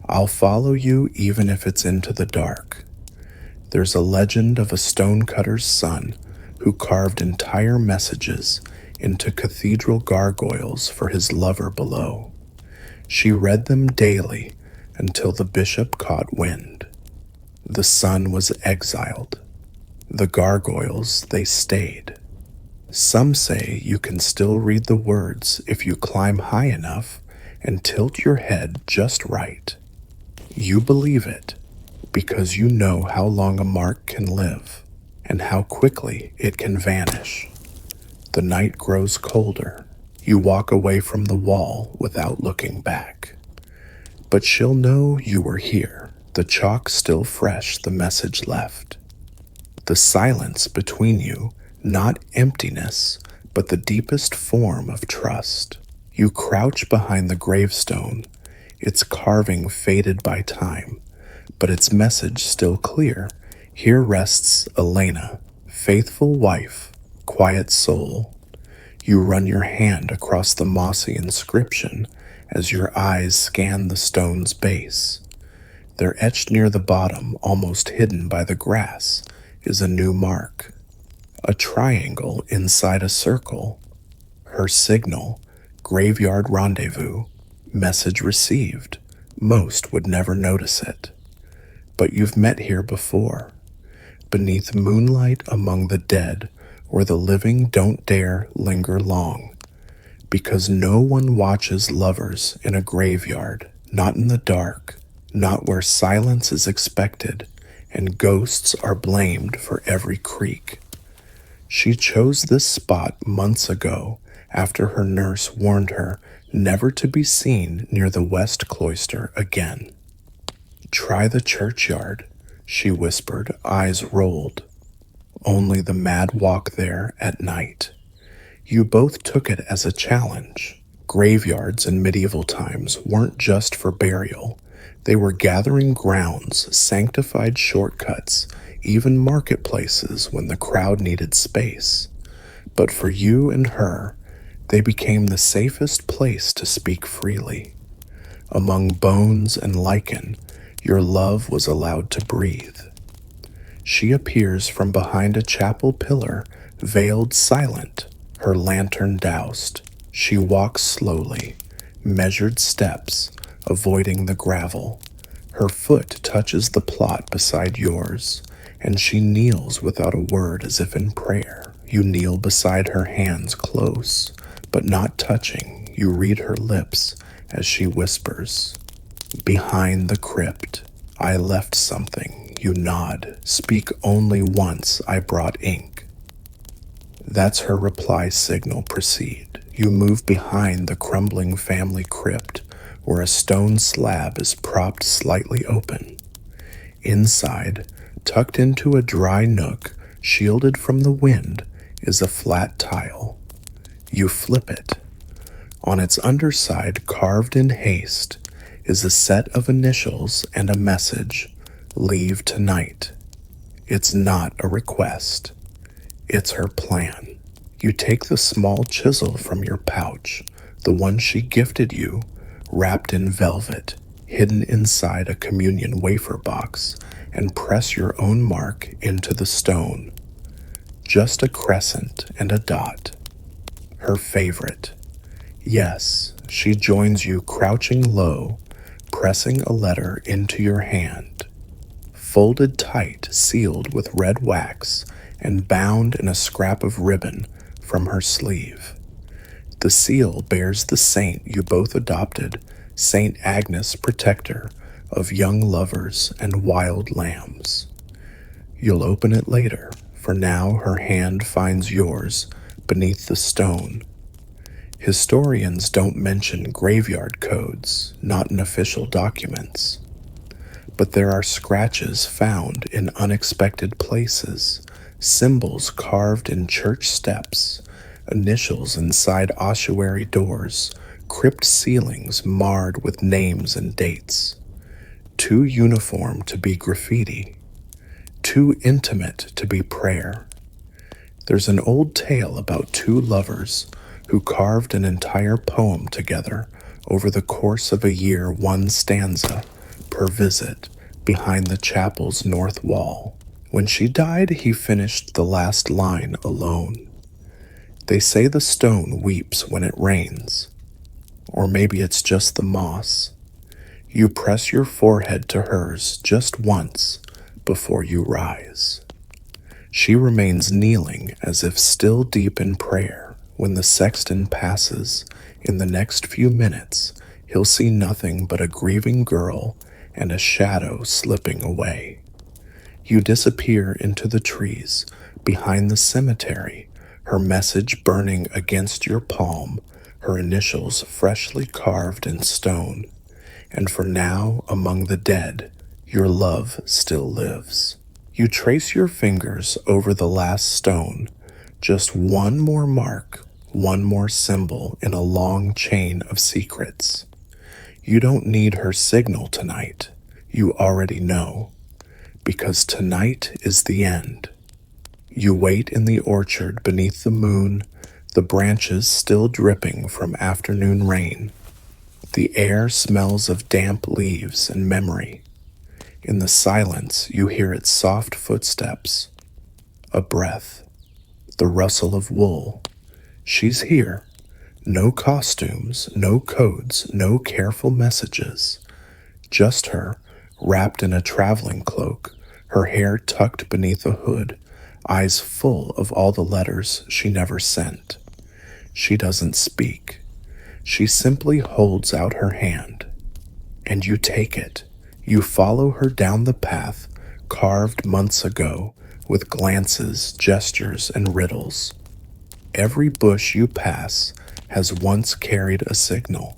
I'll follow you even if it's into the dark. There's a legend of a stonecutter's son who carved entire messages into cathedral gargoyles for his lover below. She read them daily until the bishop caught wind. The son was exiled. The gargoyles, they stayed. Some say you can still read the words if you climb high enough and tilt your head just right. You believe it. because you know how long a mark can live and how quickly it can vanish. The night grows colder. You walk away from the wall without looking back. But she'll know you were here, the chalk still fresh the message left. The silence between you, not emptiness, but the deepest form of trust. You crouch behind the gravestone, its carving faded by time, but its message still clear. Here rests Elena, faithful wife, quiet soul. You run your hand across the mossy inscription as your eyes scan the stone's base. There, etched near the bottom, almost hidden by the grass, is a new mark. A triangle inside a circle. Her signal, graveyard rendezvous, message received. Most would never notice it. But you've met here before, beneath moonlight among the dead, where the living don't dare linger long, because no one watches lovers in a graveyard, not in the dark, not where silence is expected, and ghosts are blamed for every creak. She chose this spot months ago after her nurse warned her never to be seen near the west cloister again. Try the churchyard, she whispered, eyes rolled. Only the mad walk there at night. You both took it as a challenge. Graveyards in medieval times weren't just for burial. They were gathering grounds, sanctified shortcuts, even marketplaces when the crowd needed space. But for you and her, they became the safest place to speak freely. Among bones and lichen, your love was allowed to breathe. She appears from behind a chapel pillar, veiled silent, her lantern doused. She walks slowly, measured steps, avoiding the gravel. Her foot touches the plot beside yours, and she kneels without a word as if in prayer. You kneel beside her, hands close, but not touching. You read her lips as she whispers, "Behind the crypt, I left something." You nod. "Speak only once, I brought ink." That's her reply signal. Proceed. You move behind the crumbling family crypt, where a stone slab is propped slightly open. Inside, tucked into a dry nook, shielded from the wind, is a flat tile. You flip it. On its underside, carved in haste, is a set of initials and a message, "Leave tonight." It's not a request. It's her plan. You take the small chisel from your pouch, the one she gifted you, wrapped in velvet, hidden inside a communion wafer box, and press your own mark into the stone. Just a crescent and a dot. Her favorite. Yes, she joins you crouching low, pressing a letter into your hand. Folded tight, sealed with red wax, and bound in a scrap of ribbon from her sleeve. The seal bears the saint you both adopted, Saint Agnes, protector of young lovers and wild lambs. You'll open it later, for now her hand finds yours beneath the stone. Historians don't mention graveyard codes, not in official documents. But there are scratches found in unexpected places, symbols carved in church steps, initials inside ossuary doors, crypt ceilings marred with names and dates. Too uniform to be graffiti, too intimate to be prayer. There's an old tale about two lovers who carved an entire poem together over the course of a year, one stanza per visit, behind the chapel's north wall. When she died, he finished the last line alone. They say the stone weeps when it rains, or maybe it's just the moss. You press your forehead to hers just once before you rise. She remains kneeling as if still deep in prayer. When the sexton passes, in the next few minutes, he'll see nothing but a grieving girl and a shadow slipping away. You disappear into the trees behind the cemetery, her message burning against your palm, her initials freshly carved in stone. And for now, among the dead, your love still lives. You trace your fingers over the last stone, just one more mark, one more symbol in a long chain of secrets. You don't need her signal tonight. You already know, because tonight is the end. You wait in the orchard beneath the moon, the branches still dripping from afternoon rain. The air smells of damp leaves and memory. In the silence, you hear its soft footsteps, a breath, the rustle of wool. She's here. No costumes, no codes, no careful messages. Just her, wrapped in a traveling cloak, her hair tucked beneath a hood, eyes full of all the letters she never sent. She doesn't speak. She simply holds out her hand. And you take it. You follow her down the path carved months ago with glances, gestures, and riddles. Every bush you pass has once carried a signal.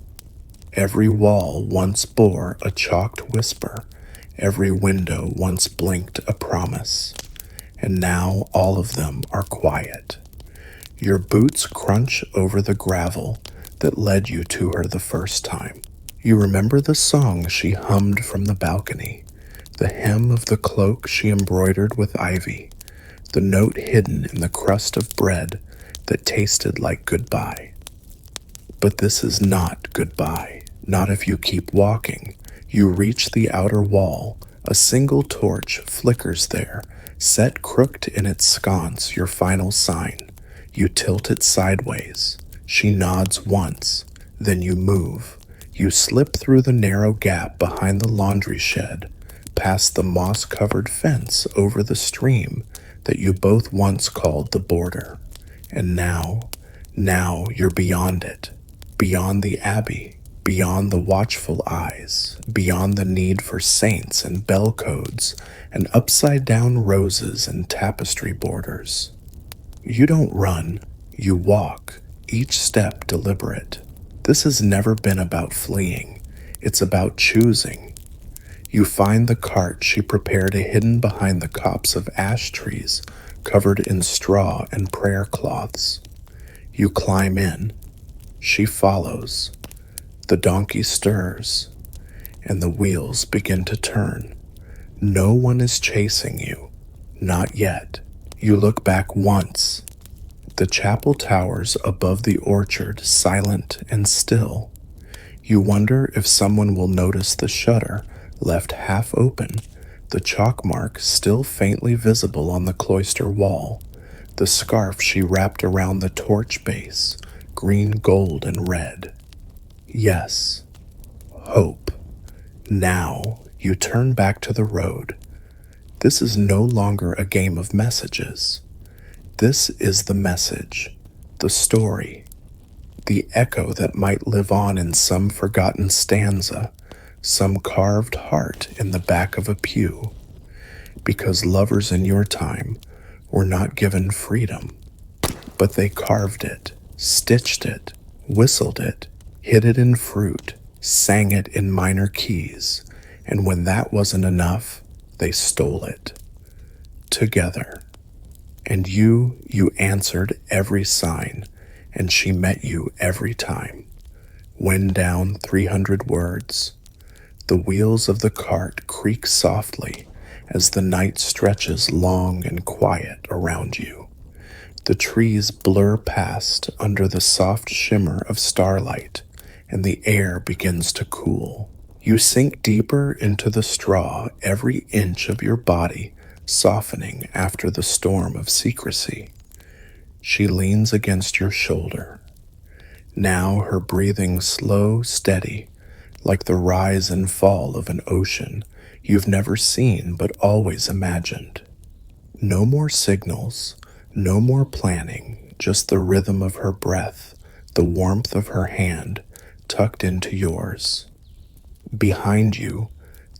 Every wall once bore a chalked whisper. Every window once blinked a promise. And now all of them are quiet. Your boots crunch over the gravel that led you to her the first time. You remember the song she hummed from the balcony, the hem of the cloak she embroidered with ivy, the note hidden in the crust of bread that tasted like goodbye. But this is not goodbye, not if you keep walking. You reach the outer wall. A single torch flickers there, set crooked in its sconce, your final sign. You tilt it sideways. She nods once, then you move. You slip through the narrow gap behind the laundry shed, past the moss-covered fence over the stream that you both once called the border. And now you're beyond it, beyond the abbey, beyond the watchful eyes, beyond the need for saints and bell codes and upside-down roses and tapestry borders. You don't run, you walk, each step deliberate. This has never been about fleeing. It's about choosing. You find the cart she prepared hidden behind the copse of ash trees covered in straw and prayer cloths. You climb in. She follows. The donkey stirs, and the wheels begin to turn. No one is chasing you. Not yet. You look back once. The chapel towers above the orchard, silent and still. You wonder if someone will notice the shutter left half open, the chalk mark still faintly visible on the cloister wall, the scarf she wrapped around the torch base, green, gold, and red. Yes, hope. Now you turn back to the road. This is no longer a game of messages. This is the message, the story, the echo that might live on in some forgotten stanza, some carved heart in the back of a pew. Because lovers in your time were not given freedom, but they carved it, stitched it, whistled it, hid it in fruit, sang it in minor keys, and when that wasn't enough, they stole it. Together. And you answered every sign, and she met you every time. Wind down 300 words. The wheels of the cart creak softly as the night stretches long and quiet around you. The trees blur past under the soft shimmer of starlight, and the air begins to cool. You sink deeper into the straw, every inch of your body softening after the storm of secrecy. She leans against your shoulder. Now her breathing slow, steady, like the rise and fall of an ocean you've never seen but always imagined. No more signals, no more planning, just the rhythm of her breath, the warmth of her hand tucked into yours. Behind you,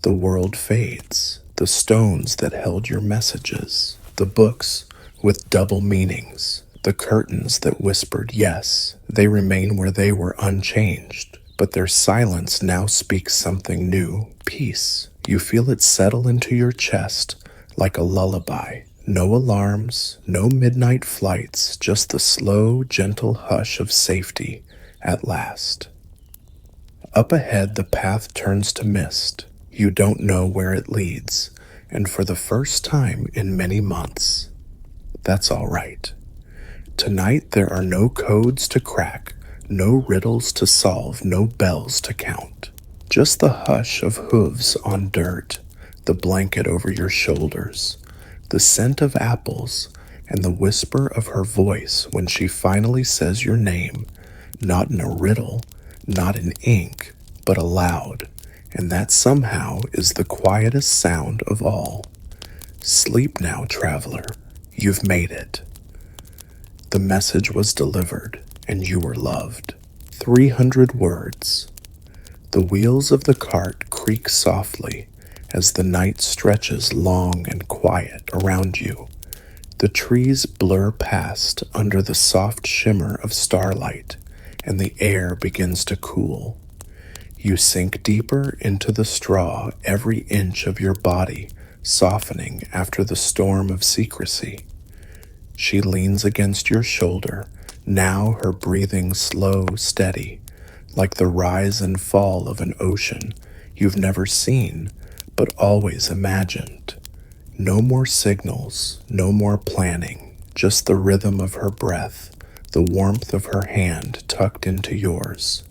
The world fades, the stones that held your messages, the books with double meanings, the curtains that whispered yes, they remain where they were unchanged, but their silence now speaks something new, peace. You feel it settle into your chest like a lullaby. No alarms, no midnight flights, just the slow, gentle hush of safety at last. Up ahead, the path turns to mist. You don't know where it leads, and for the first time in many months, that's all right. Tonight, there are no codes to crack, no riddles to solve, no bells to count. Just the hush of hooves on dirt, the blanket over your shoulders, the scent of apples, and the whisper of her voice when she finally says your name, not in a riddle, not in ink, but aloud, and that somehow is the quietest sound of all. Sleep now, traveler, you've made it. The message was delivered, and you were loved. 300 words. The wheels of the cart creak softly as the night stretches long and quiet around you. The trees blur past under the soft shimmer of starlight, and the air begins to cool. You sink deeper into the straw, every inch of your body softening after the storm of secrecy. She leans against your shoulder, now her breathing slow, steady, like the rise and fall of an ocean you've never seen, but always imagined. No more signals, no more planning, just the rhythm of her breath, the warmth of her hand tucked into yours.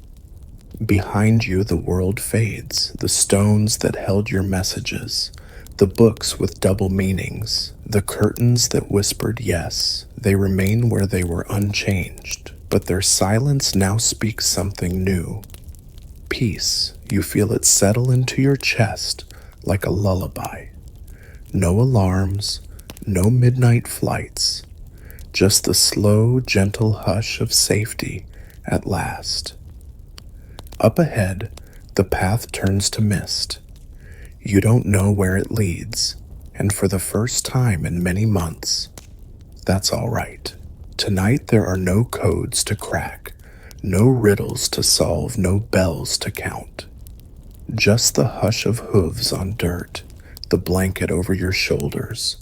Behind you, the world fades, the stones that held your messages, the books with double meanings, the curtains that whispered yes, they remain where they were unchanged, but their silence now speaks something new. Peace, you feel it settle into your chest like a lullaby. No alarms, no midnight flights, just the slow, gentle hush of safety at last. Up ahead, the path turns to mist. You don't know where it leads, and for the first time in many months, that's all right. Tonight there are no codes to crack, no riddles to solve, no bells to count. Just the hush of hooves on dirt, the blanket over your shoulders,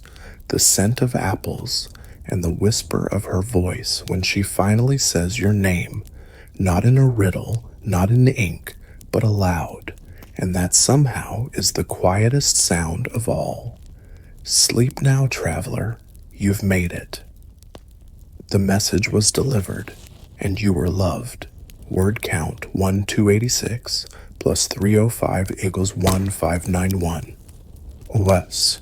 the scent of apples, and the whisper of her voice when she finally says your name, not in a riddle, not in ink, but aloud, and that somehow is the quietest sound of all. Sleep now, traveler, you've made it. The message was delivered, and you were loved. Word count 1286 plus 305 equals 1591. Wes.